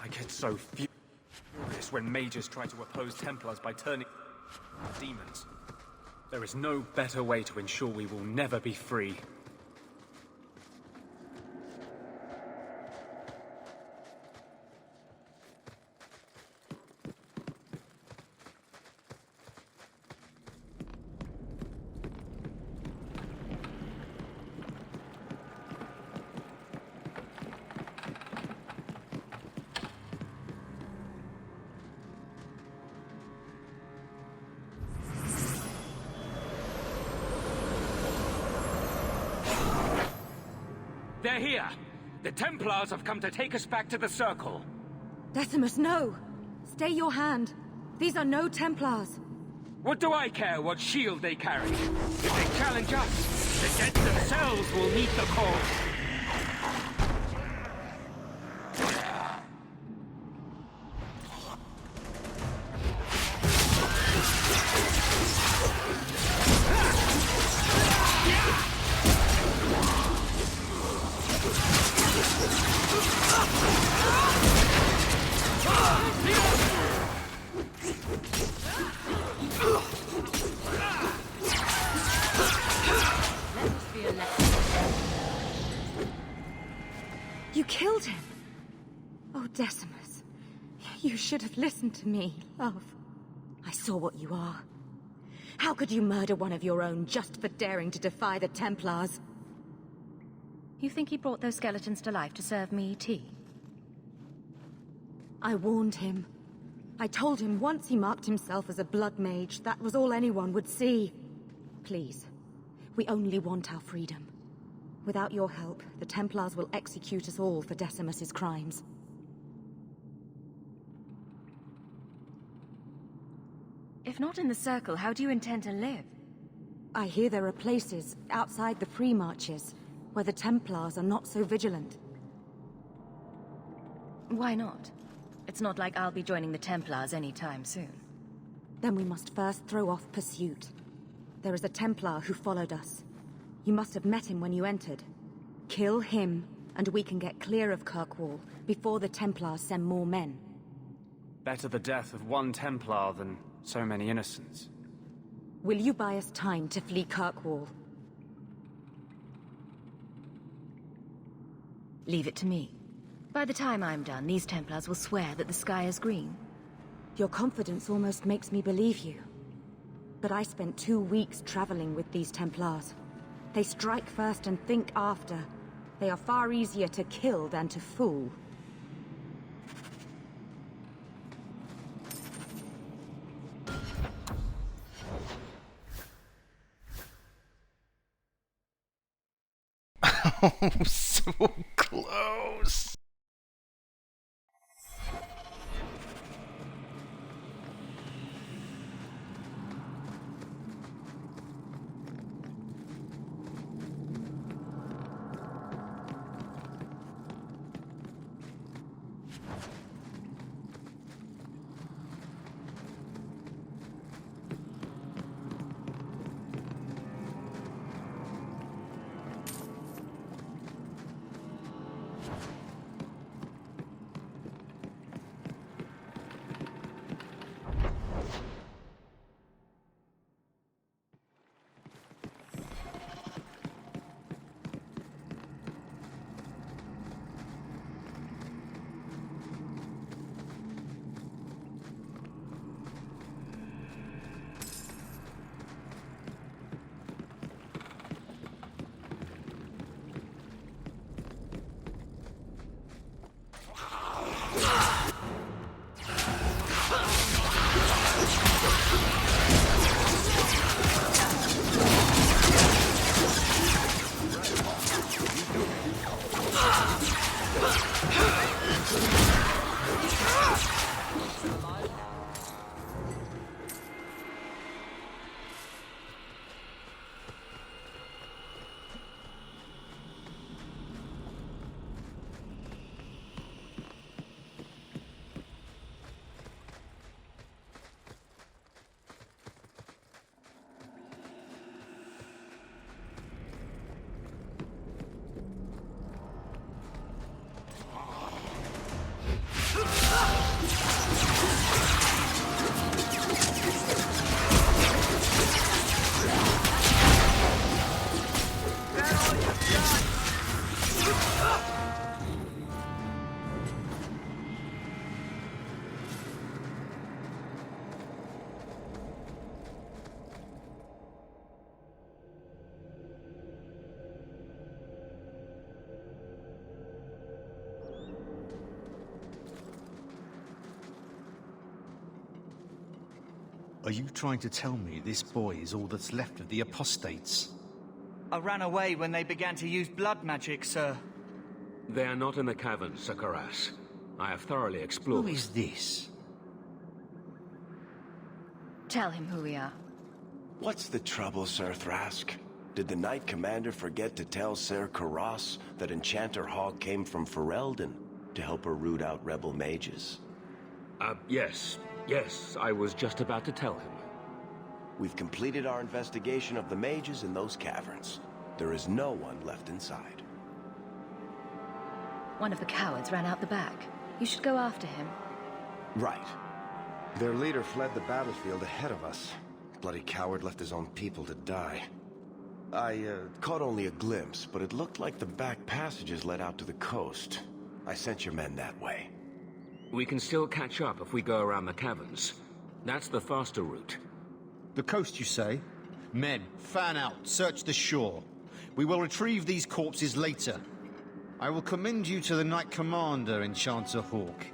I get so furious when mages try to oppose Templars by turning demons. There is no better way to ensure we will never be free. They're here! The Templars have come to take us back to the Circle. Decimus, no! Stay your hand. These are no Templars. What do I care what shield they carry? If they challenge us, the dead themselves will meet the call. You killed him! Oh, Decimus. You should have listened to me, love. I saw what you are. How could you murder one of your own just for daring to defy the Templars? You think he brought those skeletons to life to serve me tea? I warned him. I told him once he marked himself as a blood mage, that was all anyone would see. Please, we only want our freedom. Without your help, the Templars will execute us all for Decimus's crimes. If not in the Circle, how do you intend to live? I hear there are places outside the pre-marches where the Templars are not so vigilant. Why not? It's not like I'll be joining the Templars anytime soon. Then we must first throw off pursuit. There is a Templar who followed us. You must have met him when you entered. Kill him, and we can get clear of Kirkwall before the Templars send more men. Better the death of one Templar than so many innocents. Will you buy us time to flee Kirkwall? Leave it to me. By the time I'm done, these Templars will swear that the sky is green. Your confidence almost makes me believe you. But I spent 2 weeks traveling with these Templars. They strike first and think after. They are far easier to kill than to fool. So close. Are you trying to tell me this boy is all that's left of the apostates? I ran away when they began to use blood magic, sir. They are not in the caverns, Sir Karas. I have thoroughly explored. Who is this? Tell him who we are. What's the trouble, Sir Thrask? Did the Knight Commander forget to tell Sir Karas that Enchanter Hogg came from Fenriell to help her root out rebel mages? Yes. Yes, I was just about to tell him. We've completed our investigation of the mages in those caverns. There is no one left inside. One of the cowards ran out the back. You should go after him. Right. Their leader fled the battlefield ahead of us. Bloody coward left his own people to die. I caught only a glimpse, but it looked like the back passages led out to the coast. I sent your men that way. We can still catch up if we go around the caverns. That's the faster route. The coast, you say? Men, fan out, search the shore. We will retrieve these corpses later. I will commend you to the Knight Commander, Enchanter Hawk.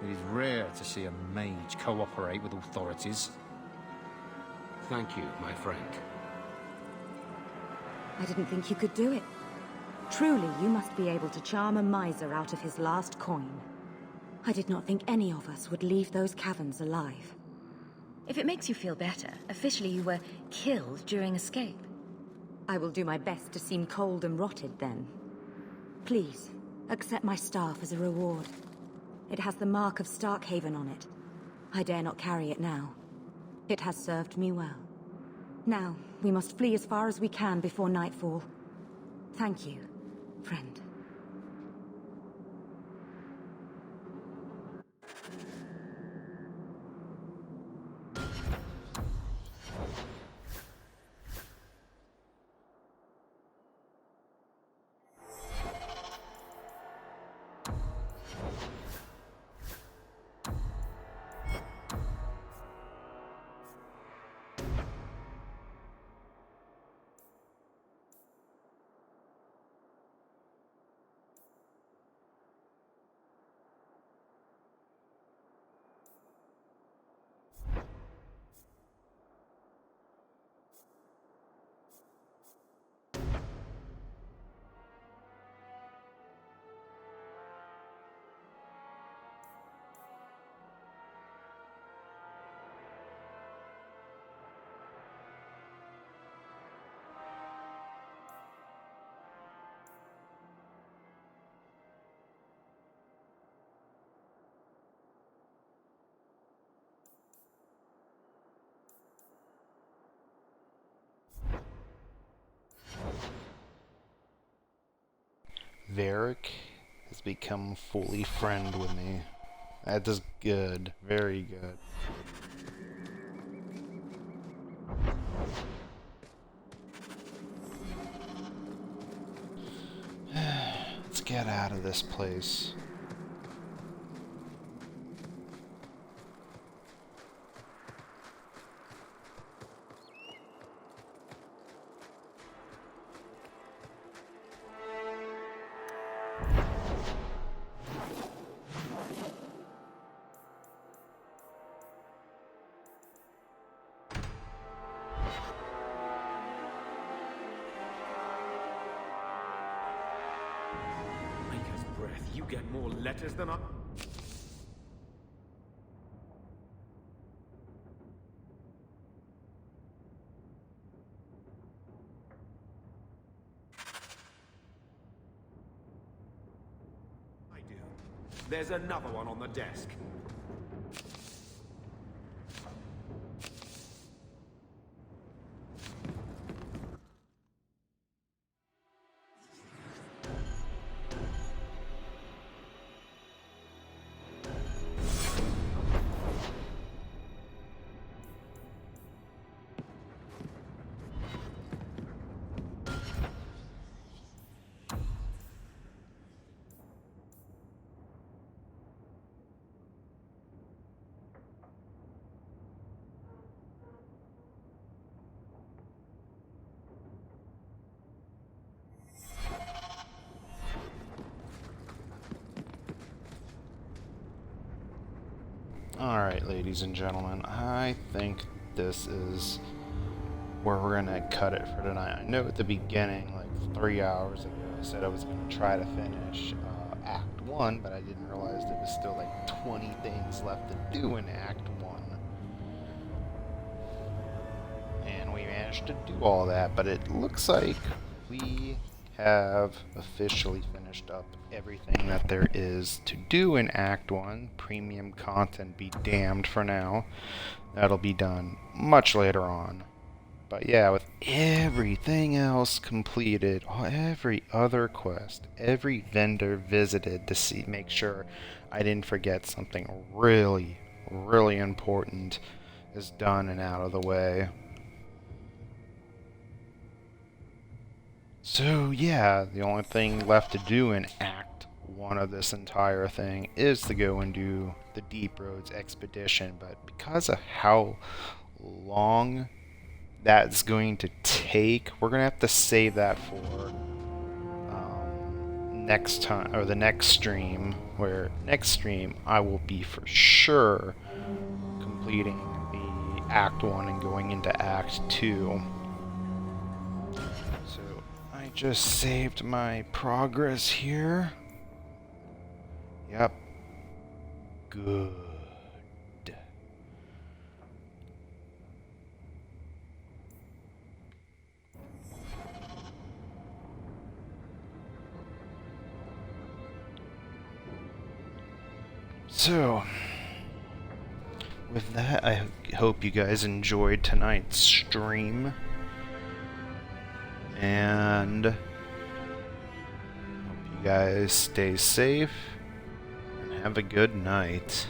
It is rare to see a mage cooperate with authorities. Thank you, my friend. I didn't think you could do it. Truly, you must be able to charm a miser out of his last coin. I did not think any of us would leave those caverns alive. If it makes you feel better, officially you were killed during escape. I will do my best to seem cold and rotted then. Please, accept my staff as a reward. It has the mark of Starkhaven on it. I dare not carry it now. It has served me well. Now, we must flee as far as we can before nightfall. Thank you, friend. Varric has become fully friend with me. That is good. Very good. Let's get out of this place. Maker's breath, you get more letters than I... I do. There's another one on the desk. Alright, ladies and gentlemen, I think this is where we're gonna cut it for tonight. I know at the beginning, like 3 hours ago, I said I was gonna try to finish Act 1, but I didn't realize there was still like 20 things left to do in Act 1. And we managed to do all that, but it looks like we have officially finished up everything that there is to do in Act 1. Premium content be damned for now. That'll be done much later on. But yeah, with everything else completed, every other quest, every vendor visited to make sure I didn't forget something really, really important is done and out of the way. So yeah, the only thing left to do in Act 1 of this entire thing is to go and do the Deep Roads expedition, but because of how long that's going to take, we're going to have to save that for next time, or the next stream, where next stream I will be for sure completing the Act 1 and going into Act 2. Just saved my progress here. Yep. Good. So, with that, I hope you guys enjoyed tonight's stream. And hope you guys stay safe and have a good night.